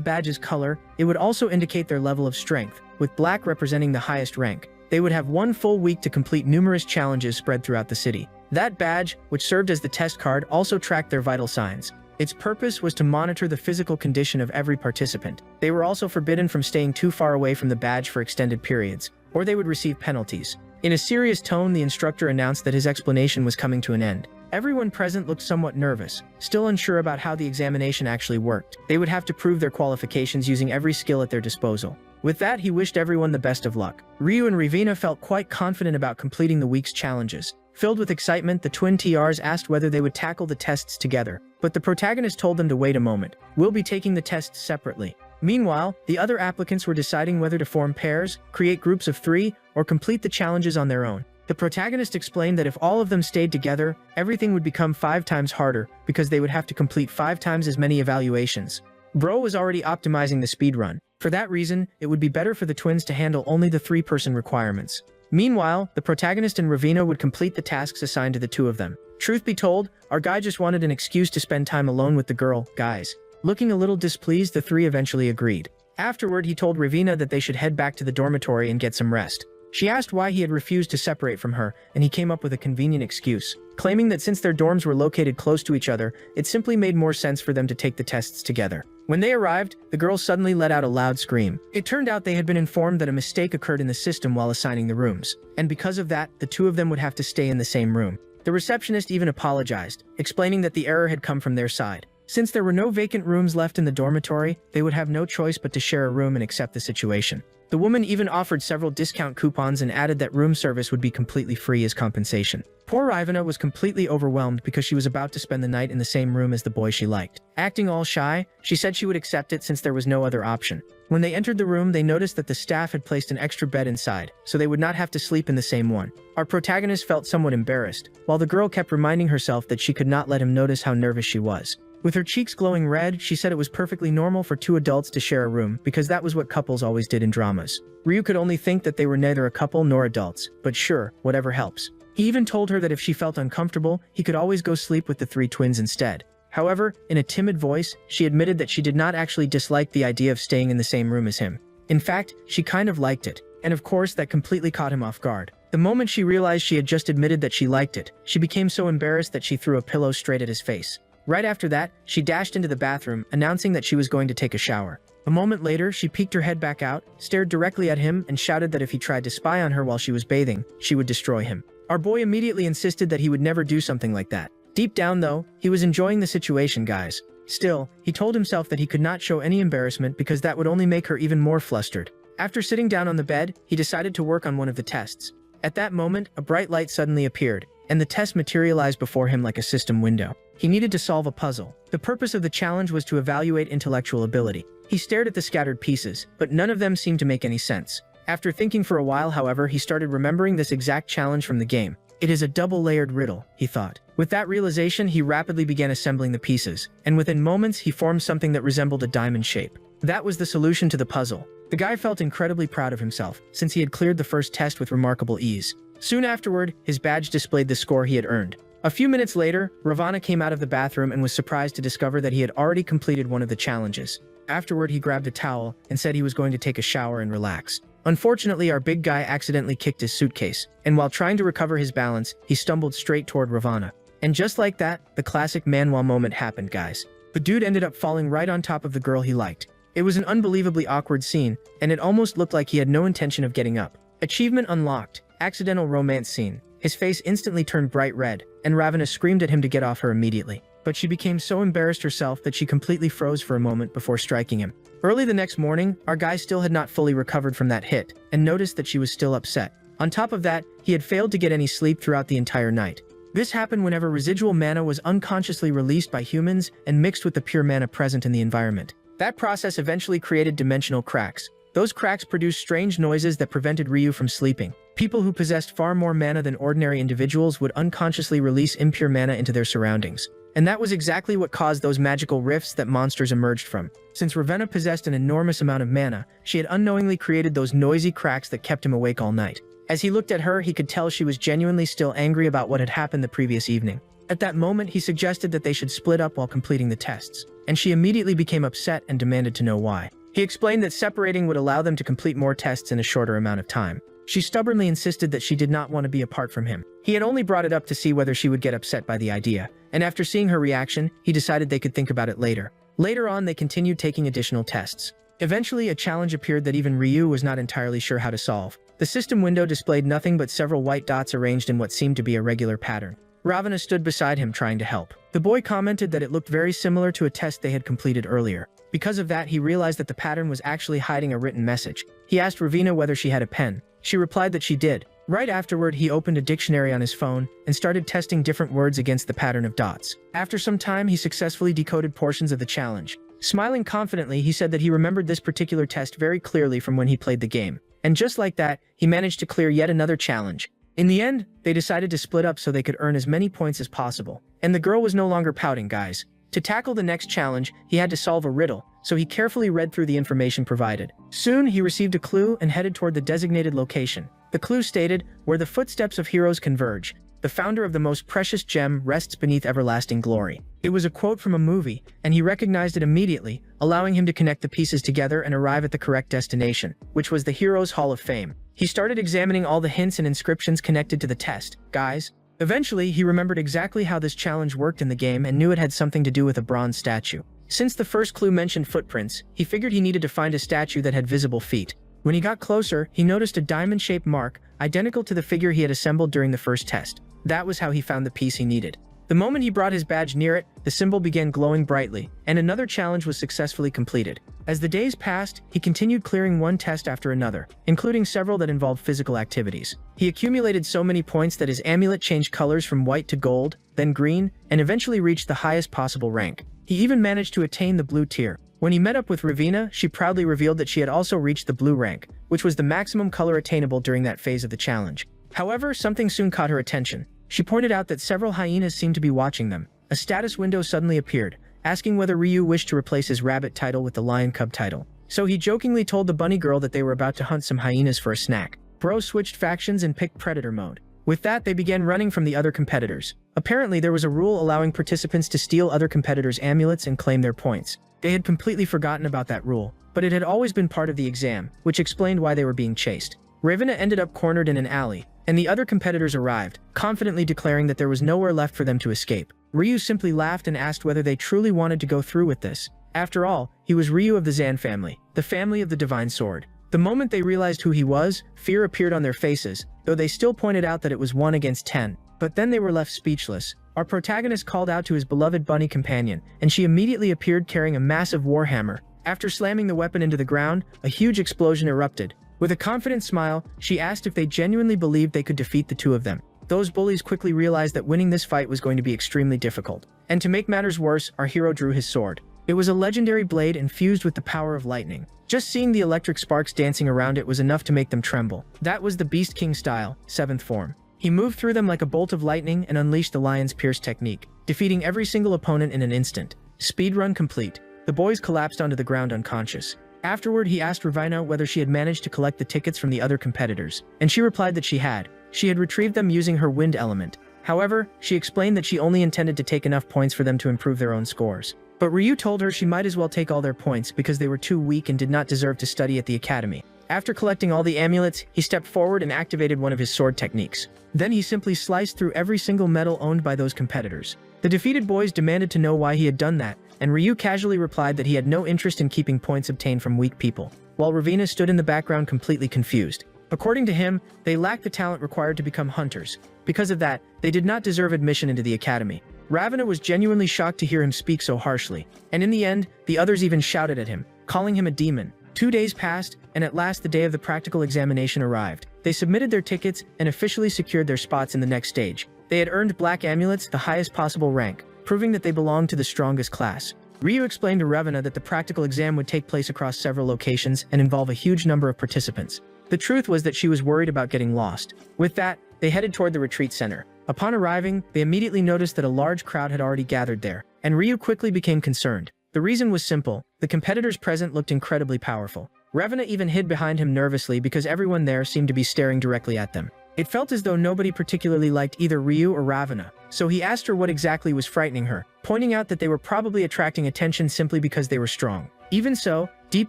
badge's color, it would also indicate their level of strength, with black representing the highest rank. They would have 1 full week to complete numerous challenges spread throughout the city. That badge, which served as the test card, also tracked their vital signs. Its purpose was to monitor the physical condition of every participant. They were also forbidden from staying too far away from the badge for extended periods, or they would receive penalties. In a serious tone, the instructor announced that his explanation was coming to an end. Everyone present looked somewhat nervous, still unsure about how the examination actually worked. They would have to prove their qualifications using every skill at their disposal. With that, he wished everyone the best of luck. Ryu and Ravina felt quite confident about completing the week's challenges. Filled with excitement, the twin TRs asked whether they would tackle the tests together, but the protagonist told them to wait a moment. We'll be taking the tests separately. Meanwhile, the other applicants were deciding whether to form pairs, create groups of 3, or complete the challenges on their own. The protagonist explained that if all of them stayed together, everything would become 5 times harder because they would have to complete 5 times as many evaluations. Bro was already optimizing the speedrun. For that reason, it would be better for the twins to handle only the 3-person requirements. Meanwhile, the protagonist and Ravina would complete the tasks assigned to the 2 of them. Truth be told, our guy just wanted an excuse to spend time alone with the girl, guys. Looking a little displeased, the 3 eventually agreed. Afterward, he told Ravina that they should head back to the dormitory and get some rest. She asked why he had refused to separate from her, and he came up with a convenient excuse, claiming that since their dorms were located close to each other, it simply made more sense for them to take the tests together. When they arrived, the girl suddenly let out a loud scream. It turned out they had been informed that a mistake occurred in the system while assigning the rooms, and because of that, the 2 of them would have to stay in the same room. The receptionist even apologized, explaining that the error had come from their side. Since there were no vacant rooms left in the dormitory, they would have no choice but to share a room and accept the situation. The woman even offered several discount coupons and added that room service would be completely free as compensation. Poor Ivana was completely overwhelmed because she was about to spend the night in the same room as the boy she liked. Acting all shy, she said she would accept it since there was no other option. When they entered the room, they noticed that the staff had placed an extra bed inside, so they would not have to sleep in the same one. Our protagonist felt somewhat embarrassed, while the girl kept reminding herself that she could not let him notice how nervous she was. With her cheeks glowing red, she said it was perfectly normal for 2 adults to share a room because that was what couples always did in dramas. Ryu could only think that they were neither a couple nor adults, but sure, whatever helps. He even told her that if she felt uncomfortable, he could always go sleep with the 3 twins instead. However, in a timid voice, she admitted that she did not actually dislike the idea of staying in the same room as him. In fact, she kind of liked it, and of course that completely caught him off guard. The moment she realized she had just admitted that she liked it, she became so embarrassed that she threw a pillow straight at his face. Right after that, she dashed into the bathroom, announcing that she was going to take a shower. A moment later, she peeked her head back out, stared directly at him, and shouted that if he tried to spy on her while she was bathing, she would destroy him. Our boy immediately insisted that he would never do something like that. Deep down though, he was enjoying the situation, guys. Still, he told himself that he could not show any embarrassment because that would only make her even more flustered. After sitting down on the bed, he decided to work on one of the tests. At that moment, a bright light suddenly appeared, and the test materialized before him like a system window. He needed to solve a puzzle. The purpose of the challenge was to evaluate intellectual ability. He stared at the scattered pieces, but none of them seemed to make any sense. After thinking for a while, however, he started remembering this exact challenge from the game. It is a double-layered riddle, he thought. With that realization, he rapidly began assembling the pieces, and within moments, he formed something that resembled a diamond shape. That was the solution to the puzzle. The guy felt incredibly proud of himself, since he had cleared the first test with remarkable ease. Soon afterward, his badge displayed the score he had earned. A few minutes later, Ravana came out of the bathroom and was surprised to discover that he had already completed one of the challenges. Afterward, he grabbed a towel and said he was going to take a shower and relax. Unfortunately, our big guy accidentally kicked his suitcase, and while trying to recover his balance, he stumbled straight toward Ravana. And just like that, the classic manhwa moment happened, guys. The dude ended up falling right on top of the girl he liked. It was an unbelievably awkward scene, and it almost looked like he had no intention of getting up. Achievement unlocked. Accidental romance scene. His face instantly turned bright red, and Ravana screamed at him to get off her immediately. But she became so embarrassed herself that she completely froze for a moment before striking him. Early the next morning, our guy still had not fully recovered from that hit, and noticed that she was still upset. On top of that, he had failed to get any sleep throughout the entire night. This happened whenever residual mana was unconsciously released by humans and mixed with the pure mana present in the environment. That process eventually created dimensional cracks. Those cracks produced strange noises that prevented Ryu from sleeping. People who possessed far more mana than ordinary individuals would unconsciously release impure mana into their surroundings. And that was exactly what caused those magical rifts that monsters emerged from. Since Ravenna possessed an enormous amount of mana, she had unknowingly created those noisy cracks that kept him awake all night. As he looked at her, he could tell she was genuinely still angry about what had happened the previous evening. At that moment, he suggested that they should split up while completing the tests, and she immediately became upset and demanded to know why. He explained that separating would allow them to complete more tests in a shorter amount of time. She stubbornly insisted that she did not want to be apart from him. He had only brought it up to see whether she would get upset by the idea, and after seeing her reaction, he decided they could think about it later. Later on, they continued taking additional tests. Eventually, a challenge appeared that even Ryu was not entirely sure how to solve. The system window displayed nothing but several white dots arranged in what seemed to be a regular pattern. Ravana stood beside him trying to help. The boy commented that it looked very similar to a test they had completed earlier. Because of that, he realized that the pattern was actually hiding a written message. He asked Ravina whether she had a pen. She replied that she did. Right afterward, he opened a dictionary on his phone and started testing different words against the pattern of dots. After some time, he successfully decoded portions of the challenge. Smiling confidently, he said that he remembered this particular test very clearly from when he played the game. And just like that, he managed to clear yet another challenge. In the end, they decided to split up so they could earn as many points as possible. And the girl was no longer pouting, guys. To tackle the next challenge, he had to solve a riddle, so he carefully read through the information provided. Soon, he received a clue and headed toward the designated location. The clue stated, "Where the footsteps of heroes converge, the founder of the most precious gem rests beneath everlasting glory." It was a quote from a movie, and he recognized it immediately, allowing him to connect the pieces together and arrive at the correct destination, which was the Heroes Hall of Fame. He started examining all the hints and inscriptions connected to the test, guys. Eventually, he remembered exactly how this challenge worked in the game and knew it had something to do with a bronze statue. Since the first clue mentioned footprints, he figured he needed to find a statue that had visible feet. When he got closer, he noticed a diamond-shaped mark, identical to the figure he had assembled during the first test. That was how he found the piece he needed. The moment he brought his badge near it, the symbol began glowing brightly, and another challenge was successfully completed. As the days passed, he continued clearing one test after another, including several that involved physical activities. He accumulated so many points that his amulet changed colors from white to gold, then green, and eventually reached the highest possible rank. He even managed to attain the blue tier. When he met up with Ravina, she proudly revealed that she had also reached the blue rank, which was the maximum color attainable during that phase of the challenge. However, something soon caught her attention. She pointed out that several hyenas seemed to be watching them. A status window suddenly appeared, asking whether Ryu wished to replace his rabbit title with the lion cub title. So he jokingly told the bunny girl that they were about to hunt some hyenas for a snack. Bro switched factions and picked predator mode. With that, they began running from the other competitors. Apparently, there was a rule allowing participants to steal other competitors' amulets and claim their points. They had completely forgotten about that rule, but it had always been part of the exam, which explained why they were being chased. Ravina ended up cornered in an alley, and the other competitors arrived, confidently declaring that there was nowhere left for them to escape. Ryu simply laughed and asked whether they truly wanted to go through with this. After all, he was Ryu of the Zan family, the family of the Divine Sword. The moment they realized who he was, fear appeared on their faces, though they still pointed out that it was 1 against 10. But then they were left speechless. Our protagonist called out to his beloved bunny companion, and she immediately appeared carrying a massive warhammer. After slamming the weapon into the ground, a huge explosion erupted. With a confident smile, she asked if they genuinely believed they could defeat the two of them. Those bullies quickly realized that winning this fight was going to be extremely difficult. And to make matters worse, our hero drew his sword. It was a legendary blade infused with the power of lightning. Just seeing the electric sparks dancing around it was enough to make them tremble. That was the Beast King style, 7th form. He moved through them like a bolt of lightning and unleashed the Lion's Pierce technique, defeating every single opponent in an instant. Speedrun complete. The boys collapsed onto the ground unconscious. Afterward, he asked Ravina whether she had managed to collect the tickets from the other competitors, and she replied that she had. She had retrieved them using her wind element. However, she explained that she only intended to take enough points for them to improve their own scores. But Ryu told her she might as well take all their points because they were too weak and did not deserve to study at the academy. After collecting all the amulets, he stepped forward and activated one of his sword techniques. Then he simply sliced through every single medal owned by those competitors. The defeated boys demanded to know why he had done that, and Ryu casually replied that he had no interest in keeping points obtained from weak people, while Ravina stood in the background completely confused. According to him, they lacked the talent required to become hunters. Because of that, they did not deserve admission into the academy. Ravina was genuinely shocked to hear him speak so harshly, and in the end, the others even shouted at him, calling him a demon. 2 days passed, and at last the day of the practical examination arrived. They submitted their tickets and officially secured their spots in the next stage. They had earned black amulets, the highest possible rank, proving that they belonged to the strongest class. Ryu explained to Ravina that the practical exam would take place across several locations and involve a huge number of participants. The truth was that she was worried about getting lost. With that, they headed toward the retreat center. Upon arriving, they immediately noticed that a large crowd had already gathered there, and Ryu quickly became concerned. The reason was simple: the competitors present looked incredibly powerful. Ravina even hid behind him nervously because everyone there seemed to be staring directly at them. It felt as though nobody particularly liked either Ryu or Ravina, so he asked her what exactly was frightening her, pointing out that they were probably attracting attention simply because they were strong. Even so, deep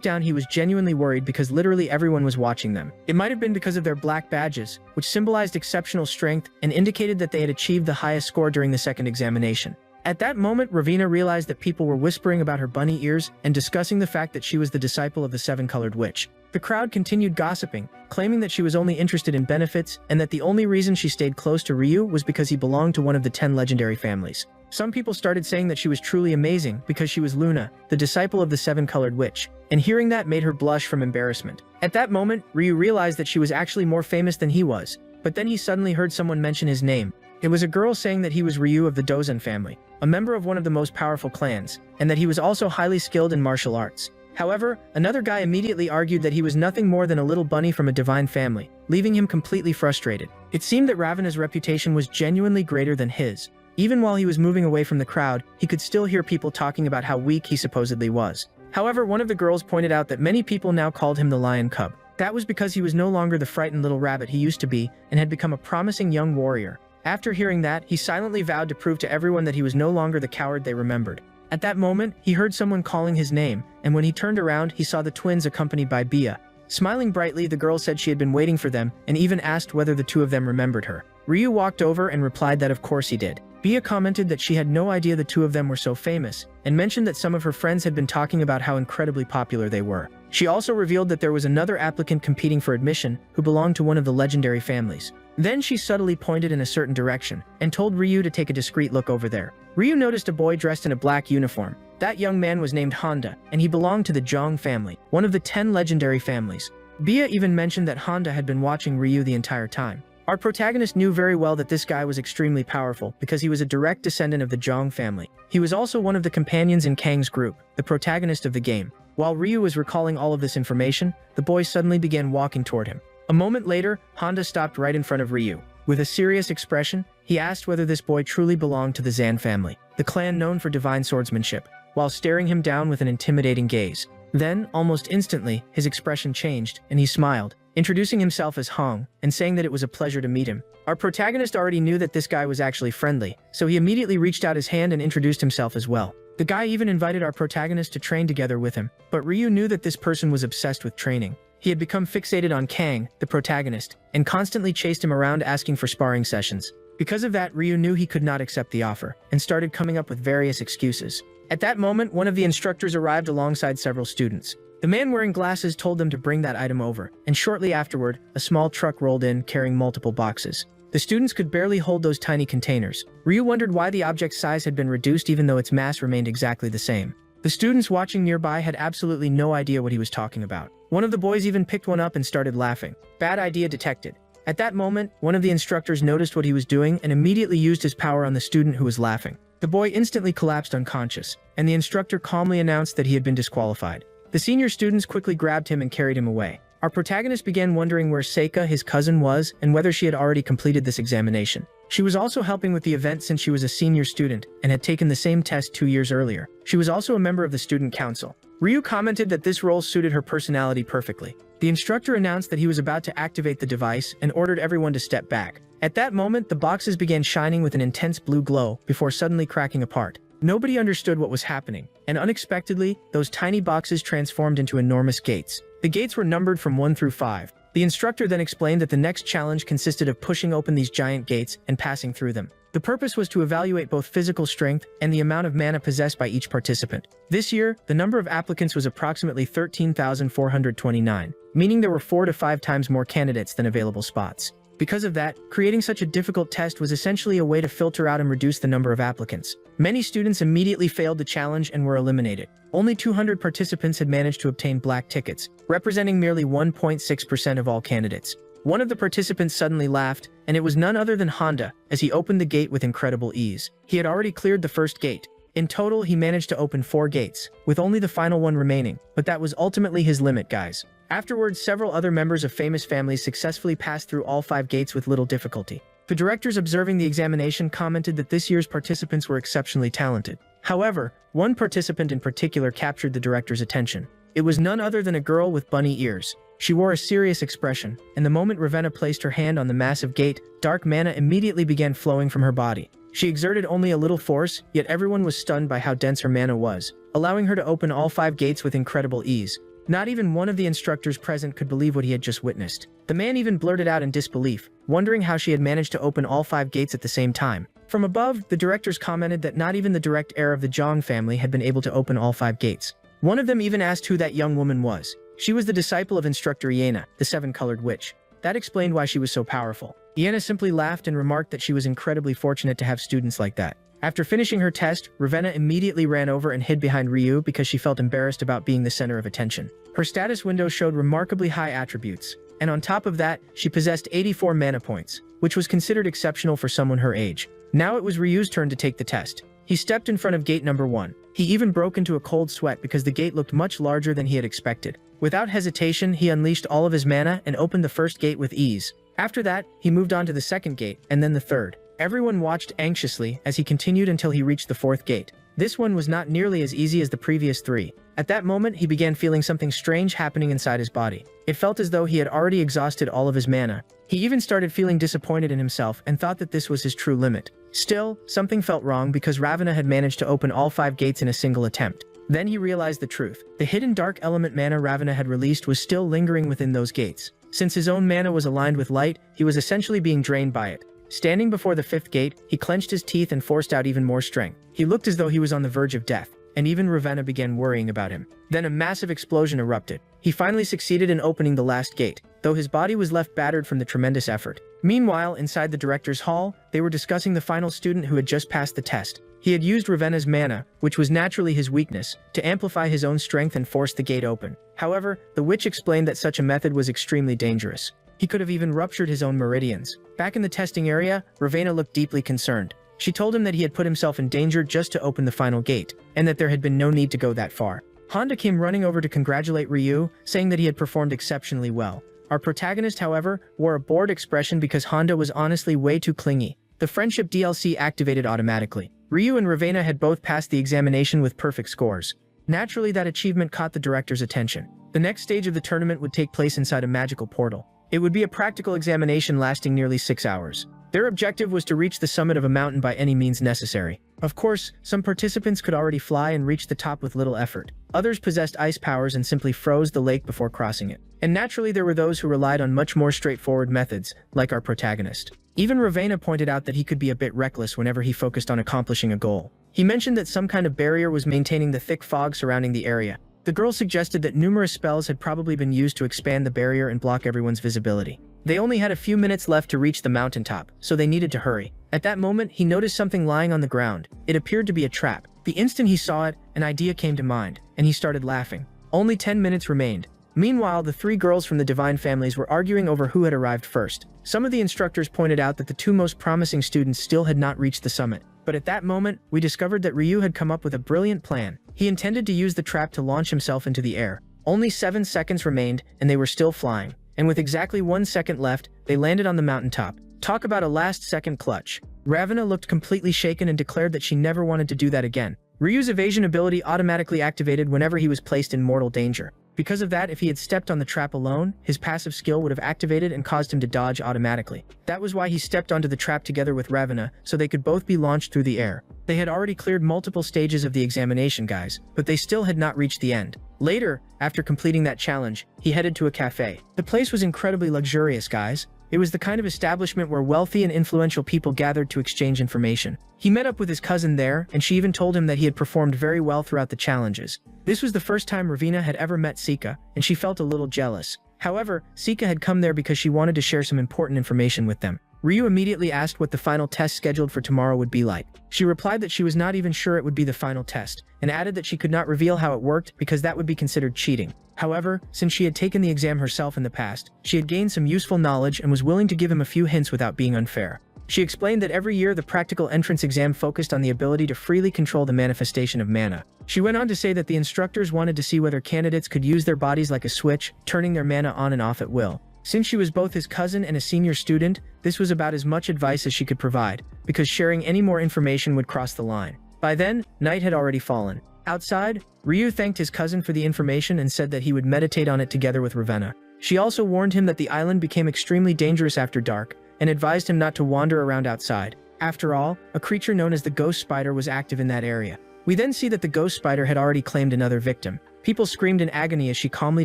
down he was genuinely worried because literally everyone was watching them. It might have been because of their black badges, which symbolized exceptional strength and indicated that they had achieved the highest score during the second examination. At that moment, Ravina realized that people were whispering about her bunny ears and discussing the fact that she was the disciple of the seven-colored witch. The crowd continued gossiping, claiming that she was only interested in benefits and that the only reason she stayed close to Ryu was because he belonged to one of the 10 legendary families. Some people started saying that she was truly amazing because she was Luna, the disciple of the seven-colored witch, and hearing that made her blush from embarrassment. At that moment, Ryu realized that she was actually more famous than he was, but then he suddenly heard someone mention his name. It was a girl saying that he was Ryu of the Dozan family, a member of one of the most powerful clans, and that he was also highly skilled in martial arts. However, another guy immediately argued that he was nothing more than a little bunny from a divine family, leaving him completely frustrated. It seemed that Ravina's reputation was genuinely greater than his. Even while he was moving away from the crowd, he could still hear people talking about how weak he supposedly was. However, one of the girls pointed out that many people now called him the lion cub. That was because he was no longer the frightened little rabbit he used to be and had become a promising young warrior. After hearing that, he silently vowed to prove to everyone that he was no longer the coward they remembered. At that moment, he heard someone calling his name, and when he turned around, he saw the twins accompanied by Bia. Smiling brightly, the girl said she had been waiting for them and even asked whether the two of them remembered her. Ryu walked over and replied that of course he did. Bia commented that she had no idea the two of them were so famous, and mentioned that some of her friends had been talking about how incredibly popular they were. She also revealed that there was another applicant competing for admission who belonged to one of the legendary families. Then she subtly pointed in a certain direction, and told Ryu to take a discreet look over there. Ryu noticed a boy dressed in a black uniform. That young man was named Honda, and he belonged to the Zhang family, one of the 10 legendary families. Bia even mentioned that Honda had been watching Ryu the entire time. Our protagonist knew very well that this guy was extremely powerful because he was a direct descendant of the Zhang family. He was also one of the companions in Kang's group, the protagonist of the game. While Ryu was recalling all of this information, the boy suddenly began walking toward him. A moment later, Honda stopped right in front of Ryu. With a serious expression, he asked whether this boy truly belonged to the Zan family, the clan known for divine swordsmanship, while staring him down with an intimidating gaze. Then, almost instantly, his expression changed, and he smiled, introducing himself as Hong, and saying that it was a pleasure to meet him. Our protagonist already knew that this guy was actually friendly, so he immediately reached out his hand and introduced himself as well. The guy even invited our protagonist to train together with him, but Ryu knew that this person was obsessed with training. He had become fixated on Kang, the protagonist, and constantly chased him around asking for sparring sessions. Because of that, Ryu knew he could not accept the offer, and started coming up with various excuses. At that moment, one of the instructors arrived alongside several students. The man wearing glasses told them to bring that item over, and shortly afterward, a small truck rolled in carrying multiple boxes. The students could barely hold those tiny containers. Ryu wondered why the object's size had been reduced even though its mass remained exactly the same. The students watching nearby had absolutely no idea what he was talking about. One of the boys even picked one up and started laughing. Bad idea detected. At that moment, one of the instructors noticed what he was doing and immediately used his power on the student who was laughing. The boy instantly collapsed unconscious, and the instructor calmly announced that he had been disqualified. The senior students quickly grabbed him and carried him away. Our protagonist began wondering where Seika, his cousin, was and whether she had already completed this examination. She was also helping with the event since she was a senior student and had taken the same test 2 years earlier. She was also a member of the student council. Ryu commented that this role suited her personality perfectly. The instructor announced that he was about to activate the device and ordered everyone to step back. At that moment, the boxes began shining with an intense blue glow before suddenly cracking apart. Nobody understood what was happening, and unexpectedly, those tiny boxes transformed into enormous gates. The gates were numbered from 1 through 5. The instructor then explained that the next challenge consisted of pushing open these giant gates and passing through them. The purpose was to evaluate both physical strength and the amount of mana possessed by each participant. This year, the number of applicants was approximately 13,429, meaning there were 4 to 5 times more candidates than available spots. Because of that, creating such a difficult test was essentially a way to filter out and reduce the number of applicants. Many students immediately failed the challenge and were eliminated. Only 200 participants had managed to obtain black tickets, representing merely 1.6% of all candidates. One of the participants suddenly laughed, and it was none other than Honda, as he opened the gate with incredible ease. He had already cleared the first gate. In total, he managed to open 4 gates, with only the final one remaining, but that was ultimately his limit, guys. Afterwards, several other members of famous families successfully passed through all 5 gates with little difficulty. The directors observing the examination commented that this year's participants were exceptionally talented. However, one participant in particular captured the director's attention. It was none other than a girl with bunny ears. She wore a serious expression, and the moment Ravenna placed her hand on the massive gate, dark mana immediately began flowing from her body. She exerted only a little force, yet everyone was stunned by how dense her mana was, allowing her to open all 5 gates with incredible ease. Not even one of the instructors present could believe what he had just witnessed. The man even blurted out in disbelief, wondering how she had managed to open all 5 gates at the same time. From above, the directors commented that not even the direct heir of the Zhang family had been able to open all 5 gates. One of them even asked who that young woman was. She was the disciple of instructor Iena, the 7-colored witch. That explained why she was so powerful. Iena simply laughed and remarked that she was incredibly fortunate to have students like that. After finishing her test, Ravenna immediately ran over and hid behind Ryu because she felt embarrassed about being the center of attention. Her status window showed remarkably high attributes, and on top of that, she possessed 84 mana points, which was considered exceptional for someone her age. Now it was Ryu's turn to take the test. He stepped in front of gate number 1. He even broke into a cold sweat because the gate looked much larger than he had expected. Without hesitation, he unleashed all of his mana and opened the first gate with ease. After that, he moved on to the second gate, and then the third. Everyone watched anxiously as he continued until he reached the 4th gate. This one was not nearly as easy as the previous 3. At that moment, he began feeling something strange happening inside his body. It felt as though he had already exhausted all of his mana. He even started feeling disappointed in himself and thought that this was his true limit. Still, something felt wrong because Ravenna had managed to open all 5 gates in a single attempt. Then he realized the truth. The hidden dark element mana Ravenna had released was still lingering within those gates. Since his own mana was aligned with light, he was essentially being drained by it. Standing before the 5th gate, he clenched his teeth and forced out even more strength. He looked as though he was on the verge of death, and even Ravenna began worrying about him. Then a massive explosion erupted. He finally succeeded in opening the last gate, though his body was left battered from the tremendous effort. Meanwhile, inside the director's hall, they were discussing the final student who had just passed the test. He had used Ravenna's mana, which was naturally his weakness, to amplify his own strength and force the gate open. However, the witch explained that such a method was extremely dangerous. He could have even ruptured his own meridians. Back in the testing area, Ravenna looked deeply concerned. She told him that he had put himself in danger just to open the final gate, and that there had been no need to go that far. Honda came running over to congratulate Ryu, saying that he had performed exceptionally well. Our protagonist, however, wore a bored expression because Honda was honestly way too clingy. The friendship DLC activated automatically. Ryu and Ravenna had both passed the examination with perfect scores. Naturally, that achievement caught the director's attention. The next stage of the tournament would take place inside a magical portal. It would be a practical examination lasting nearly 6 hours. Their objective was to reach the summit of a mountain by any means necessary. Of course, some participants could already fly and reach the top with little effort. Others possessed ice powers and simply froze the lake before crossing it. And naturally, there were those who relied on much more straightforward methods, like our protagonist. Even Ravenna pointed out that he could be a bit reckless whenever he focused on accomplishing a goal. He mentioned that some kind of barrier was maintaining the thick fog surrounding the area. The girl suggested that numerous spells had probably been used to expand the barrier and block everyone's visibility. They only had a few minutes left to reach the mountaintop, so they needed to hurry. At that moment, he noticed something lying on the ground. It appeared to be a trap. The instant he saw it, an idea came to mind, and he started laughing. Only 10 minutes remained. Meanwhile, the 3 girls from the divine families were arguing over who had arrived first. Some of the instructors pointed out that the 2 most promising students still had not reached the summit. But at that moment, we discovered that Ryu had come up with a brilliant plan. He intended to use the trap to launch himself into the air. Only 7 seconds remained, and they were still flying. And with exactly 1 second left, they landed on the mountaintop. Talk about a last-second clutch. Ravenna looked completely shaken and declared that she never wanted to do that again. Ryu's evasion ability automatically activated whenever he was placed in mortal danger. Because of that, if he had stepped on the trap alone, his passive skill would have activated and caused him to dodge automatically. That was why he stepped onto the trap together with Ravana, so they could both be launched through the air. They had already cleared multiple stages of the examination, guys, but they still had not reached the end. Later, after completing that challenge, he headed to a cafe. The place was incredibly luxurious, guys. It was the kind of establishment where wealthy and influential people gathered to exchange information. He met up with his cousin there, and she even told him that he had performed very well throughout the challenges. This was the first time Ravina had ever met Sika, and she felt a little jealous. However, Sika had come there because she wanted to share some important information with them. Ryu immediately asked what the final test scheduled for tomorrow would be like. She replied that she was not even sure it would be the final test, and added that she could not reveal how it worked because that would be considered cheating. However, since she had taken the exam herself in the past, she had gained some useful knowledge and was willing to give him a few hints without being unfair. She explained that every year the practical entrance exam focused on the ability to freely control the manifestation of mana. She went on to say that the instructors wanted to see whether candidates could use their bodies like a switch, turning their mana on and off at will. Since she was both his cousin and a senior student, this was about as much advice as she could provide, because sharing any more information would cross the line. By then, night had already fallen. Outside, Ryu thanked his cousin for the information and said that he would meditate on it together with Ravenna. She also warned him that the island became extremely dangerous after dark, and advised him not to wander around outside. After all, a creature known as the ghost spider was active in that area. We then see that the ghost spider had already claimed another victim. People screamed in agony as she calmly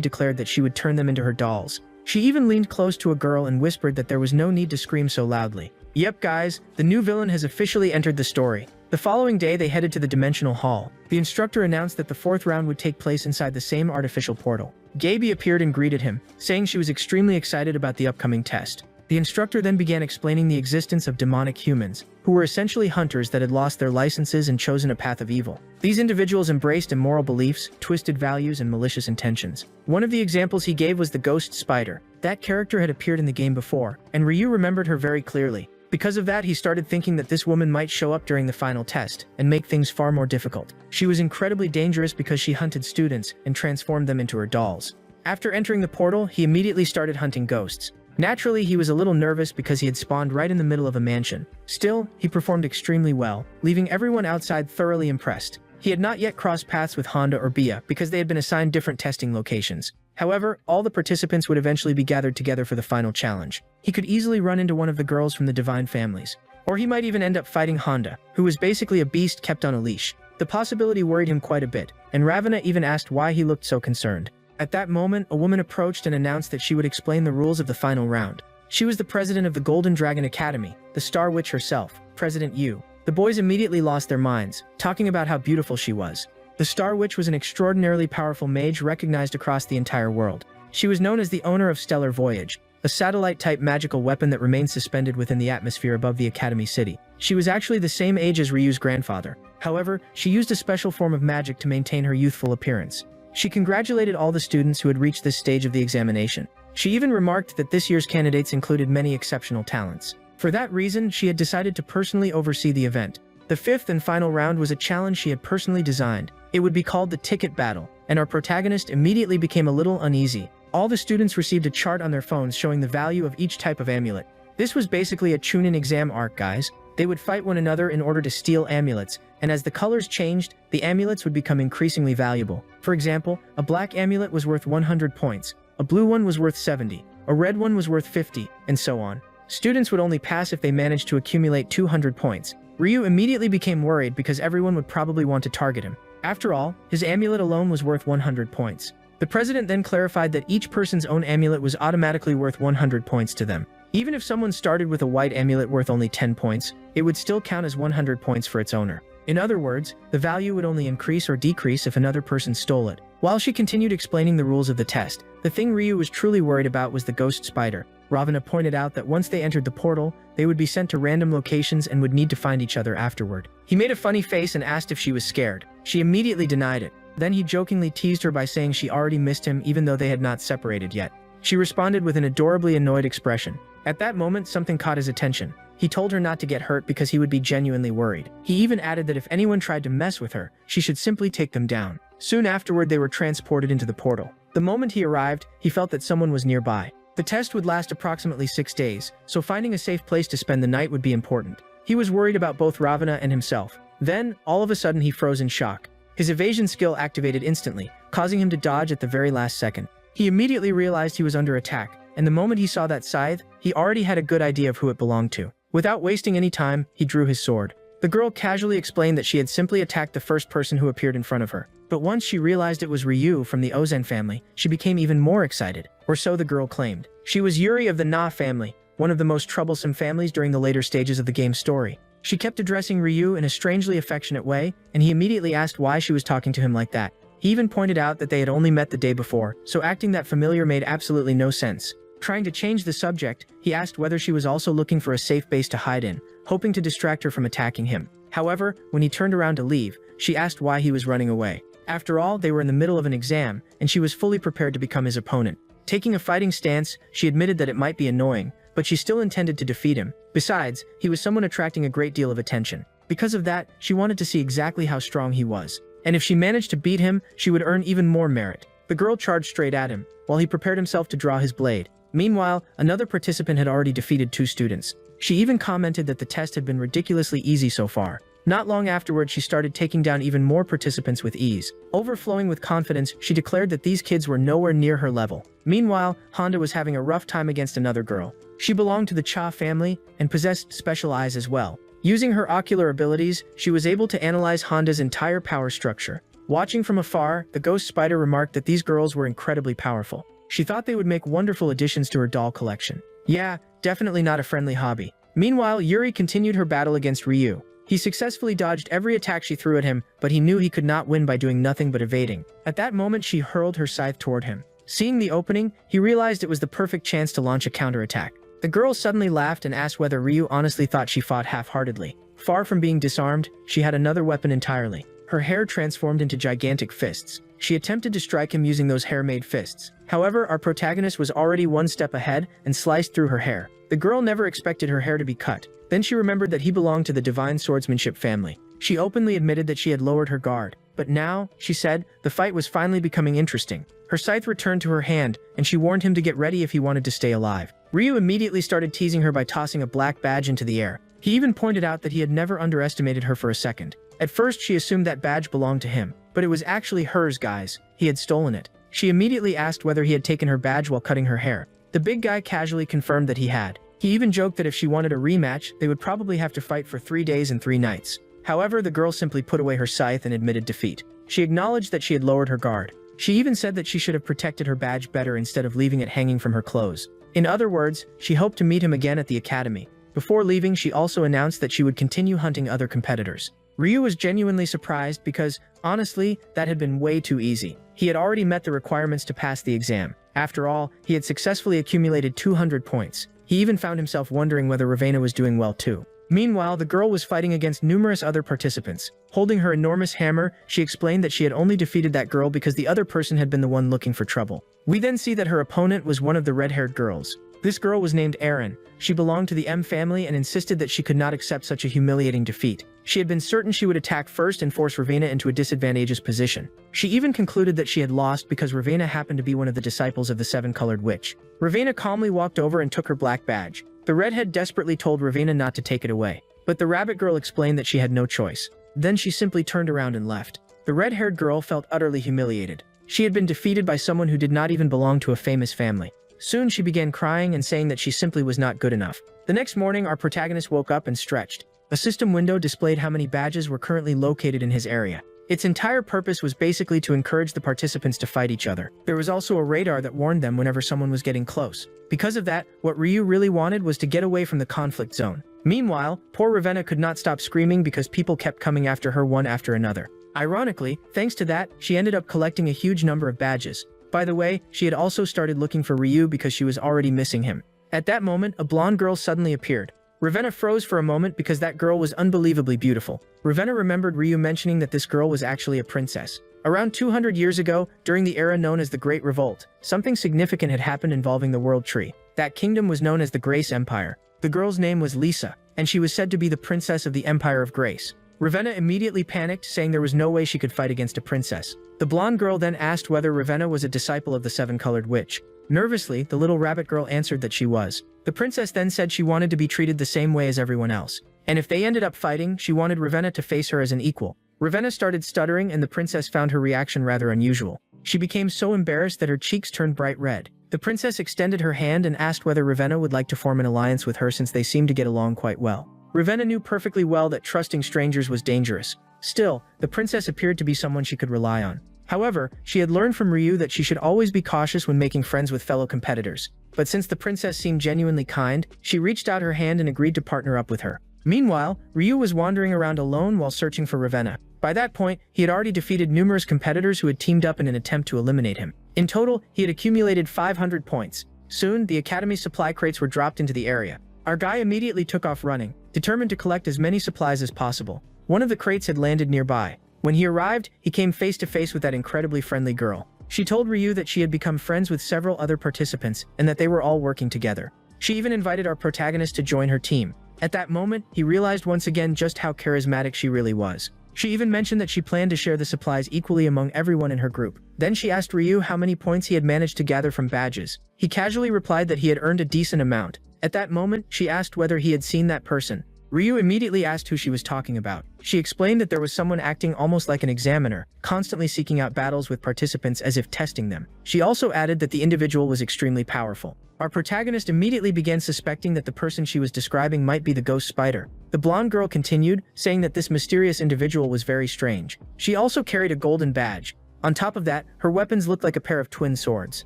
declared that she would turn them into her dolls. She even leaned close to a girl and whispered that there was no need to scream so loudly. Yep guys, the new villain has officially entered the story. The following day they headed to the Dimensional Hall. The instructor announced that the fourth round would take place inside the same artificial portal. Gaby appeared and greeted him, saying she was extremely excited about the upcoming test. The instructor then began explaining the existence of demonic humans, who were essentially hunters that had lost their licenses and chosen a path of evil. These individuals embraced immoral beliefs, twisted values, and malicious intentions. One of the examples he gave was the ghost spider. That character had appeared in the game before, and Ryu remembered her very clearly. Because of that, he started thinking that this woman might show up during the final test, and make things far more difficult. She was incredibly dangerous because she hunted students and transformed them into her dolls. After entering the portal, he immediately started hunting ghosts. Naturally, he was a little nervous because he had spawned right in the middle of a mansion. Still, he performed extremely well, leaving everyone outside thoroughly impressed. He had not yet crossed paths with Honda or Bia because they had been assigned different testing locations. However, all the participants would eventually be gathered together for the final challenge. He could easily run into one of the girls from the Divine Families. Or he might even end up fighting Honda, who was basically a beast kept on a leash. The possibility worried him quite a bit, and Ravana even asked why he looked so concerned. At that moment, a woman approached and announced that she would explain the rules of the final round. She was the president of the Golden Dragon Academy, the Star Witch herself, President Yu. The boys immediately lost their minds, talking about how beautiful she was. The Star Witch was an extraordinarily powerful mage recognized across the entire world. She was known as the owner of Stellar Voyage, a satellite-type magical weapon that remained suspended within the atmosphere above the Academy City. She was actually the same age as Ryu's grandfather. However, she used a special form of magic to maintain her youthful appearance. She congratulated all the students who had reached this stage of the examination. She even remarked that this year's candidates included many exceptional talents. For that reason, she had decided to personally oversee the event. The fifth and final round was a challenge she had personally designed. It would be called the Ticket Battle, and our protagonist immediately became a little uneasy. All the students received a chart on their phones showing the value of each type of amulet. This was basically a Chunin exam arc, guys. They would fight one another in order to steal amulets, and as the colors changed, the amulets would become increasingly valuable. For example, a black amulet was worth 100 points, a blue one was worth 70, a red one was worth 50, and so on. Students would only pass if they managed to accumulate 200 points. Ryu immediately became worried because everyone would probably want to target him. After all, his amulet alone was worth 100 points. The president then clarified that each person's own amulet was automatically worth 100 points to them. Even if someone started with a white amulet worth only 10 points, it would still count as 100 points for its owner. In other words, the value would only increase or decrease if another person stole it. While she continued explaining the rules of the test, the thing Ryu was truly worried about was the ghost spider. Ravana pointed out that once they entered the portal, they would be sent to random locations and would need to find each other afterward. He made a funny face and asked if she was scared. She immediately denied it. Then he jokingly teased her by saying she already missed him even though they had not separated yet. She responded with an adorably annoyed expression. At that moment, something caught his attention. He told her not to get hurt because he would be genuinely worried. He even added that if anyone tried to mess with her, she should simply take them down. Soon afterward, they were transported into the portal. The moment he arrived, he felt that someone was nearby. The test would last approximately 6 days, so finding a safe place to spend the night would be important. He was worried about both Ravana and himself. Then, all of a sudden, he froze in shock. His evasion skill activated instantly, causing him to dodge at the very last second. He immediately realized he was under attack, and the moment he saw that scythe, he already had a good idea of who it belonged to. Without wasting any time, he drew his sword. The girl casually explained that she had simply attacked the first person who appeared in front of her. But once she realized it was Ryu from the Ozen family, she became even more excited, or so the girl claimed. She was Yuri of the Na family, one of the most troublesome families during the later stages of the game's story. She kept addressing Ryu in a strangely affectionate way, and he immediately asked why she was talking to him like that. He even pointed out that they had only met the day before, so acting that familiar made absolutely no sense. Trying to change the subject, he asked whether she was also looking for a safe base to hide in, hoping to distract her from attacking him. However, when he turned around to leave, she asked why he was running away. After all, they were in the middle of an exam, and she was fully prepared to become his opponent. Taking a fighting stance, she admitted that it might be annoying, but she still intended to defeat him. Besides, he was someone attracting a great deal of attention. Because of that, she wanted to see exactly how strong he was. And if she managed to beat him, she would earn even more merit. The girl charged straight at him, while he prepared himself to draw his blade. Meanwhile, another participant had already defeated 2 students. She even commented that the test had been ridiculously easy so far. Not long afterward, she started taking down even more participants with ease. Overflowing with confidence, she declared that these kids were nowhere near her level. Meanwhile, Honda was having a rough time against another girl. She belonged to the Cha family and possessed special eyes as well. Using her ocular abilities, she was able to analyze Honda's entire power structure. Watching from afar, the ghost spider remarked that these girls were incredibly powerful. She thought they would make wonderful additions to her doll collection. Yeah, definitely not a friendly hobby. Meanwhile, Yuri continued her battle against Ryu. He successfully dodged every attack she threw at him, but he knew he could not win by doing nothing but evading. At that moment, she hurled her scythe toward him. Seeing the opening, he realized it was the perfect chance to launch a counterattack. The girl suddenly laughed and asked whether Ryu honestly thought she fought half-heartedly. Far from being disarmed, she had another weapon entirely. Her hair transformed into gigantic fists. She attempted to strike him using those hair-made fists. However, our protagonist was already one step ahead and sliced through her hair. The girl never expected her hair to be cut. Then she remembered that he belonged to the divine swordsmanship family. She openly admitted that she had lowered her guard. But now, she said, the fight was finally becoming interesting. Her scythe returned to her hand, and she warned him to get ready if he wanted to stay alive. Ryu immediately started teasing her by tossing a black badge into the air. He even pointed out that he had never underestimated her for a second. At first, she assumed that badge belonged to him, but it was actually hers, guys. He had stolen it. She immediately asked whether he had taken her badge while cutting her hair. The big guy casually confirmed that he had. He even joked that if she wanted a rematch, they would probably have to fight for 3 days and 3 nights. However, the girl simply put away her scythe and admitted defeat. She acknowledged that she had lowered her guard. She even said that she should have protected her badge better instead of leaving it hanging from her clothes. In other words, she hoped to meet him again at the academy. Before leaving, she also announced that she would continue hunting other competitors. Ryu was genuinely surprised because, honestly, that had been way too easy. He had already met the requirements to pass the exam. After all, he had successfully accumulated 200 points. He even found himself wondering whether Ravenna was doing well too. Meanwhile, the girl was fighting against numerous other participants. Holding her enormous hammer, she explained that she had only defeated that girl because the other person had been the one looking for trouble. We then see that her opponent was one of the red-haired girls. This girl was named Erin. She belonged to the M family and insisted that she could not accept such a humiliating defeat. She had been certain she would attack first and force Ravenna into a disadvantageous position. She even concluded that she had lost because Ravenna happened to be one of the disciples of the seven-colored witch. Ravenna calmly walked over and took her black badge. The redhead desperately told Ravenna not to take it away, but the rabbit girl explained that she had no choice. Then she simply turned around and left. The red-haired girl felt utterly humiliated. She had been defeated by someone who did not even belong to a famous family. Soon she began crying and saying that she simply was not good enough. The next morning, our protagonist woke up and stretched. A system window displayed how many badges were currently located in his area. Its entire purpose was basically to encourage the participants to fight each other. There was also a radar that warned them whenever someone was getting close. Because of that, what Ryu really wanted was to get away from the conflict zone. Meanwhile, poor Ravenna could not stop screaming because people kept coming after her one after another. Ironically, thanks to that, she ended up collecting a huge number of badges. By the way, she had also started looking for Ryu because she was already missing him. At that moment, a blonde girl suddenly appeared. Ravenna froze for a moment because that girl was unbelievably beautiful. Ravenna remembered Ryu mentioning that this girl was actually a princess. Around 200 years ago, during the era known as the Great Revolt, something significant had happened involving the World Tree. That kingdom was known as the Grace Empire. The girl's name was Lisa, and she was said to be the princess of the Empire of Grace. Ravenna immediately panicked, saying there was no way she could fight against a princess. The blonde girl then asked whether Ravenna was a disciple of the seven-colored witch. Nervously, the little rabbit girl answered that she was. The princess then said she wanted to be treated the same way as everyone else. And if they ended up fighting, she wanted Ravenna to face her as an equal. Ravenna started stuttering and the princess found her reaction rather unusual. She became so embarrassed that her cheeks turned bright red. The princess extended her hand and asked whether Ravenna would like to form an alliance with her since they seemed to get along quite well. Ravenna knew perfectly well that trusting strangers was dangerous. Still, the princess appeared to be someone she could rely on. However, she had learned from Ryu that she should always be cautious when making friends with fellow competitors. But since the princess seemed genuinely kind, she reached out her hand and agreed to partner up with her. Meanwhile, Ryu was wandering around alone while searching for Ravenna. By that point, he had already defeated numerous competitors who had teamed up in an attempt to eliminate him. In total, he had accumulated 500 points. Soon, the Academy's supply crates were dropped into the area. Our guy immediately took off running, determined to collect as many supplies as possible. One of the crates had landed nearby. When he arrived, he came face to face with that incredibly friendly girl. She told Ryu that she had become friends with several other participants and that they were all working together. She even invited our protagonist to join her team. At that moment, he realized once again just how charismatic she really was. She even mentioned that she planned to share the supplies equally among everyone in her group. Then she asked Ryu how many points he had managed to gather from badges. He casually replied that he had earned a decent amount. At that moment, she asked whether he had seen that person. Ryu immediately asked who she was talking about. She explained that there was someone acting almost like an examiner, constantly seeking out battles with participants as if testing them. She also added that the individual was extremely powerful. Our protagonist immediately began suspecting that the person she was describing might be the ghost spider. The blonde girl continued, saying that this mysterious individual was very strange. She also carried a golden badge. On top of that, her weapons looked like a pair of twin swords.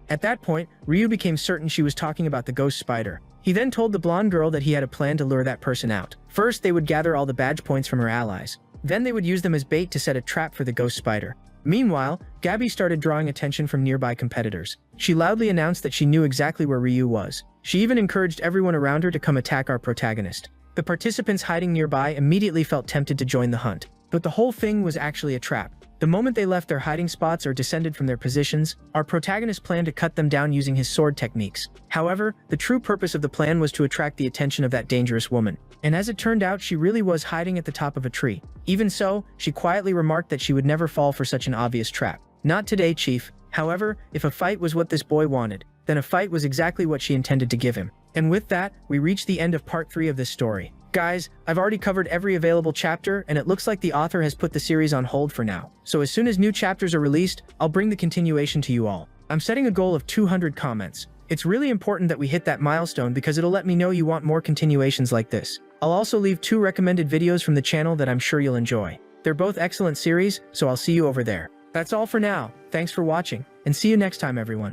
At that point, Ryu became certain she was talking about the ghost spider. He then told the blonde girl that he had a plan to lure that person out. First, they would gather all the badge points from her allies. Then they would use them as bait to set a trap for the ghost spider. Meanwhile, Gabby started drawing attention from nearby competitors. She loudly announced that she knew exactly where Ryu was. She even encouraged everyone around her to come attack our protagonist. The participants hiding nearby immediately felt tempted to join the hunt. But the whole thing was actually a trap. The moment they left their hiding spots or descended from their positions, our protagonist planned to cut them down using his sword techniques. However, the true purpose of the plan was to attract the attention of that dangerous woman. And as it turned out, she really was hiding at the top of a tree. Even so, she quietly remarked that she would never fall for such an obvious trap. Not today, Chief. However, if a fight was what this boy wanted, then a fight was exactly what she intended to give him. And with that, we reach the end of part 3 of this story. Guys, I've already covered every available chapter, and it looks like the author has put the series on hold for now. So as soon as new chapters are released, I'll bring the continuation to you all. I'm setting a goal of 200 comments. It's really important that we hit that milestone because it'll let me know you want more continuations like this. I'll also leave 2 recommended videos from the channel that I'm sure you'll enjoy. They're both excellent series, so I'll see you over there. That's all for now. Thanks for watching, and see you next time, everyone.